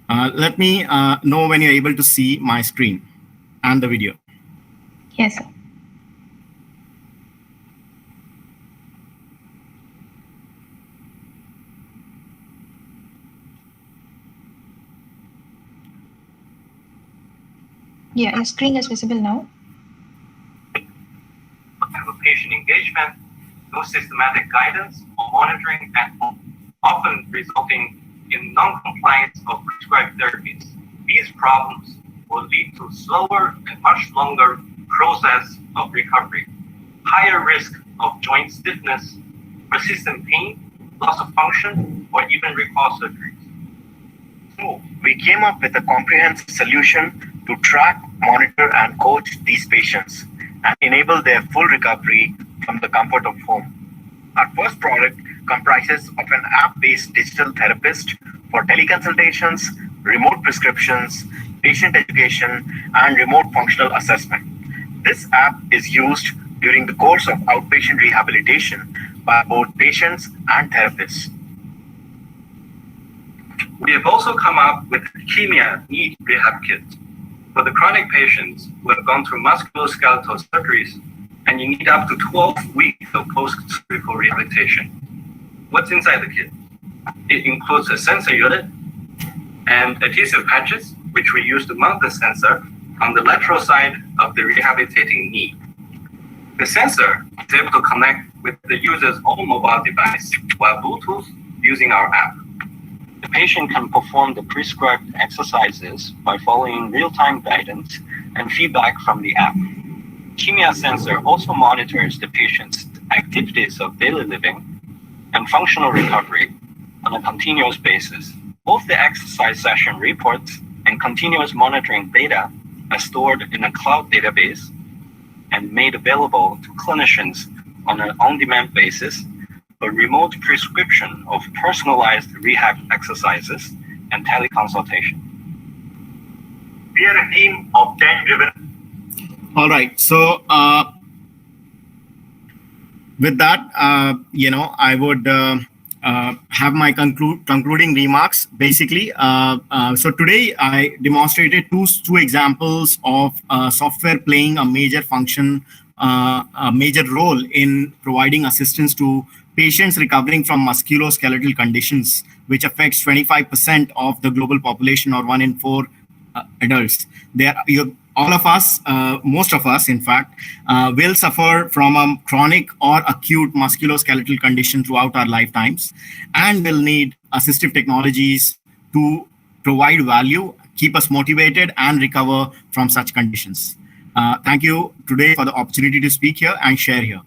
Speaker 16: Let me know when you're able to see my screen and the video.
Speaker 1: Yes, sir. Yeah, your screen is visible now.
Speaker 19: Have a patient engagement, no systematic guidance or monitoring, and often resulting in non-compliance of prescribed therapies. These problems will lead to slower and much longer process of recovery, higher risk of joint stiffness, persistent pain, loss of function, or even recall surgeries. So we came up with a comprehensive solution to track, monitor, and coach these patients and enable their full recovery from the comfort of home. Our first product comprises of an app-based digital therapist for teleconsultations, remote prescriptions, patient education, and remote functional assessment. This app is used during the course of outpatient rehabilitation by both patients and therapists. We have also come up with Leukemia Need Rehab Kit for the chronic patients who have gone through musculoskeletal surgeries and you need up to 12 weeks of post-surgical rehabilitation. What's inside the kit? It includes a sensor unit and adhesive patches, which we use to mount the sensor on the lateral side of the rehabilitating knee. The sensor is able to connect with the user's own mobile device via Bluetooth using our app. The patient can perform the prescribed exercises by following real-time guidance and feedback from the app. Leukemia sensor also monitors the patient's activities of daily living and functional recovery on a continuous basis. Both the exercise session reports and continuous monitoring data are stored in a cloud database and made available to clinicians on an on-demand basis for remote prescription of personalized rehab exercises and teleconsultation. We are a team of 10 driven.
Speaker 16: All right. So with that, I would have my concluding remarks. Basically, so today I demonstrated two examples of software playing a major function, a major role in providing assistance to patients recovering from musculoskeletal conditions, which affects 25% of the global population, or 1 in 4 adults. All of us, most of us, in fact, will suffer from a chronic or acute musculoskeletal condition throughout our lifetimes, and will need assistive technologies to provide value, keep us motivated, and recover from such conditions. Thank you today for the opportunity to speak here and share here.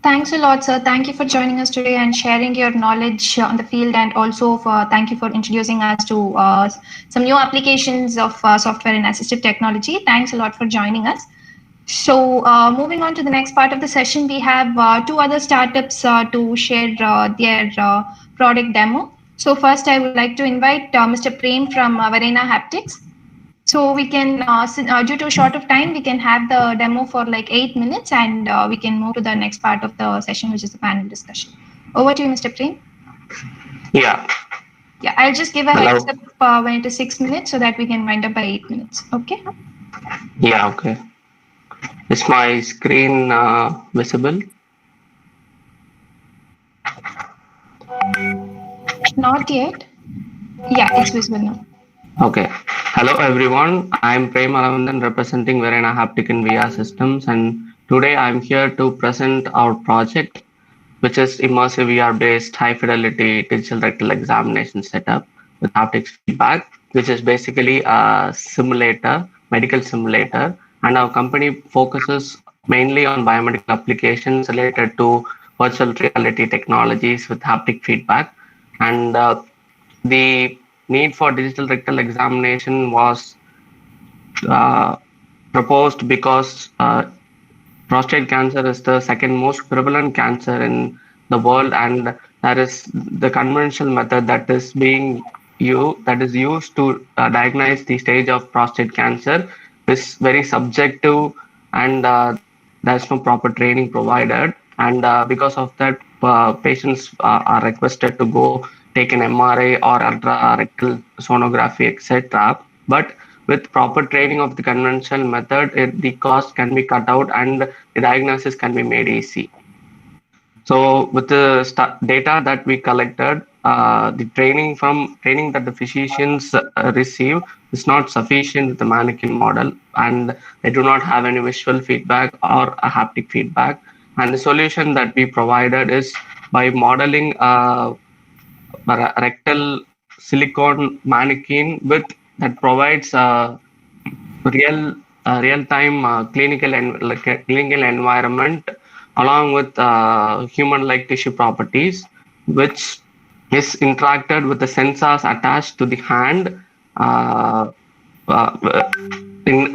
Speaker 1: Thanks a lot, sir. Thank you for joining us today and sharing your knowledge on the field, and also thank you for introducing us to some new applications of software in assistive technology. Thanks a lot for joining us. So moving on to the next part of the session, we have two other startups to share their product demo. So first, I would like to invite Mr. Prem from Verena Haptics. So we can, due to a short of time, we can have the demo for like 8 minutes, and we can move to the next part of the session, which is the panel discussion. Over to you, Mr. Prem.
Speaker 3: Yeah.
Speaker 1: Yeah, I'll just give a heads up when it is 6 minutes so that we can wind up by 8 minutes. Okay?
Speaker 3: Yeah, okay. Is my screen visible?
Speaker 1: Not yet. Yeah, it's visible now.
Speaker 3: Okay. Hello, everyone. I'm Prem Alavandan, representing Verena Haptic in VR Systems, and today I'm here to present our project, which is immersive VR-based high-fidelity digital rectal examination setup with haptics feedback, which is basically a simulator, medical simulator, and our company focuses mainly on biomedical applications related to virtual reality technologies with haptic feedback. And the need for digital rectal examination was proposed because prostate cancer is the second most prevalent cancer in the world, and that is the conventional method that is used to diagnose the stage of prostate cancer is very subjective, and there's no proper training provided, and because of that patients are requested to go take an MRI or ultra-rectal sonography, etc. But with proper training of the conventional method, the cost can be cut out and the diagnosis can be made easy. So with the data that we collected, the training that the physicians receive is not sufficient with the mannequin model, and they do not have any visual feedback or a haptic feedback. And the solution that we provided is by modeling a rectal silicone mannequin that provides real-time clinical environment along with human-like tissue properties, which is interacted with the sensors attached to the hand,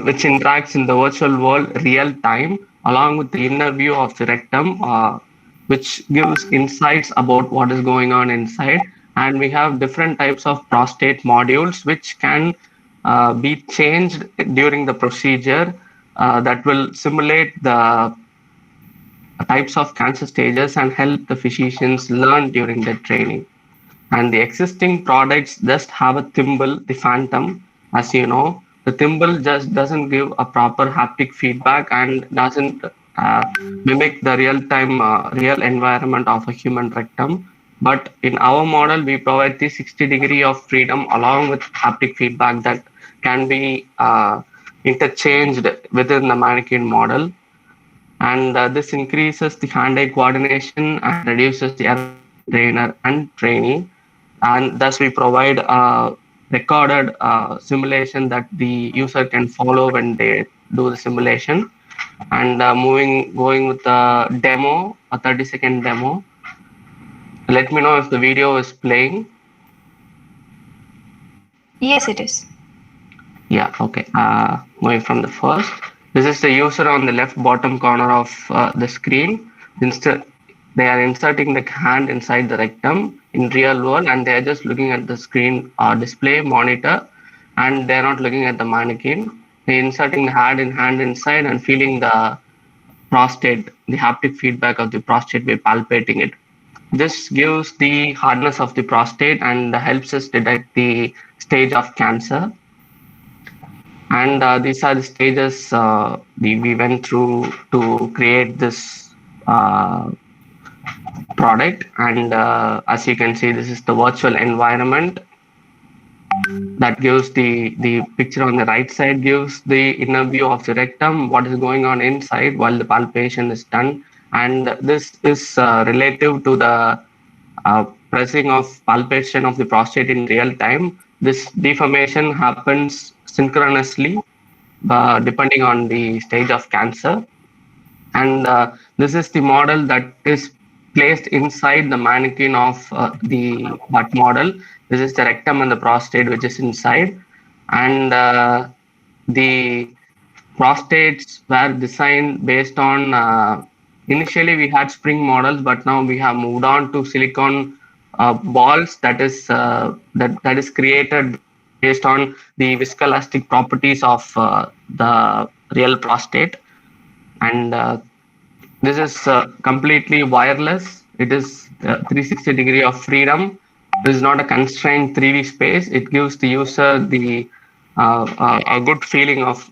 Speaker 3: which interacts in the virtual world real-time, along with the inner view of the rectum, which gives insights about what is going on inside. And we have different types of prostate modules which can be changed during the procedure that will simulate the types of cancer stages and help the physicians learn during their training. And the existing products just have a thimble, the Phantom, as you know. The thimble just doesn't give a proper haptic feedback and doesn't mimic the real environment of a human rectum. But in our model, we provide the 60-degree of freedom along with haptic feedback that can be interchanged within the mannequin model. And this increases the hand-eye coordination and reduces the error trainer and trainee. And thus we provide a recorded simulation that the user can follow when they do the simulation. And going with the demo, a 30-second demo. Let me know if the video is playing.
Speaker 1: Yes, it is.
Speaker 3: Yeah, okay. Going from the first. This is the user on the left bottom corner of the screen. They are inserting the hand inside the rectum in real world, and they are just looking at the screen display monitor, and they're not looking at the mannequin. They're inserting the hand inside and feeling the prostate, the haptic feedback of the prostate by palpating it. This gives the hardness of the prostate and helps us detect the stage of cancer. And these are the stages we went through to create this product. And as you can see, this is the virtual environment that gives the picture on the right side, gives the inner view of the rectum, what is going on inside while the palpation is done. And this is relative to the pressing of palpation of the prostate in real time. This deformation happens synchronously depending on the stage of cancer. And this is the model that is placed inside the mannequin of the butt model. This is the rectum and the prostate, which is inside. And the prostates were designed based on, initially we had spring models, but now we have moved on to silicone balls that is created based on the viscoelastic properties of the real prostate. And this is completely wireless. It is 360 degree of freedom. This is not a constrained 3D space. It gives the user the a good feeling of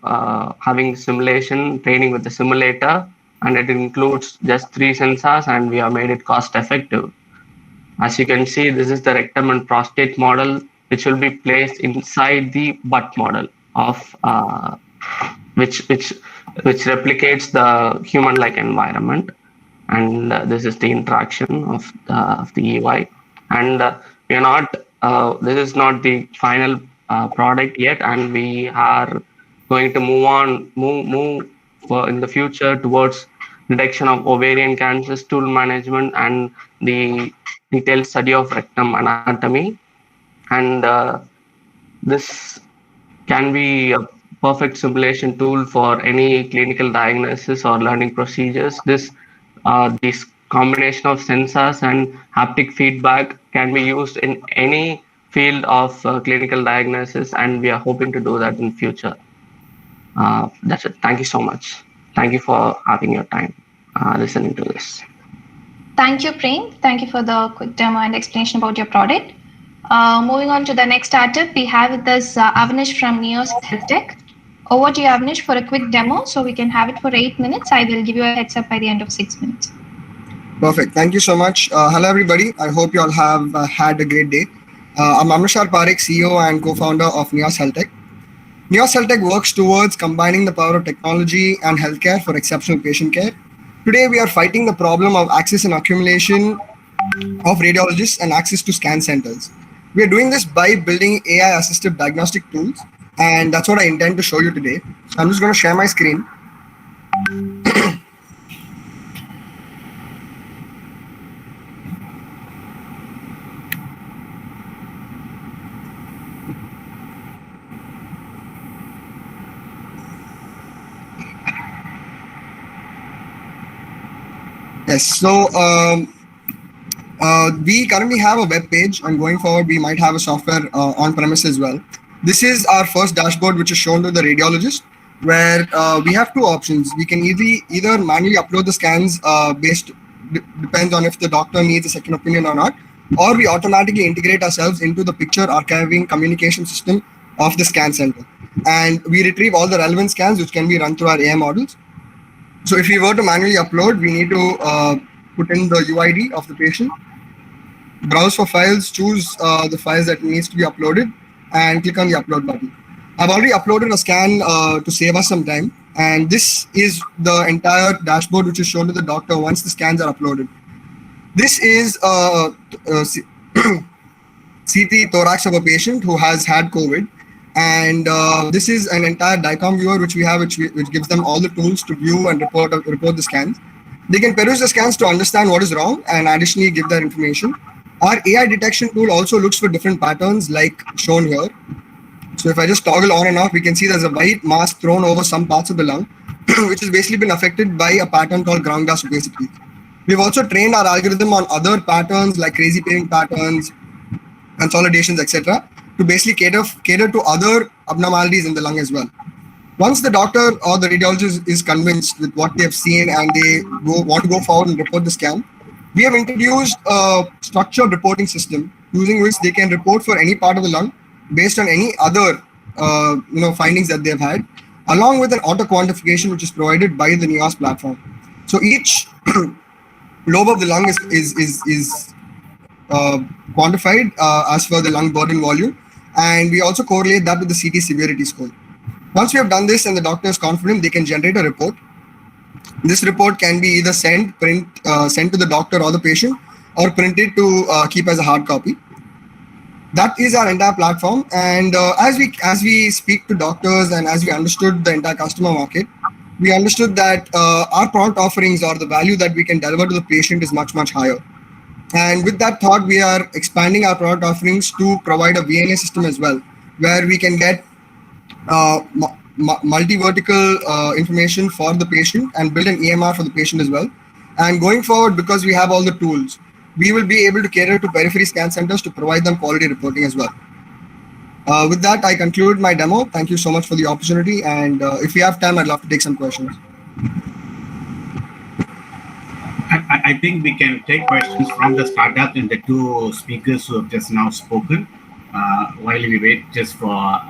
Speaker 3: having simulation training with the simulator, and it includes just 3 sensors, and we have made it cost effective. As you can see, this is the rectum and prostate model, which will be placed inside the butt model of which replicates the human-like environment. And this is the interaction of the UI. And we are not. This is not the final product yet, and we are going to move in the future towards detection of ovarian cancer, stool management, and the detailed study of rectum anatomy. And this can be a perfect simulation tool for any clinical diagnosis or learning procedures. This combination of sensors and haptic feedback can be used in any field of clinical diagnosis, and we are hoping to do that in future. That's it. Thank you so much. Thank you for having your time listening to this.
Speaker 1: Thank you, Prem. Thank you for the quick demo and explanation about your product. Moving on to the next startup, we have with us Avnish from Neos Health Tech. Over to you, Avnish, for a quick demo, so we can have it for 8 minutes. I will give you a heads up by the end of 6 minutes.
Speaker 20: Perfect. Thank you so much. Hello, everybody. I hope you all have had a great day. I'm Amrishar Parekh, CEO and co-founder of Neos Health Tech. Neos Health Tech works towards combining the power of technology and healthcare for exceptional patient care. Today, we are fighting the problem of access and accumulation of radiologists and access to scan centers. We are doing this by building AI-assisted diagnostic tools, and that's what I intend to show you today. I'm just going to share my screen. Yes, so we currently have a web page, and going forward, we might have a software on-premise as well. This is our first dashboard, which is shown to the radiologist, where we have 2 options. We can either manually upload the scans depends on if the doctor needs a second opinion or not, or we automatically integrate ourselves into the picture archiving communication system of the scan center. And we retrieve all the relevant scans, which can be run through our AI models. So if we were to manually upload, we need to put in the UID of the patient, browse for files, choose the files that needs to be uploaded, and click on the upload button. I've already uploaded a scan to save us some time, and this is the entire dashboard which is shown to the doctor once the scans are uploaded. This is CT thorax of a patient who has had COVID, and this is an entire DICOM viewer which we have, which gives them all the tools to view and report the scans. They can peruse the scans to understand what is wrong and additionally give that information. Our AI detection tool also looks for different patterns like shown here. So if I just toggle on and off, we can see there's a white mask thrown over some parts of the lung, which has basically been affected by a pattern called ground glass opacity. We've also trained our algorithm on other patterns like crazy paving patterns, consolidations, etc., to basically cater to other abnormalities in the lung as well. Once the doctor or the radiologist is convinced with what they have seen and they want to go forward and report the scan, we have introduced a structured reporting system using which they can report for any part of the lung based on any other findings that they've had, along with an auto quantification which is provided by the Neos platform. So each lobe of the lung is quantified as per the lung burden volume, and we also correlate that with the CT severity score. Once we have done this and the doctor is confident, they can generate a report. This report can be either sent to the doctor or the patient, or printed to keep as a hard copy. That is our entire platform. And as we speak to doctors and as we understood the entire customer market, we understood that our product offerings or the value that we can deliver to the patient is much, much higher. And with that thought, we are expanding our product offerings to provide a VNA system as well, where we can get multi-vertical information for the patient and build an EMR for the patient as well. And going forward, because we have all the tools, we will be able to cater to periphery scan centers to provide them quality reporting as well. With that, I conclude my demo. Thank you so much for the opportunity. And if we have time, I'd love to take some questions.
Speaker 2: I think we can take questions from the startup and the two speakers who have just now spoken while we wait just for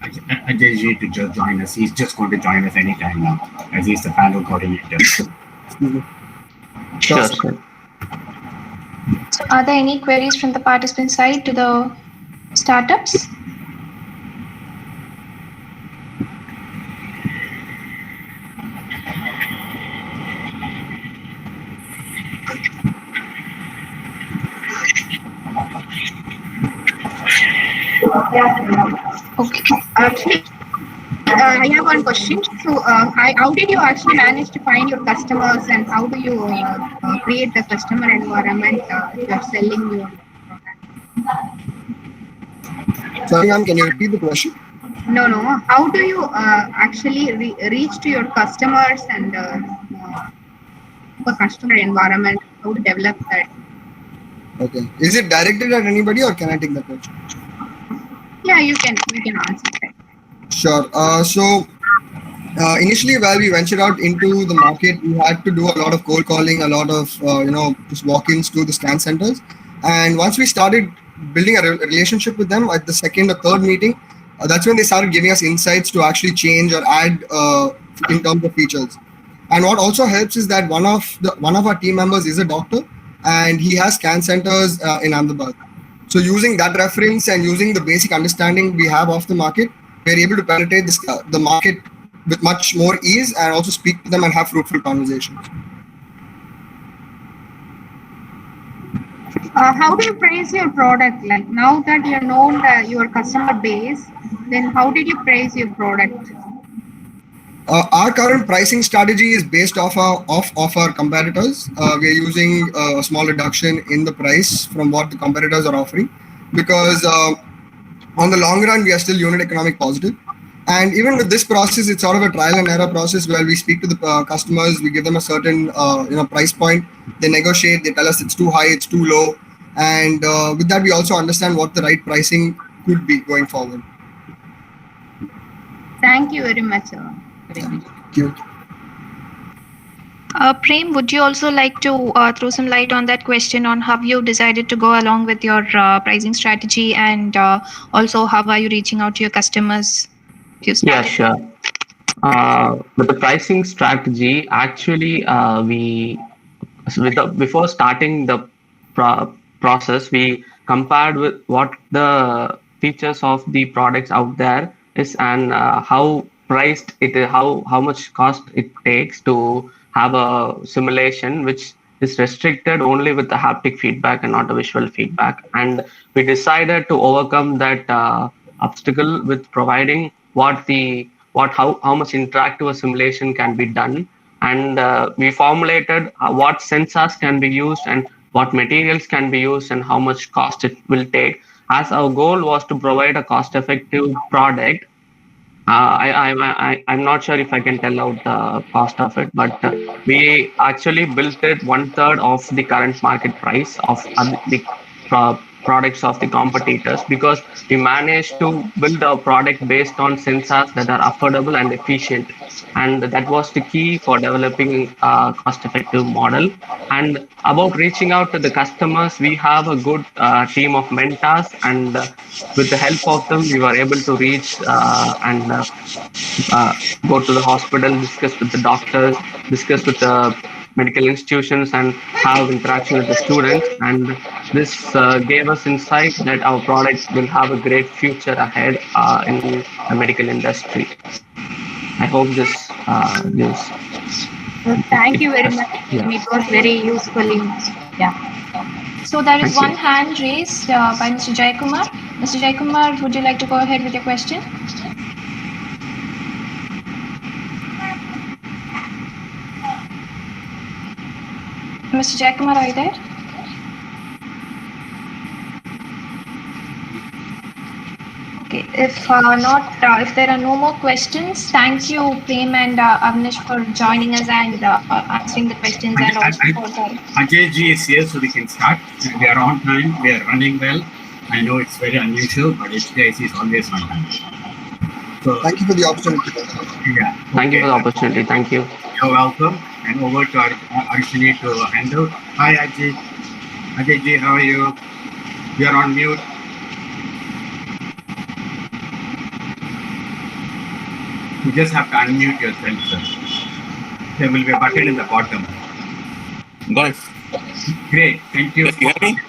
Speaker 2: Ajay to just join us. He's just going to join us anytime now, as he's the panel coordinator.
Speaker 3: Sure.
Speaker 1: So are there any queries from the participant side to the startups? Okay. Actually, I have one question. So, how did you actually manage to find your customers, and how do you create the customer environment if you're selling your product?
Speaker 20: Sorry, ma'am, can you repeat the question?
Speaker 1: No. How do you actually reach to your customers and the customer environment? How to develop that?
Speaker 20: Okay. Is it directed at anybody, or can I take that question?
Speaker 1: Yeah, you can answer that.
Speaker 20: Sure. So initially, while we ventured out into the market, we had to do a lot of cold calling, a lot of just walk-ins to the scan centers. And once we started building a relationship with them at the second or third meeting, that's when they started giving us insights to actually change or add in terms of features. And what also helps is that one of our team members is a doctor, and he has scan centers in Ahmedabad. So using that reference and using the basic understanding we have of the market, we're able to penetrate the market with much more ease and also speak to them and have fruitful conversations.
Speaker 1: How do you price your product? Like, now that you know your customer base, then how did you price your product?
Speaker 20: Our current pricing strategy is based off our competitors. We are using a small reduction in the price from what the competitors are offering, because on the long run, we are still unit economic positive. And even with this process, it's sort of a trial and error process where we speak to the customers, we give them a certain price point, they negotiate, they tell us it's too high, it's too low. And with that, we also understand what the right pricing could be going forward.
Speaker 1: Thank you very much.
Speaker 20: Thank you.
Speaker 1: Prem, would you also like to throw some light on that question on how you decided to go along with your pricing strategy, and also how are you reaching out to your customers?
Speaker 21: Yeah, sure. With the pricing strategy, actually, before starting the process, we compared with what the features of the products out there is, and how priced it is, how much cost it takes to have a simulation which is restricted only with the haptic feedback and not the visual feedback. And we decided to overcome that obstacle with providing how much interactive a simulation can be done. And we formulated what sensors can be used and what materials can be used and how much cost it will take, as our goal was to provide a cost-effective product. I'm not sure if I can tell out the cost of it, but we actually built it 1/3 of the current market price of the products of the competitors, because we managed to build a product based on sensors that are affordable and efficient. And that was the key for developing a cost-effective model. And about reaching out to the customers, we have a good team of mentors, and with the help of them, we were able to reach and go to the hospital, discuss with the doctors, discuss with the medical institutions, and have interaction with the students. And this gave us insight that our product will have a great future ahead in the medical industry. I hope this gives.
Speaker 1: Well, thank you very much.
Speaker 21: Yeah.
Speaker 1: It was very useful. So there is one hand raised by Mr. Jaikumar. Mr. Jaikumar, would you like to go ahead with your question? Mr. Jayakumar, are you there? Okay, if not, if there are no more questions, thank you, Prem and Avnish, for joining us and answering the questions, and also for the...
Speaker 2: Ajay ji is here, so we can start. We are on time. We are running well. I know it's very unusual, but HTIC is always on time. So
Speaker 20: thank you for the opportunity.
Speaker 2: Yeah.
Speaker 21: Thank you for the opportunity. Thank you.
Speaker 2: You're welcome. And over to Arshini to handle. Hi, Ajay. Ajay ji, how are you? You are on mute. You just have to unmute yourself, sir. There will be a button in the bottom.
Speaker 4: Got it.
Speaker 2: Great. Thank you.
Speaker 4: Can you hear me?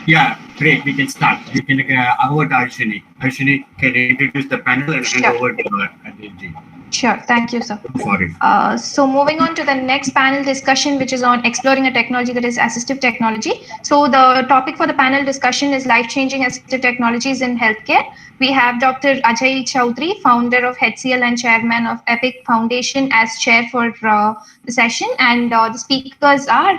Speaker 2: Yeah, great. We can start. We can over to Arshini. Arshini, can you introduce the panel and hand over to Ajay ji?
Speaker 1: Sure. Thank you, sir.
Speaker 2: Sorry.
Speaker 1: So moving on to the next panel discussion, which is on exploring a technology that is assistive technology. So the topic for the panel discussion is life-changing assistive technologies in healthcare. We have Dr. Ajay Chaudhary, founder of HCL and chairman of Epic Foundation, as chair for the session. And the speakers are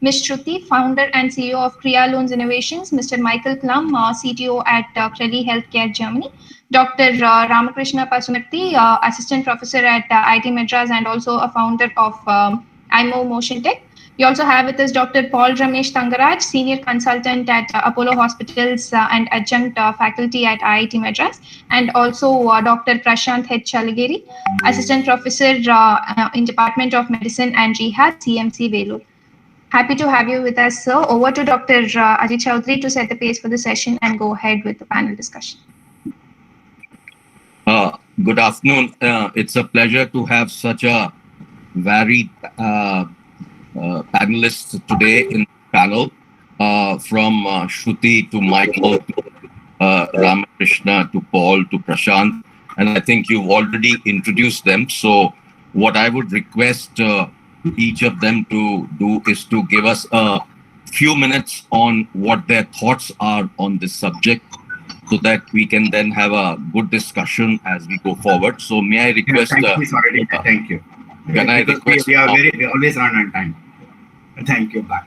Speaker 1: Ms. Shruti, founder and CEO of Kriya Loans Innovations, Mr. Michael Plum, CTO at Crelli Healthcare, Germany, Dr. Ramakrishna Pasumurthy, assistant professor at IT Madras and also a founder of IMO Motion Tech. We also have with us Dr. Paul Ramesh Tangaraj, senior consultant at Apollo Hospitals and adjunct faculty at IIT Madras, and also Dr. Prashant H. Chalageri, assistant professor in Department of Medicine and Rehab, CMC Vellore. Happy to have you with us, sir. Over to Dr. Ajay Chaudhary to set the pace for the session and go ahead with the panel discussion.
Speaker 4: Good afternoon. It's a pleasure to have such a varied panelists today in the panel, from Shruti to Michael to Ramakrishna to Paul to Prashant. And I think you've already introduced them. So what I would request each of them to do is to give us a few minutes on what their thoughts are on this subject, so that we can then have a good discussion as we go forward. So may I request...
Speaker 2: Thank you.
Speaker 4: Can I request...
Speaker 2: We always run on time. Thank you. Bye.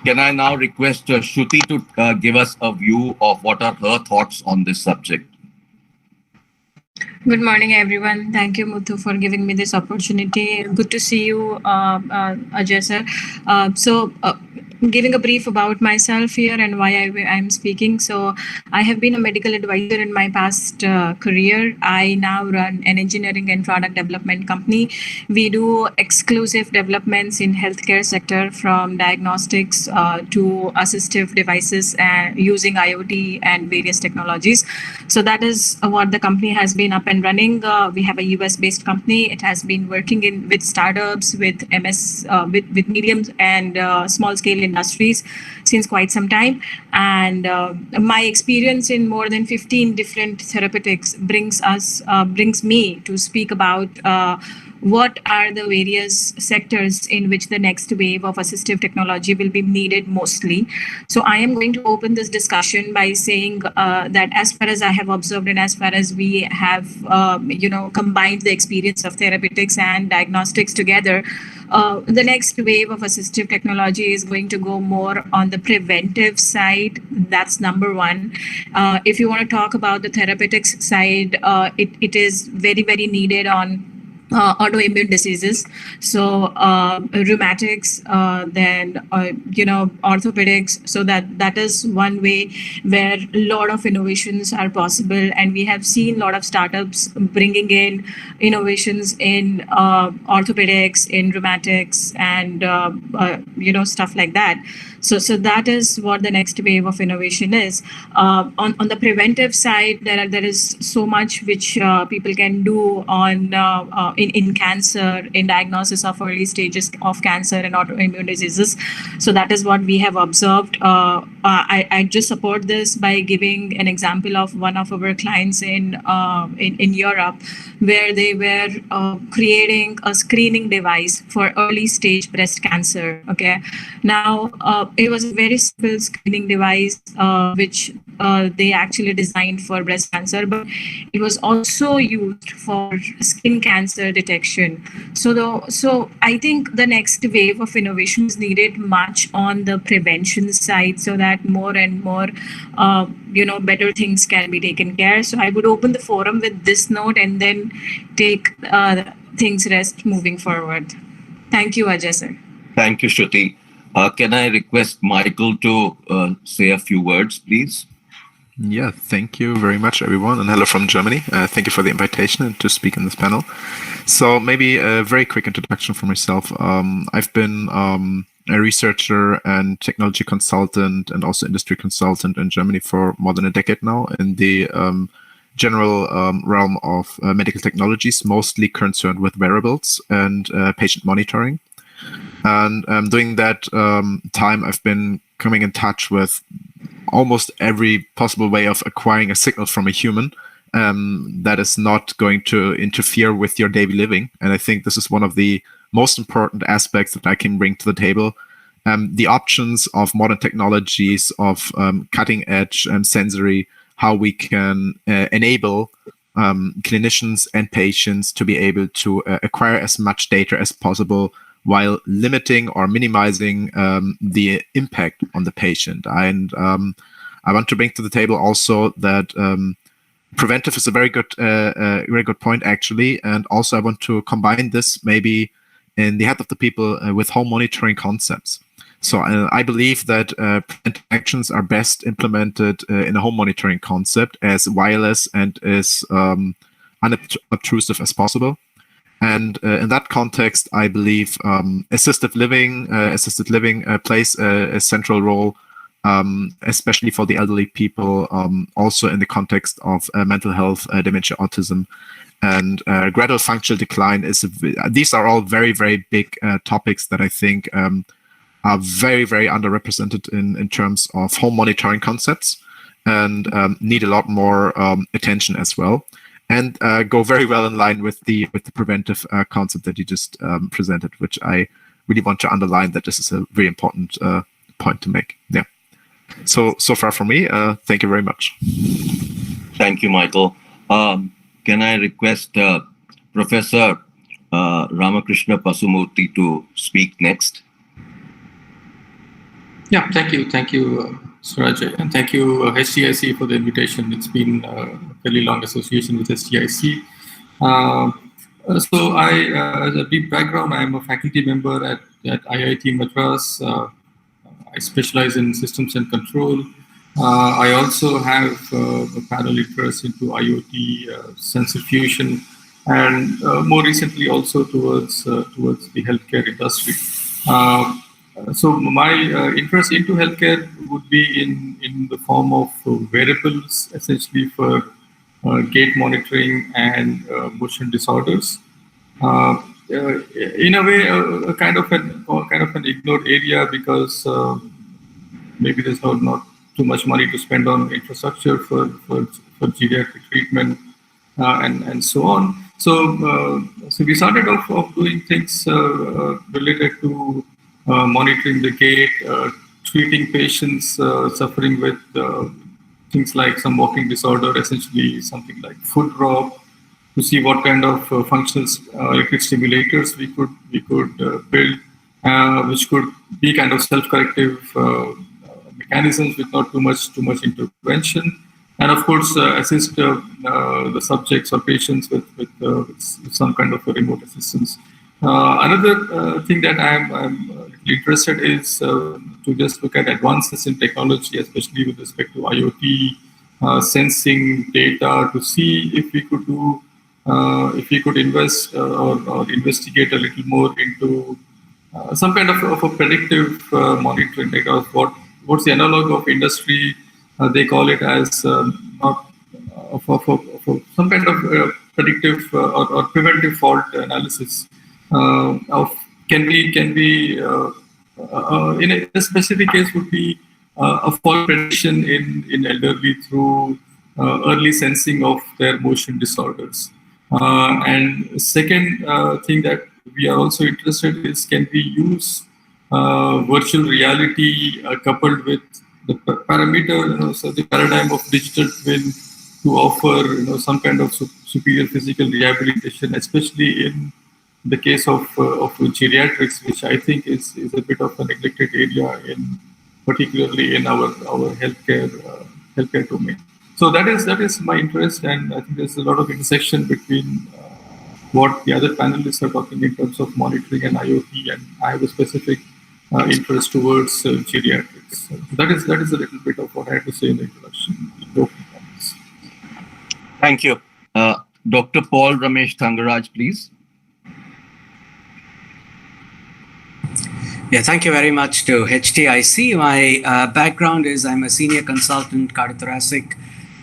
Speaker 4: Can I now request Shruti to give us a view of what are her thoughts on this subject?
Speaker 22: Good morning, everyone. Thank you, Muthu, for giving me this opportunity. Good to see you, Ajay sir. Giving a brief about myself here and why I'm speaking. So I have been a medical advisor in my past career. I now run an engineering and product development company. We do exclusive developments in healthcare sector, from diagnostics to assistive devices using IoT and various technologies. So that is what the company has been up and running. We have a US based company. It has been working with startups, with with medium and small scale industries since quite some time. And my experience in more than 15 different therapeutics brings me to speak about what are the various sectors in which the next wave of assistive technology will be needed mostly. So I am going to open this discussion by saying that as far as I have observed and as far as we have combined the experience of therapeutics and diagnostics together, the next wave of assistive technology is going to go more on the preventive side. That's number one. If you want to talk about the therapeutics side, it is very, very needed on autoimmune diseases, so rheumatics, then orthopedics. So that is one way where a lot of innovations are possible, and we have seen a lot of startups bringing in innovations in orthopedics, in rheumatics, and stuff like that. So that is what the next wave of innovation is. On the preventive side, there is so much which people can do on in cancer, in diagnosis of early stages of cancer and autoimmune diseases. So that is what we have observed. I just support this by giving an example of one of our clients in Europe, where they were creating a screening device for early stage breast cancer. Okay, now it was a very simple screening device which they actually designed for breast cancer, but it was also used for skin cancer cancer detection. So I think the next wave of innovation is needed much on the prevention side, so that more and more better things can be taken care. So I would open the forum with this note and then take things rest moving forward. Thank you, Ajay sir.
Speaker 4: Thank you, Shruti. Can I request Michael to say a few words, please?
Speaker 5: Yeah, thank you very much, everyone, and hello from Germany. Thank you for the invitation to speak in this panel. So maybe a very quick introduction for myself. I've been a researcher and technology consultant and also industry consultant in Germany for more than a decade now in the general realm of medical technologies, mostly concerned with wearables and patient monitoring. And during that time, I've been coming in touch with almost every possible way of acquiring a signal from a human that is not going to interfere with your daily living. And I think this is one of the most important aspects that I can bring to the table. The options of modern technologies, of cutting edge and sensory, how we can enable clinicians and patients to be able to acquire as much data as possible while limiting or minimizing the impact on the patient. And I want to bring to the table also that preventive is a very good point, actually. And also I want to combine this maybe in the head of the people with home monitoring concepts. So I believe that preventive actions are best implemented in a home monitoring concept as wireless and as unobtrusive as possible. And in that context, I believe assisted living plays a central role, especially for the elderly people, also in the context of mental health, dementia, autism, and gradual functional decline. These are all very, very big topics that I think are very, very underrepresented in terms of home monitoring concepts and need a lot more attention as well. And go very well in line with the preventive concept that you just presented, which I really want to underline that this is a very important point to make. Yeah. So far from me. Thank you very much.
Speaker 4: Thank you, Michael. Can I request Professor Ramakrishna Pasumurthy to speak next?
Speaker 10: Yeah, thank you, Surajay, and thank you HTIC for the invitation. It's been a fairly long association with HTIC. So I, as a brief background, I am a faculty member at IIT Madras. I specialize in systems and control. I also have a parallel interest into IoT, sensor fusion, and more recently also towards the healthcare industry. So my interest into healthcare would be in the form of wearables, essentially for gait monitoring and motion disorders. In a way, a kind of an ignored area because maybe there's not too much money to spend on infrastructure for geriatric treatment and so on. So we started off doing things related to monitoring the gait, treating patients suffering with things like some walking disorder, essentially something like foot drop, to see what kind of functional electric stimulators we could build, which could be kind of self-corrective mechanisms with not too much intervention, and of course assist the subjects or patients with some kind of a remote assistance. Another thing that I'm interested is to just look at advances in technology, especially with respect to IoT, sensing data, to see if we could do, if we could invest or investigate a little more into some kind of a predictive monitoring, like what's the analog of industry? They call it as some kind of predictive or preventive fault analysis. Can be in a specific case would be a fault prediction in elderly through early sensing of their motion disorders. And second thing that we are also interested is, can we use virtual reality coupled with the parameter, so the paradigm of digital twin to offer some kind of superior physical rehabilitation, especially in the case of geriatrics, which I think is a bit of a neglected area, particularly in our healthcare domain. So that is my interest, and I think there's a lot of intersection between what the other panelists are talking in terms of monitoring and IoT, and I have a specific interest towards geriatrics. So that is a little bit of what I had to say in the introduction.
Speaker 4: Thank you. Dr. Paul Ramesh Thangaraj, please.
Speaker 7: Yeah, thank you very much to HTIC. My background is I'm a senior consultant cardiothoracic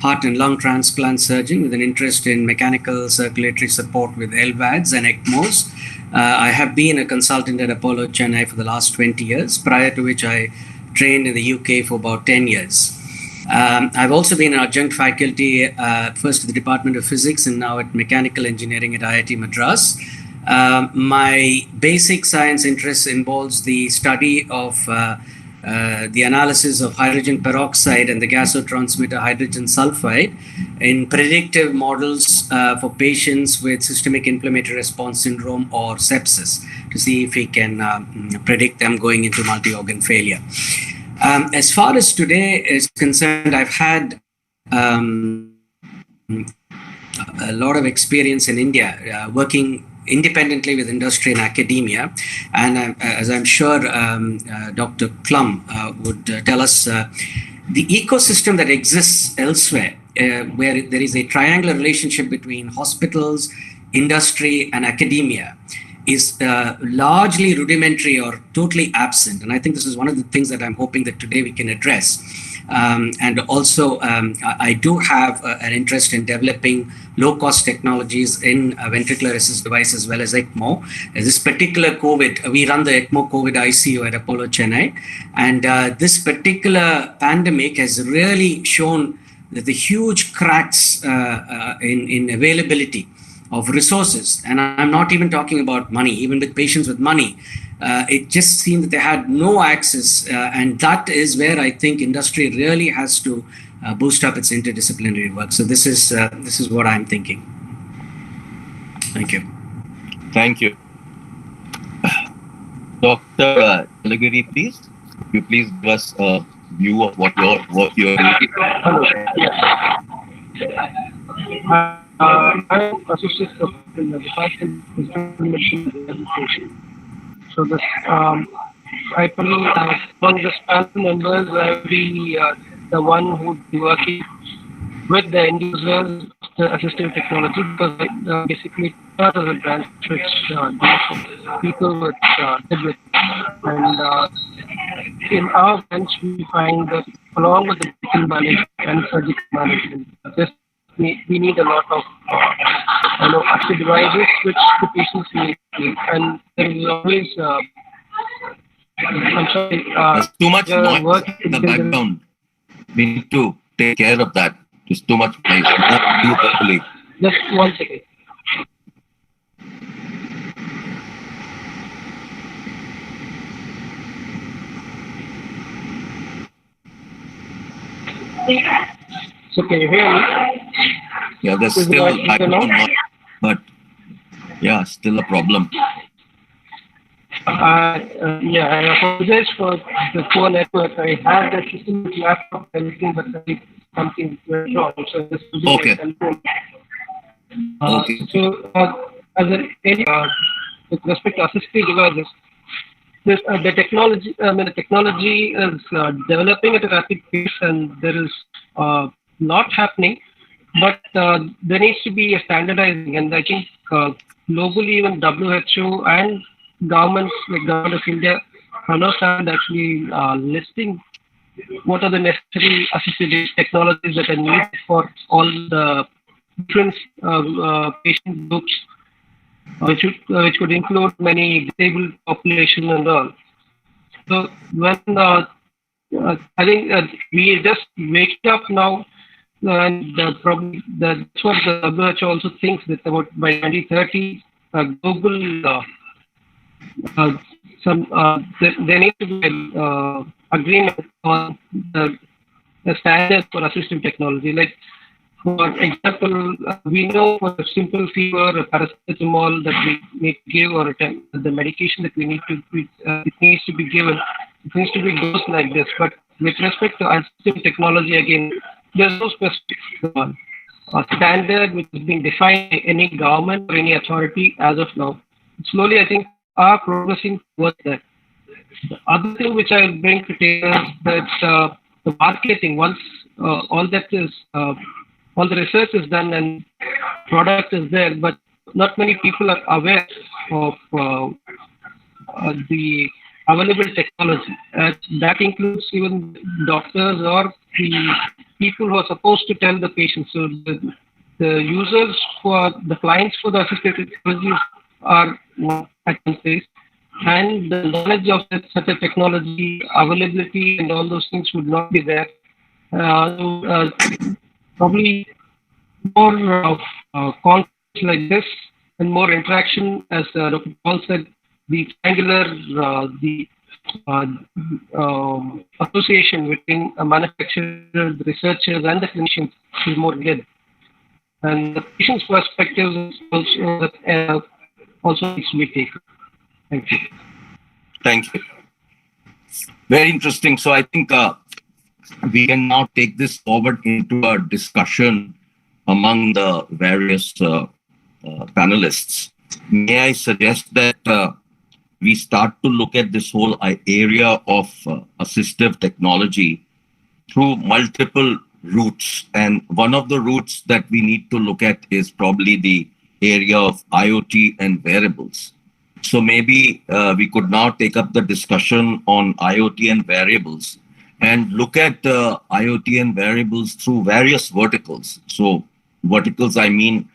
Speaker 7: heart and lung transplant surgeon with an interest in mechanical circulatory support with LVADs and ECMOs. I have been a consultant at Apollo Chennai for the last 20 years, prior to which I trained in the UK for about 10 years. I've also been an adjunct faculty, first at the Department of Physics and now at Mechanical Engineering at IIT Madras. My basic science interest involves the study of the analysis of hydrogen peroxide and the gasotransmitter hydrogen sulfide in predictive models for patients with systemic inflammatory response syndrome or sepsis to see if we can predict them going into multi-organ failure. As far as today is concerned, I've had a lot of experience in India working independently with industry and academia. And as I'm sure Dr. Klum would tell us, the ecosystem that exists elsewhere, where there is a triangular relationship between hospitals, industry, and academia, is largely rudimentary or totally absent. And I think this is one of the things that I'm hoping that today we can address. And also, I do have an interest in developing low-cost technologies in ventricular assist device as well as ECMO. This particular COVID, we run the ECMO COVID ICU at Apollo Chennai, and this particular pandemic has really shown that the huge cracks in availability of resources, and I'm not even talking about money, even with patients with money, it just seemed that they had no access, and that is where I think industry really has to boost up its interdisciplinary work. So this is what I'm thinking. Thank you.
Speaker 4: Thank you. Dr. Talagiri, please. Could you please give us a view of what you're
Speaker 11: I'm associate in the Department of Information Education. So this, I believe among the panel members, I'll be the one who would be working with the end users of the assistive technology, because I basically part of the branch which people with with. And in our branch, we find that along with the medical management and surgical management, we need a lot of active devices which the patients need, and there is always I'm sorry,
Speaker 4: there's too much noise in the background. We need to take care of that. There's too much noise.
Speaker 11: Just 1 second. So can you hear me?
Speaker 4: Yeah, there's still background noise, but yeah, still a problem.
Speaker 11: Yeah, I apologize for the poor network. I had the system with laptop and everything, but something went wrong. So this will be
Speaker 4: okay.
Speaker 11: So as with respect to assistive devices, the technology, the technology is developing at a rapid pace, and there is lot happening, but there needs to be a standardizing, and I think globally even WHO and governments like Government of India have now started actually listing what are the necessary assistive technologies that are needed for all the different patient groups, which could include many disabled population and all. So when I think we just wake up now, and that's what the WHO also thinks, that about by 2030, global there needs to be an agreement on the standards for assistive technology, like For example, we know for a simple fever, a paracetamol that we may give, or the medication that we need to, it needs to be given. It needs to be dosed like this. But with respect to assistive technology, again, there's no specific standard which is being defined by any government or any authority as of now. Slowly, I think, are progressing towards that. The other thing which I will bring to take is that the marketing, once all the research is done and product is there, but not many people are aware of the available technology. That includes even doctors or the people who are supposed to tell the patients. So the users for the clients for the assistive technologies are not at one place, and the knowledge of such a technology, availability, and all those things would not be there. Probably more of conference like this and more interaction, as Dr. Paul said, the triangular, the association between a manufacturer, the researchers, and the clinicians is more good. And the patient's perspective is also needs to be taken. Thank you.
Speaker 4: Thank you. Very interesting. So I think we can now take this forward into a discussion among the various panelists. May I suggest that we start to look at this whole area of assistive technology through multiple routes. And one of the routes that we need to look at is probably the area of IoT and wearables. So maybe we could now take up the discussion on IoT and variables and look at IoT and variables through various verticals. So verticals, I mean,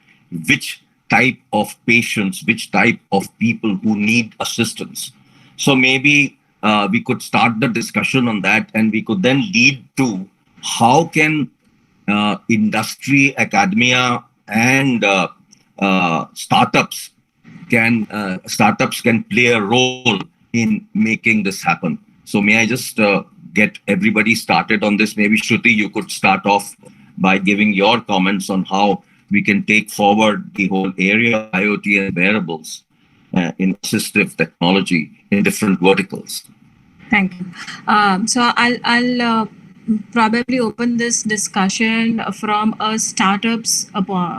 Speaker 4: which type of patients, which type of people who need assistance. So maybe we could start the discussion on that, and we could then lead to how can industry, academia, and startups can play a role in making this happen. So may I just get everybody started on this? Maybe Shruti, you could start off by giving your comments on how we can take forward the whole area of IoT and wearables in assistive technology in different verticals.
Speaker 22: Thank you. So I'll probably open this discussion from a startup's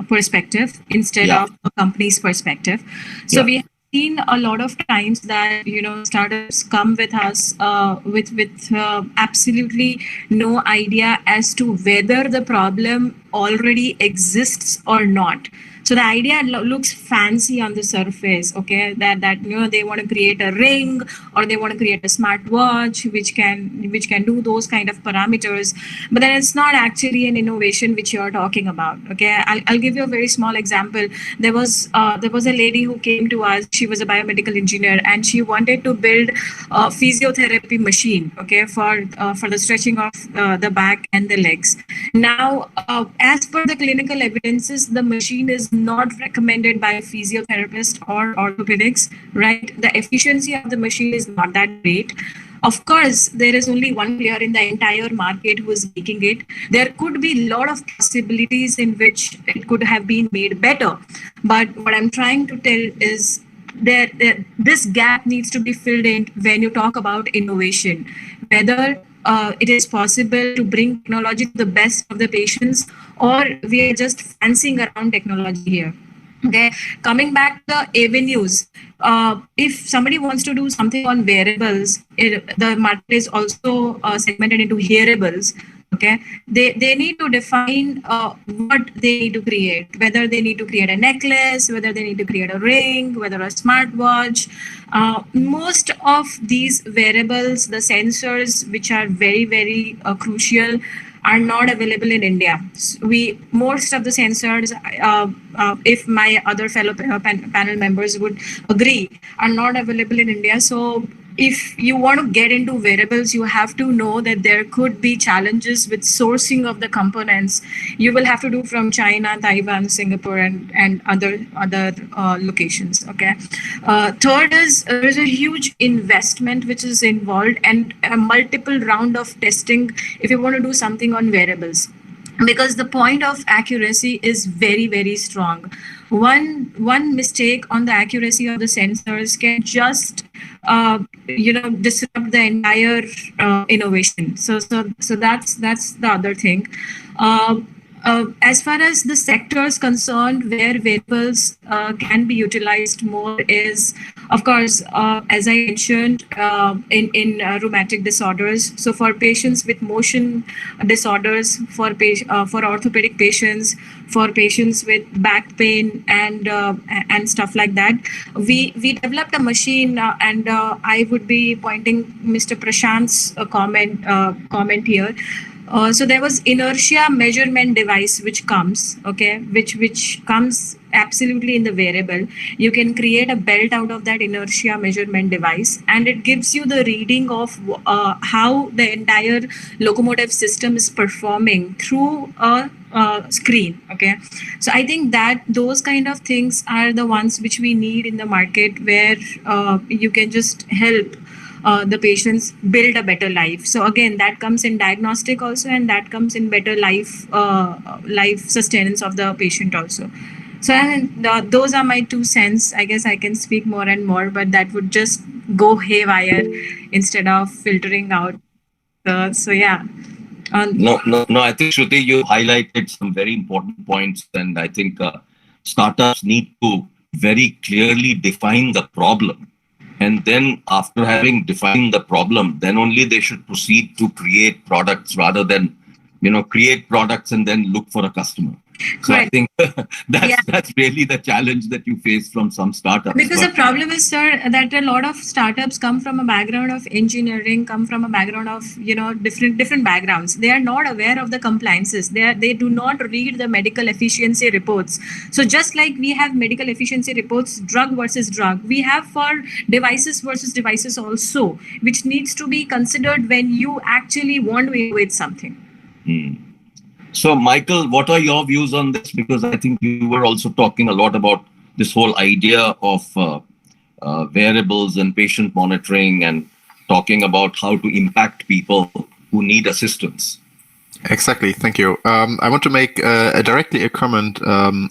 Speaker 22: perspective instead of a company's perspective. So we have seen a lot of times that startups come with us with absolutely no idea as to whether the problem already exists or not. So the idea looks fancy on the surface, okay? That they want to create a ring, or they want to create a smartwatch which can do those kind of parameters, but then it's not actually an innovation which you are talking about, okay? I'll give you a very small example. There was a lady who came to us. She was a biomedical engineer, and she wanted to build a physiotherapy machine, okay, for the stretching of the back and the legs. Now, as per the clinical evidences, the machine is not recommended by physiotherapists or orthopedics, right? The efficiency of the machine is not that great. Of course, there is only one player in the entire market who is making it. There could be a lot of possibilities in which it could have been made better. But what I'm trying to tell is that this gap needs to be filled in when you talk about innovation. Whether it is possible to bring technology to the best of the patients, or we are just fancying around technology here. Okay, coming back to the avenues, if somebody wants to do something on wearables, the market is also segmented into hearables. Okay, they need to define what they need to create, whether they need to create a necklace, whether they need to create a ring, whether a smartwatch. Most of these wearables, the sensors, which are very, very crucial, are not available in India. Most of the sensors, if my other fellow panel members would agree, are not available in India. So if you want to get into wearables, you have to know that there could be challenges with sourcing of the components. You will have to do from China, Taiwan, Singapore, and other locations. Okay. Third is there is a huge investment which is involved, and a multiple round of testing if you want to do something on wearables. because the point of accuracy is very, very strong. One mistake on the accuracy of the sensors can just disrupt the entire innovation. So that's the other thing. As far as the sector is concerned, where wearables can be utilized more is, of course, as I mentioned, in rheumatic disorders. So for patients with motion disorders, for orthopedic patients, for patients with back pain and stuff like that, we developed a machine, and I would be pointing Mr. Prashant's comment here. So there was inertia measurement device which comes, which comes absolutely in the wearable. You can create a belt out of that inertia measurement device, and it gives you the reading of how the entire locomotive system is performing through a screen. So I think that those kind of things are the ones which we need in the market, where you can just help the patients build a better life. So again, that comes in diagnostic also, and that comes in better life sustenance of the patient also. So those are my 2 cents. I guess I can speak more and more, but that would just go haywire instead of filtering out. So yeah.
Speaker 4: No. I think, Shruti, you highlighted some very important points, and I think startups need to very clearly define the problem. And then after having defined the problem, then only they should proceed to create products, rather than, create products and then look for a customer. So I think that's really the challenge that you face from some startups.
Speaker 22: Because the problem is, sir, that a lot of startups come from a background of engineering, come from a background of different backgrounds. They are not aware of the compliances. They do not read the medical efficiency reports. So just like we have medical efficiency reports, drug versus drug, we have for devices versus devices also, which needs to be considered when you actually want to innovate something.
Speaker 4: So, Michael, what are your views on this? Because I think you were also talking a lot about this whole idea of wearables and patient monitoring, and talking about how to impact people who need assistance.
Speaker 5: Exactly. Thank you. I want to make directly a comment on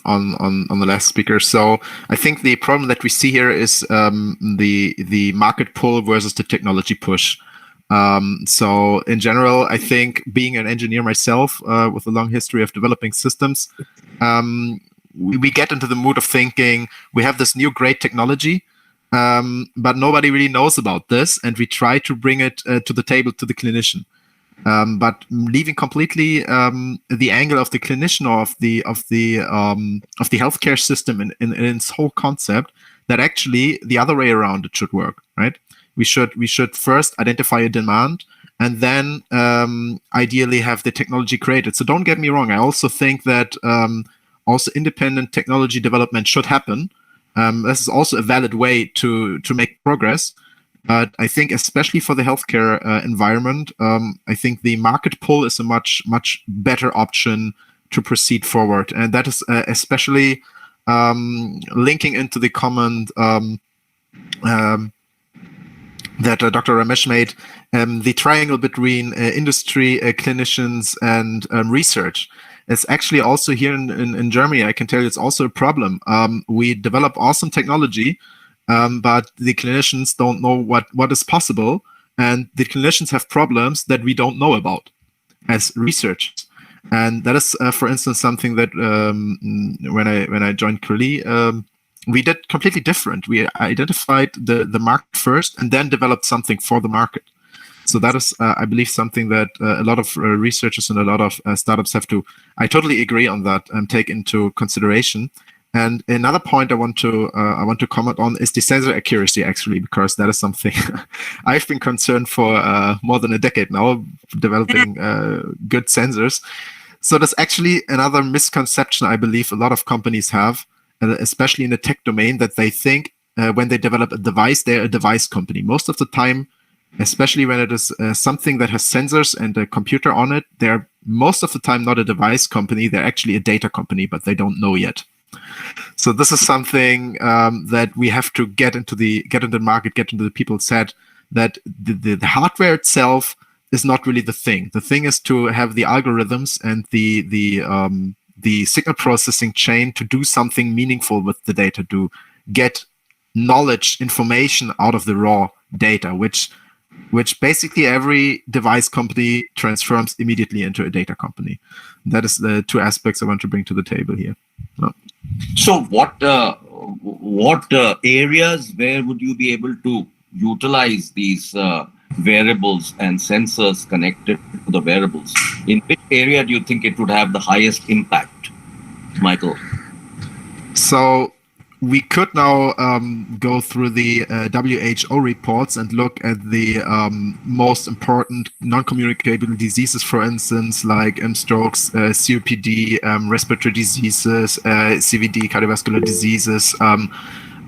Speaker 5: the last speaker. So I think the problem that we see here is the market pull versus the technology push. So in general, I think, being an engineer myself with a long history of developing systems, we get into the mood of thinking we have this new great technology, but nobody really knows about this, and we try to bring it to the table to the clinician. But leaving completely the angle of the clinician, or of the healthcare system in its whole concept, that actually the other way around it should work, right? We should first identify a demand, and then ideally have the technology created. So don't get me wrong. I also think that also independent technology development should happen. This is also a valid way to make progress. But I think, especially for the healthcare environment, I think the market pull is a much better option to proceed forward, and that is especially linking into the comment that Dr. Ramesh made, the triangle between industry, clinicians, and research. It's actually also here in Germany, I can tell you, it's also a problem. We develop awesome technology, but the clinicians don't know what is possible, and the clinicians have problems that we don't know about as researchers. And that is, for instance, something that when I joined Curly, we did completely different. We identified the market first, and then developed something for the market. So that is, I believe, something that a lot of researchers and a lot of startups have to, I totally agree on that, and take into consideration. And another point I want to comment on is the sensor accuracy, actually, because that is something I've been concerned for more than a decade now, developing good sensors. So that's actually another misconception I believe a lot of companies have, especially in the tech domain, that they think when they develop a device, they're a device company. Most of the time, especially when it is something that has sensors and a computer on it, they're most of the time not a device company. They're actually a data company, but they don't know yet. So this is something that we have to get into the market, get into the people's head, that the hardware itself is not really the thing. The thing is to have the algorithms and the signal processing chain to do something meaningful with the data, to get knowledge, information out of the raw data, which basically every device company transforms immediately into a data company. That is the two aspects I want to bring to the table here.
Speaker 4: So what areas where would you be able to utilize these variables and sensors connected to the variables? In which area do you think it would have the highest impact, Michael?
Speaker 5: So we could now go through the WHO reports and look at the most important non-communicable diseases, for instance, like strokes, COPD, respiratory diseases, CVD, cardiovascular diseases.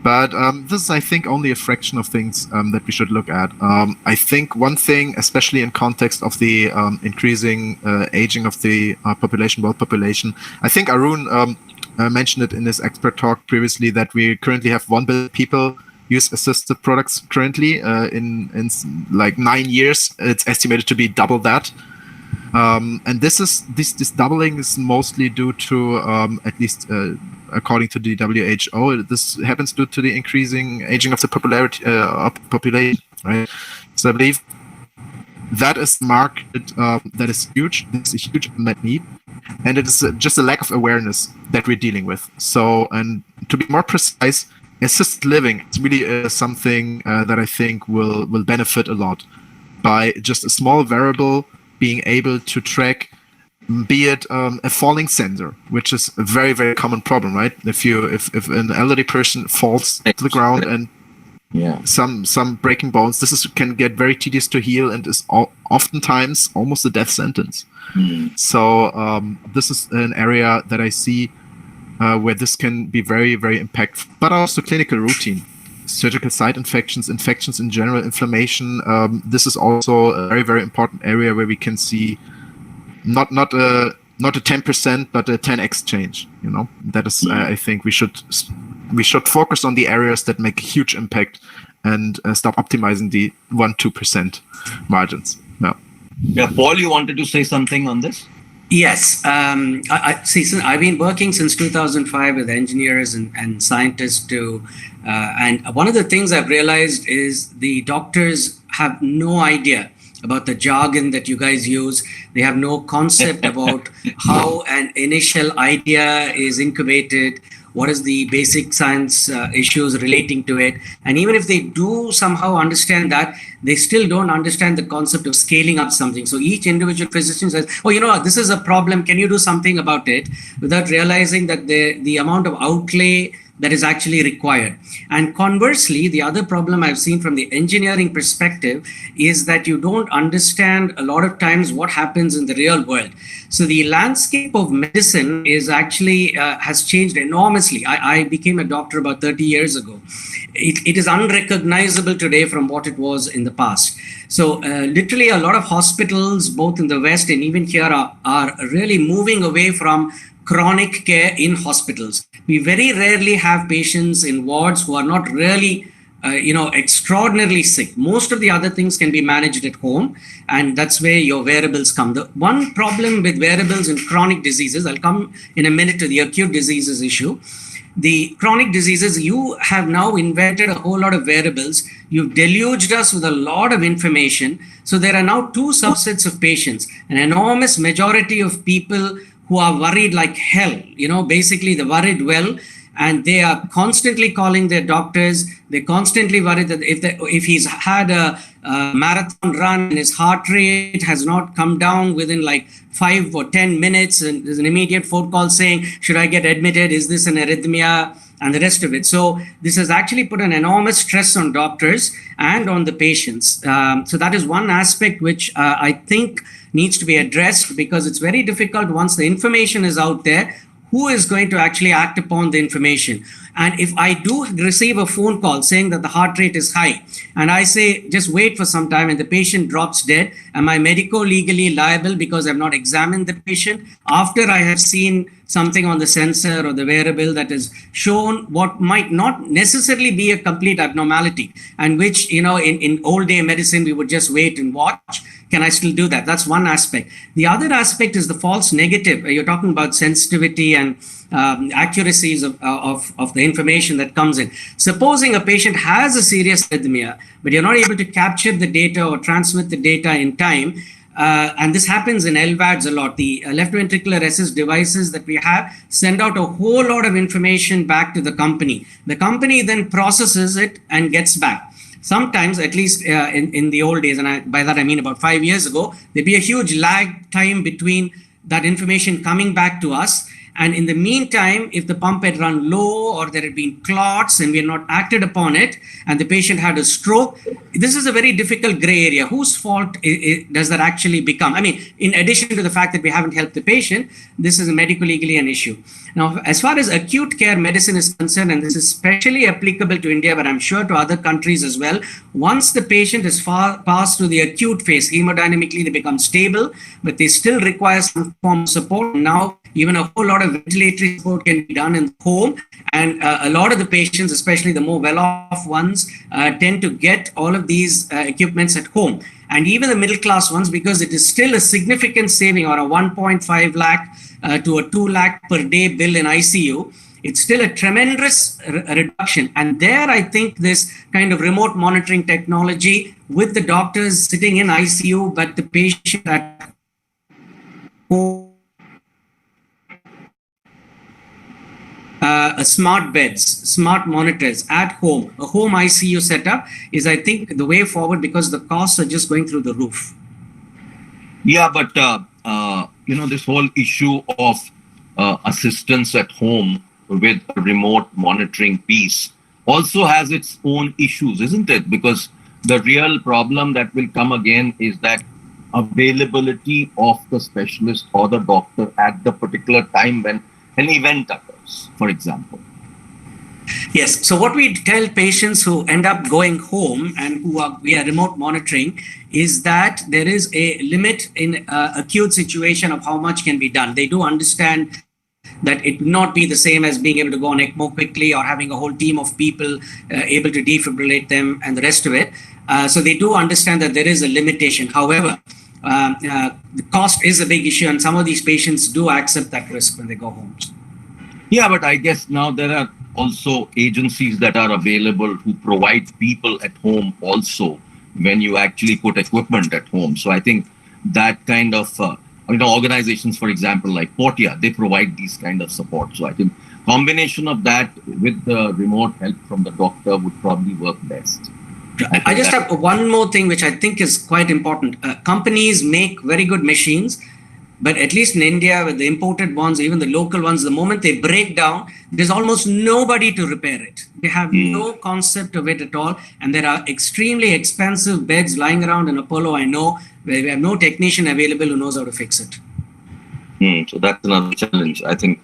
Speaker 5: But this is, I think, only a fraction of things that we should look at. I think one thing, especially in context of the increasing aging of the world population, I think Arun mentioned it in his expert talk previously that we currently have 1 billion people use assistive products currently. In like 9 years, it's estimated to be double that. And this doubling is mostly due to, at least according to the WHO, this happens due to the increasing aging of the population, right? So I believe that is market that is huge. It's a huge unmet need, and it is just a lack of awareness that we're dealing with. So, and to be more precise, assisted living is really something that I think will benefit a lot by just a small variable being able to track, be it a falling sensor, which is a very, very common problem, right? If an elderly person falls to the ground and some breaking bones, can get very tedious to heal and is oftentimes almost a death sentence. So this is an area that I see where this can be very, very impactful, but also clinical routine. Surgical site infections in general, inflammation. This is also a very, very important area where we can see not a 10%, but a 10x change. You know, that is, I think we should focus on the areas that make a huge impact and stop optimizing the 1-2% margins.
Speaker 4: Yeah, Paul, you wanted to say something on this?
Speaker 7: Yes. I've been working since 2005 with engineers and scientists and one of the things I've realized is the doctors have no idea about the jargon that you guys use. They have no concept about how an initial idea is incubated, what is the basic science issues relating to it. And even if they do somehow understand that, they still don't understand the concept of scaling up something. So each individual physician says, oh, you know, this is a problem, can you do something about it? Without realizing that the amount of outlay that is actually required. And conversely, the other problem I've seen from the engineering perspective is that you don't understand a lot of times what happens in the real world. So the landscape of medicine is actually has changed enormously. I became a doctor about 30 years ago. It is unrecognizable today from what it was in the past. So literally a lot of hospitals, both in the West and even here, are really moving away from chronic care in hospitals. We very rarely have patients in wards who are not really, extraordinarily sick. Most of the other things can be managed at home, and that's where your variables come. The one problem with variables in chronic diseases, I'll come in a minute to the acute diseases issue. The chronic diseases, you have now invented a whole lot of variables. You've deluged us with a lot of information. So there are now two subsets of patients. An enormous majority of people who are worried like hell, basically the worried well, and they are constantly calling their doctors. They're constantly worried that if he's had a marathon run and his heart rate has not come down within like 5 or 10 minutes, and there's an immediate phone call saying, should I get admitted? Is this an arrhythmia? And the rest of it. So this has actually put an enormous stress on doctors and on the patients. So that is one aspect which I think needs to be addressed, because it's very difficult once the information is out there. Who is going to actually act upon the information? And if I do receive a phone call saying that the heart rate is high, and I say, just wait for some time, and the patient drops dead, am I medico-legally liable because I've not examined the patient after I have seen something on the sensor or the wearable that has shown what might not necessarily be a complete abnormality, and which, in old day medicine, we would just wait and watch? Can I still do that? That's one aspect. The other aspect is the false negative. You're talking about sensitivity and accuracies of the information that comes in. Supposing a patient has a serious arrhythmia, but you're not able to capture the data or transmit the data in time, and this happens in LVADs a lot. The left ventricular assist devices that we have send out a whole lot of information back to the company. The company then processes it and gets back. Sometimes, at least in the old days, and by that I mean about 5 years ago, there'd be a huge lag time between that information coming back to us. And in the meantime, if the pump had run low or there had been clots and we had not acted upon it and the patient had a stroke, this is a very difficult gray area. Whose fault does that actually become? I mean, in addition to the fact that we haven't helped the patient, this is a medico-legally an issue. Now, as far as acute care medicine is concerned, and this is especially applicable to India, but I'm sure to other countries as well, once the patient is passed through the acute phase, hemodynamically they become stable, but they still require some form of support. Now, even a whole lot of ventilatory support can be done in the home. And a lot of the patients, especially the more well-off ones, tend to get all of these equipments at home. And even the middle-class ones, because it is still a significant saving, or a 1.5 lakh to a 2 lakh per day bill in ICU, it's still a tremendous reduction. And there, I think this kind of remote monitoring technology with the doctors sitting in ICU, but the patient at home, smart beds, smart monitors at home, a home ICU setup is, I think, the way forward, because the costs are just going through the roof.
Speaker 4: Yeah, but this whole issue of assistance at home with remote monitoring piece also has its own issues, isn't it? Because the real problem that will come again is that availability of the specialist or the doctor at the particular time when an event occurs, for example.
Speaker 7: Yes. So what we tell patients who end up going home and we are remote monitoring is that there is a limit in acute situation of how much can be done. They do understand that it will not be the same as being able to go on ECMO quickly or having a whole team of people able to defibrillate them and the rest of it. So they do understand that there is a limitation. However, the cost is a big issue, and some of these patients do accept that risk when they go home.
Speaker 4: Yeah, but I guess now there are also agencies that are available who provide people at home also when you actually put equipment at home. So I think that kind of, organizations, for example, like Portia, they provide these kind of support. So I think combination of that with the remote help from the doctor would probably work best.
Speaker 7: I just have one more thing which I think is quite important. Companies make very good machines, but at least in India, with the imported ones, even the local ones, the moment they break down, there's almost nobody to repair it. They have no concept of it at all. And there are extremely expensive beds lying around in Apollo, I know, where we have no technician available who knows how to fix it.
Speaker 4: So that's another challenge. I think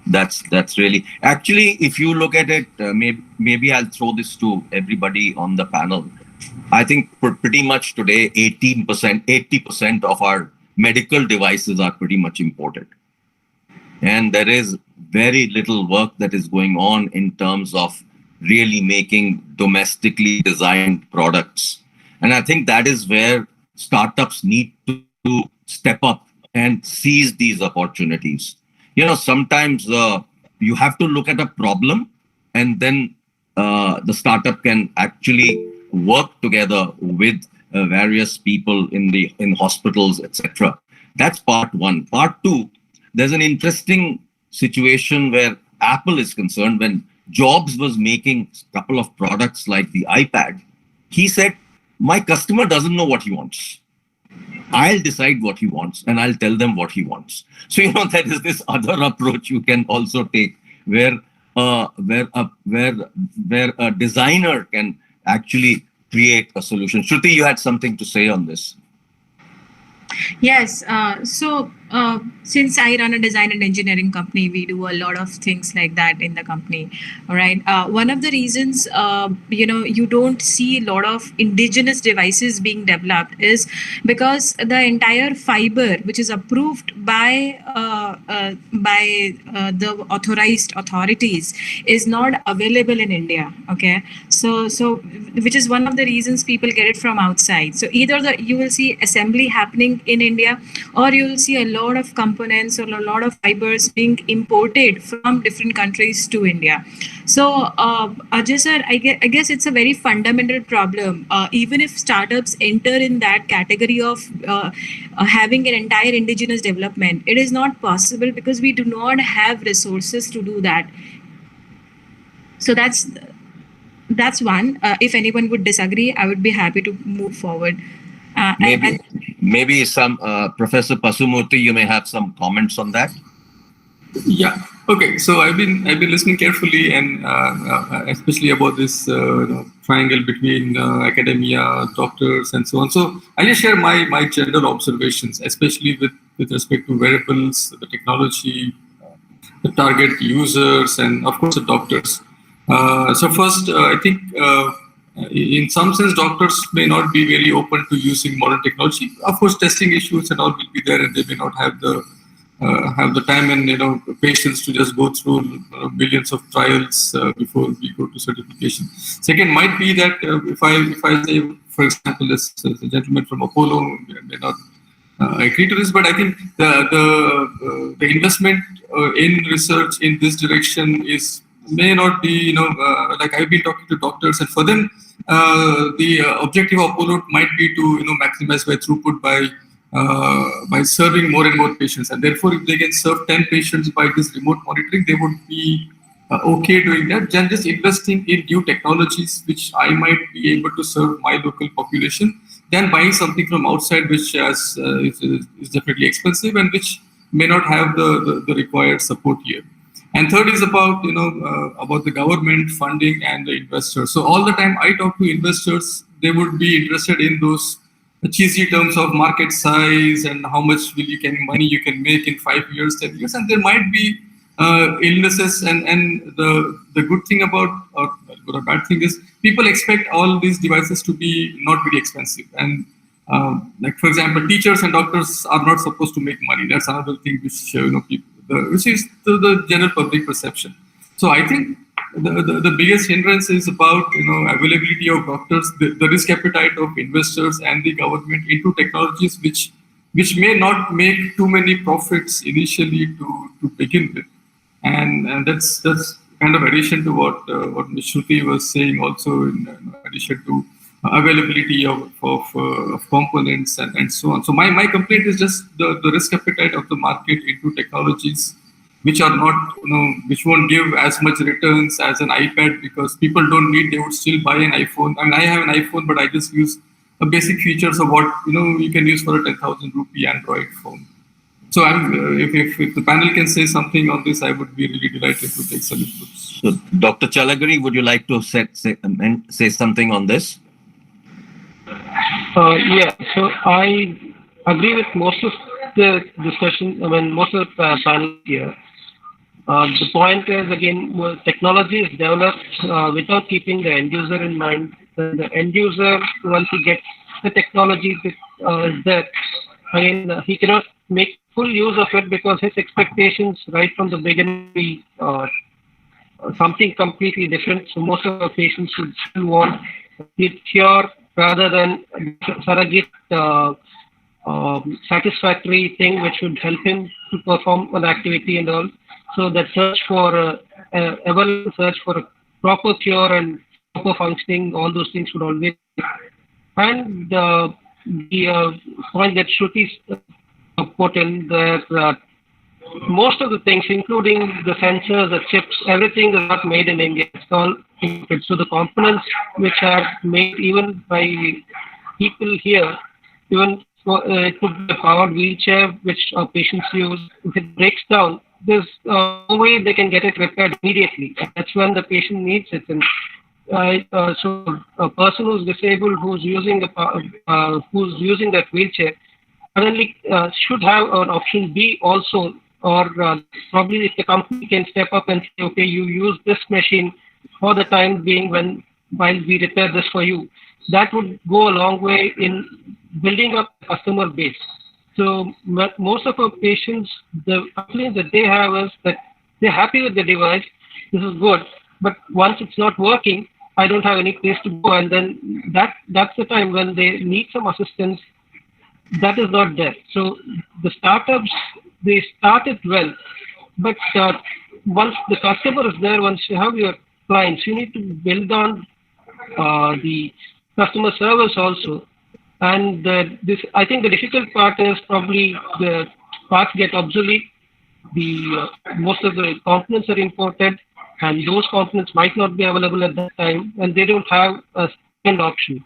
Speaker 4: that's really, actually, if you look at it, maybe I'll throw this to everybody on the panel. I think pretty much today, 80% of our medical devices are pretty much imported. And there is very little work that is going on in terms of really making domestically designed products. And I think that is where startups need to step up and seize these opportunities. Sometimes you have to look at a problem, and then the startup can actually work together with various people in hospitals, etc. That's part one. Part two, there's an interesting situation where Apple is concerned. When Jobs was making a couple of products like the iPad, he said, my customer doesn't know what he wants. I'll decide what he wants and I'll tell them what he wants. So, there is this other approach you can also take where a designer can actually create a solution. Shruti, you had something to say on this.
Speaker 22: Yes. So Since I run a design and engineering company, we do a lot of things like that in the company. All right. One of the reasons, you don't see a lot of indigenous devices being developed is because the entire fiber, which is approved by the authorized authorities, is not available in India. Okay. So which is one of the reasons people get it from outside. So either you will see assembly happening in India, or you will see a lot of components or a lot of fibers being imported from different countries to India. So, Ajay sir, I guess it's a very fundamental problem. Even if startups enter in that category of having an entire indigenous development, it is not possible because we do not have resources to do that. So that's one. If anyone would disagree, I would be happy to move forward.
Speaker 4: Maybe some Professor Pasumurthy, you may have some comments on that.
Speaker 10: Yeah. Okay. So I've been listening carefully, and especially about this triangle between academia, doctors, and so on. So I just share my general observations, especially with respect to wearables, the technology, the target users, and of course the doctors. So first, I think. In some sense, doctors may not be very open to using modern technology. Of course, testing issues and all will be there, and they may not have the time and patience to just go through millions of trials before we go to certification. Second, might be that if I say, for example, this gentleman from Apollo may not agree to this, but I think the investment in research in this direction may not be like I've been talking to doctors, and for them the objective of Apollo might be to maximize by throughput by serving more and more patients, and therefore if they can serve 10 patients by this remote monitoring, they would be okay doing that, than just investing in new technologies which I might be able to serve my local population, than buying something from outside which is definitely expensive and which may not have the required support here. And third is about the government funding and the investors. So all the time I talk to investors, they would be interested in those cheesy terms of market size and how much money you can make in 5 years, 10 years, and there might be illnesses. And the good thing about, or good or bad thing is, people expect all these devices to be not very expensive. And like for example, teachers and doctors are not supposed to make money. That's another thing which people. Which is the general public perception. So I think the biggest hindrance is about availability of doctors, the risk appetite of investors and the government into technologies which may not make too many profits initially to begin with, and that's kind of addition to what Ms. Shruti was saying, also in addition to availability of components and so on. So my complaint is just the risk appetite of the market into technologies which are not, which won't give as much returns as an iPad, because people don't need, they would still buy an iPhone. I mean, I have an iPhone, but I just use the basic features of what, you can use for a 10,000 rupee Android phone. So if the panel can say something on this, I would be really delighted to take some inputs.
Speaker 4: So Dr. Chalaguri, would you like to say something on this?
Speaker 11: Yeah, so I agree with most of the discussion, most of the panel here. The point is, again, technology is developed without keeping the end user in mind. The end user, once he gets the technology there, again, he cannot make full use of it because his expectations right from the beginning be something completely different. So most of the patients would still want it cure rather than surrogate satisfactory thing which would help him to perform an activity and all. So that search for ever search for a proper cure and proper functioning, all those things would always be. And the point that Shruti put in that most of the things, including the sensors, the chips, everything is not made in India. It's all imported. So the components which are made even by people here, even it could be a powered wheelchair which patients use. If it breaks down, there's no way they can get it repaired immediately. That's when the patient needs it. And so a person who's disabled, who's using that wheelchair, suddenly should have an option B also, or probably if the company can step up and say, okay, you use this machine for the time being while we repair this for you. That would go a long way in building up a customer base. So most of our patients, the complaint that they have is that they're happy with the device, this is good, but once it's not working, I don't have any place to go, and then that's the time when they need some assistance. That is not there. So the startups, they started well, but once the customer is there, once you have your clients, you need to build on the customer service also. And I think the difficult part is probably the parts get obsolete. Most of the components are imported, and those components might not be available at that time, and they don't have a second option.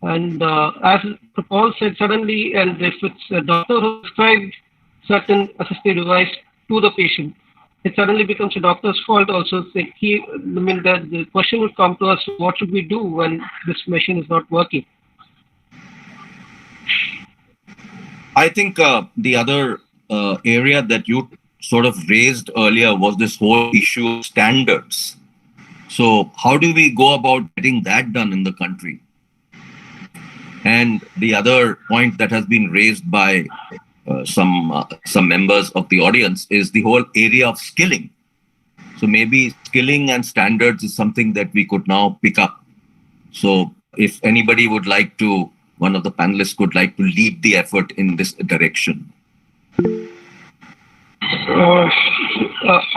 Speaker 11: And as Paul said, suddenly, and if it's a doctor who prescribed certain assistive device to the patient, it suddenly becomes a doctor's fault also. The question would come to us, what should we do when this machine is not working?
Speaker 4: I think the other area that you sort of raised earlier was this whole issue of standards. So how do we go about getting that done in the country? And the other point that has been raised by some members of the audience is the whole area of skilling. So maybe skilling and standards is something that we could now pick up. So if anybody would like to, one of the panelists would like to lead the effort in this direction.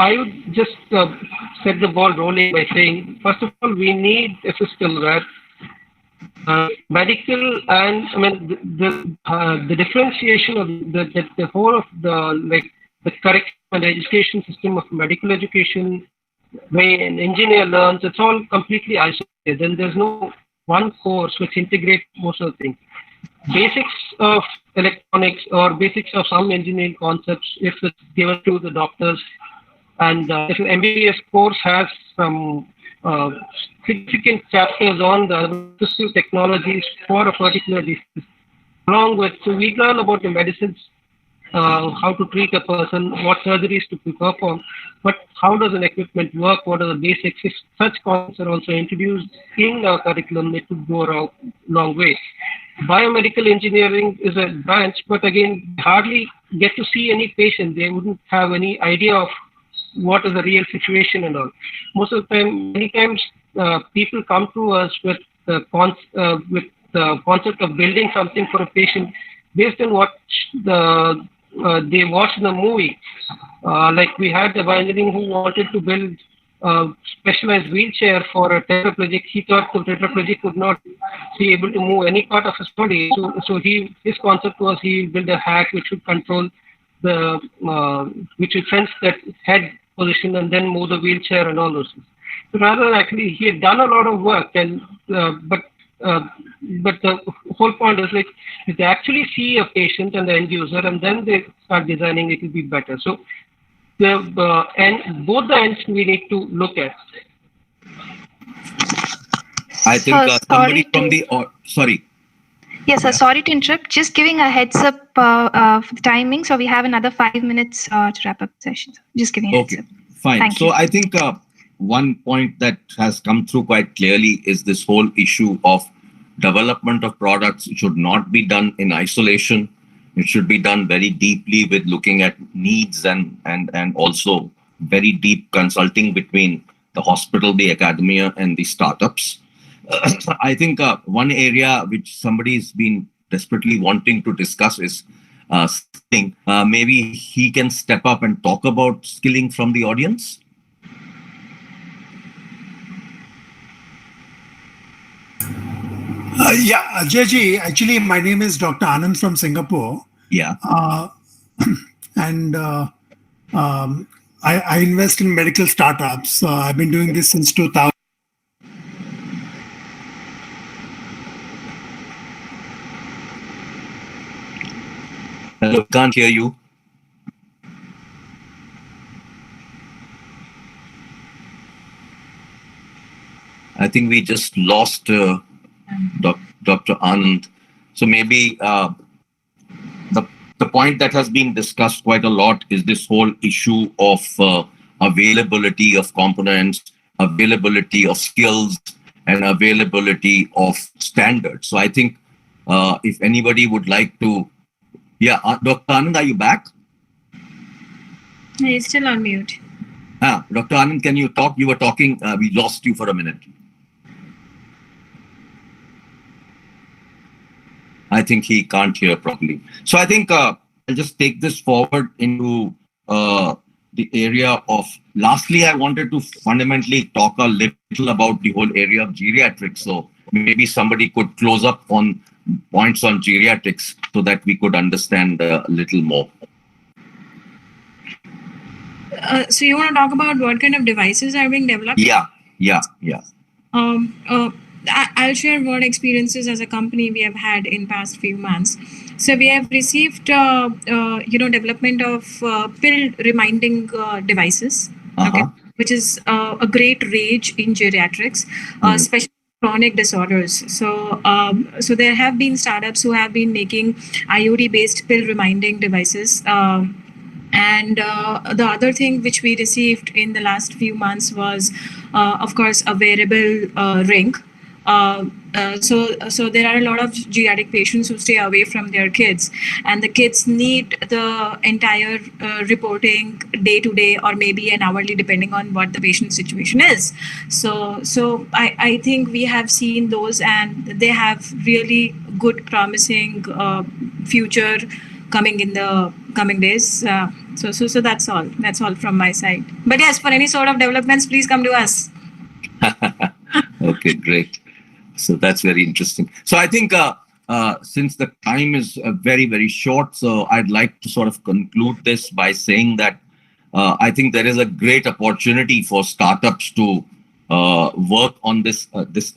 Speaker 11: I would just set the ball rolling by saying, first of all, we need a system where medical and the differentiation of the whole of the curriculum and education system of medical education, way an engineer learns, it's all completely isolated, and there's no one course which integrates most of the things. Basics of electronics or basics of some engineering concepts, if it's given to the doctors, and if an MBBS course has some significant chapters on the assistive technologies for a particular disease, along with, so we learn about the medicines, how to treat a person, what surgeries to perform, but how does an equipment work, what are the basics. If such concepts are also introduced in our curriculum, it would go a long way. Biomedical engineering is a branch, but again, hardly get to see any patient. They wouldn't have any idea of what is the real situation and all. Most of the time, many times, people come to us with the concept of building something for a patient based on what they watched in the movie. Like we had a bioengineer who wanted to build a specialized wheelchair for a tetraplegic. He thought the tetraplegic would not be able to move any part of his body. So his concept was he built a hack which would control which would sense that head position and then move the wheelchair and all those things. So rather, actually, he had done a lot of work, and but the whole point is, like, if they actually see a patient and the end user, and then they start designing, it will be better. So and both the ends we need to look at.
Speaker 4: I think somebody from the sorry.
Speaker 1: Yes, sir. Sorry to interrupt. Just giving a heads up for the timing. So we have another 5 minutes to wrap up the session. Just giving a heads up.
Speaker 4: Fine.
Speaker 1: Thank
Speaker 4: So
Speaker 1: you.
Speaker 4: I think one point that has come through quite clearly is this whole issue of development of products should not be done in isolation. It should be done very deeply with looking at needs and also very deep consulting between the hospital, the academia, and the startups. I think one area which somebody's been desperately wanting to discuss is skilling. Maybe he can step up and talk about skilling from the audience.
Speaker 9: Yeah, Ajayji, actually, my name is Dr. Anand from Singapore.
Speaker 4: Yeah.
Speaker 9: And I invest in medical startups. I've been doing this since 2000.
Speaker 4: Hello, can't hear you. I think we just lost Dr. Anand. So maybe the point that has been discussed quite a lot is this whole issue of availability of components, availability of skills, and availability of standards. So I think if anybody would like to, yeah, Dr. Anand, are you back?
Speaker 22: He's still on mute.
Speaker 4: Dr. Anand, can you talk? You were talking, we lost you for a minute. I think he can't hear properly. So I think I'll just take this forward into the area of, lastly, I wanted to fundamentally talk a little about the whole area of geriatrics. So maybe somebody could close up on points on geriatrics so that we could understand a little more.
Speaker 22: So you want to talk about what kind of devices are being developed?
Speaker 4: Yeah.
Speaker 22: I'll share what experiences as a company we have had in past few months. So we have received, development of pill reminding devices, okay, which is a great rage in geriatrics, especially chronic disorders. So there have been startups who have been making IoT-based pill reminding devices. And the other thing which we received in the last few months was, of course, a wearable ring. So there are a lot of geriatric patients who stay away from their kids, and the kids need the entire reporting day to day or maybe an hourly, depending on what the patient's situation is. So I think we have seen those, and they have really good, promising future coming in the coming days. So that's all. That's all from my side. But yes, for any sort of developments, please come to us.
Speaker 4: Okay, great. So that's very interesting. So I think since the time is very, very short, so I'd like to sort of conclude this by saying that I think there is a great opportunity for startups to work on this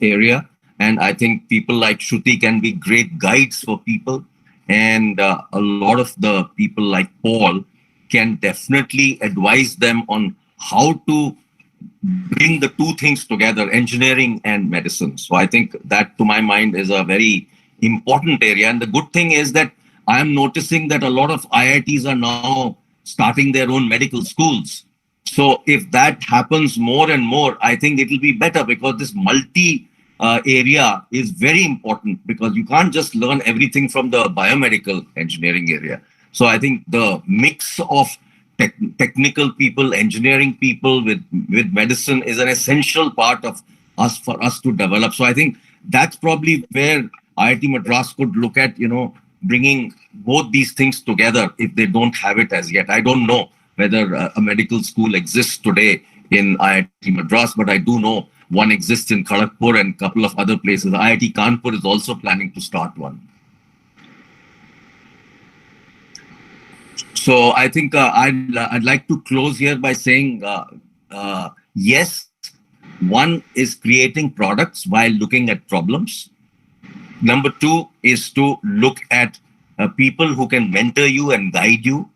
Speaker 4: area. And I think people like Shruti can be great guides for people. And a lot of the people like Paul can definitely advise them on how to bring the two things together, engineering and medicine. So I think that, to my mind, is a very important area. And the good thing is that I am noticing that a lot of IITs are now starting their own medical schools. So if that happens more and more, I think it will be better, because this multi area is very important, because you can't just learn everything from the biomedical engineering area. So I think the mix of technical people, engineering people with medicine is an essential part of for us to develop. So I think that's probably where IIT Madras could look at, bringing both these things together if they don't have it as yet. I don't know whether a medical school exists today in IIT Madras, but I do know one exists in Kharagpur and a couple of other places. IIT Kanpur is also planning to start one. So I think I'd like to close here by saying, yes, one is creating products while looking at problems. Number two is to look at people who can mentor you and guide you.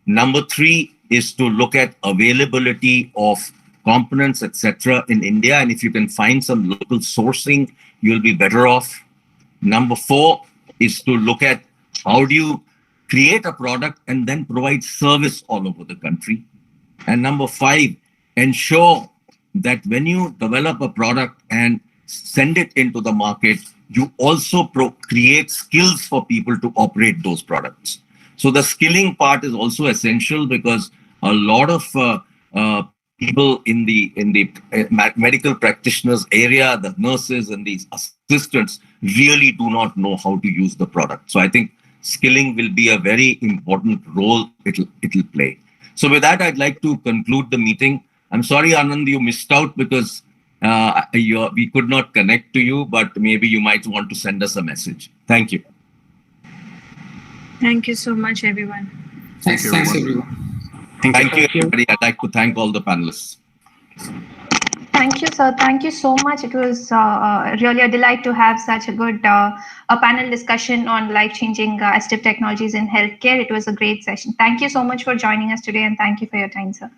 Speaker 4: Number three is to look at availability of components, etc. in India. And if you can find some local sourcing, you'll be better off. Number four is to look at how do you create a product and then provide service all over the country. And number five, ensure that when you develop a product and send it into the market, you also create skills for people to operate those products. So the skilling part is also essential, because a lot of people in the medical practitioners area, the nurses and these assistants, really do not know how to use the product. So I think skilling will be a very important role it'll play. So with that, I'd like to conclude the meeting. I'm sorry, Anand, you missed out because we could not connect to you, but maybe you might want to send us a message. Thank you.
Speaker 22: Thank you so much, everyone.
Speaker 10: Thanks everyone.
Speaker 4: Thank you, everybody. I'd like to thank all the panelists.
Speaker 1: Thank you, sir. Thank you so much. It was really a delight to have such a good a panel discussion on life-changing assistive technologies in healthcare. It was a great session. Thank you so much for joining us today, and thank you for your time, sir.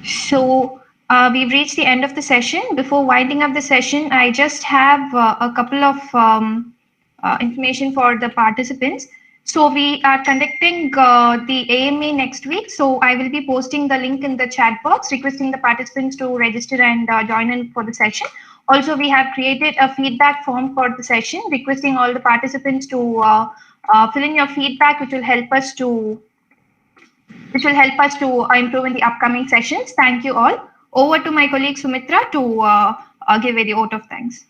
Speaker 1: So we've reached the end of the session. Before winding up the session, I just have a couple of information for the participants. So we are conducting the AMA next week. So I will be posting the link in the chat box, requesting the participants to register and join in for the session. Also, we have created a feedback form for the session, requesting all the participants to fill in your feedback, which will help us to improve in the upcoming sessions. Thank you all. Over to my colleague Sumitra to give a vote of thanks.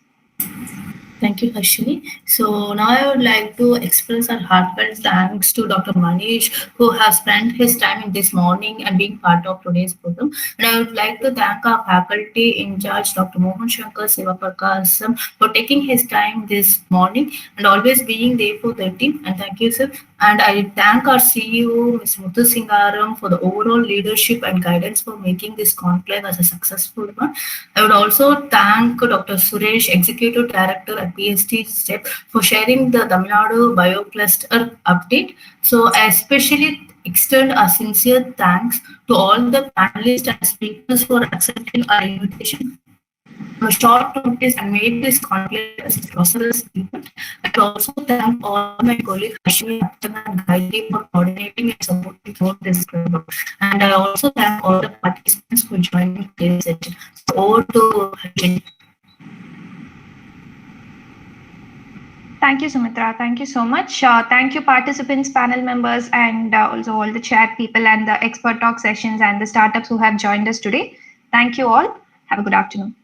Speaker 6: Thank you, Harshini. So now I would like to express our heartfelt thanks to Dr. Manish, who has spent his time in this morning and being part of today's program. And I would like to thank our faculty in charge, Dr. Mohan Shankar Sivaprakash, for taking his time this morning and always being there for the team. And thank you, sir. And I thank our CEO, Ms. Muthu Singaram, for the overall leadership and guidance for making this conclave as a successful one. I would also thank Dr. Suresh, Executive Director at PST STEP, for sharing the Tamil Nadu BioCluster update. So I especially extend our sincere thanks to all the panelists and speakers for accepting our invitation on a short notice and made this conclave as a prosperous event. I also thank all my colleagues Ashwini and Gayatri for coordinating and supporting throughout this program. And I also thank all the participants for joining today's session. So over to Ashwini.
Speaker 1: Thank you, Sumitra. Thank you so much. Thank you, participants, panel members, and also all the chat people and the expert talk sessions and the startups who have joined us today. Thank you all. Have a good afternoon.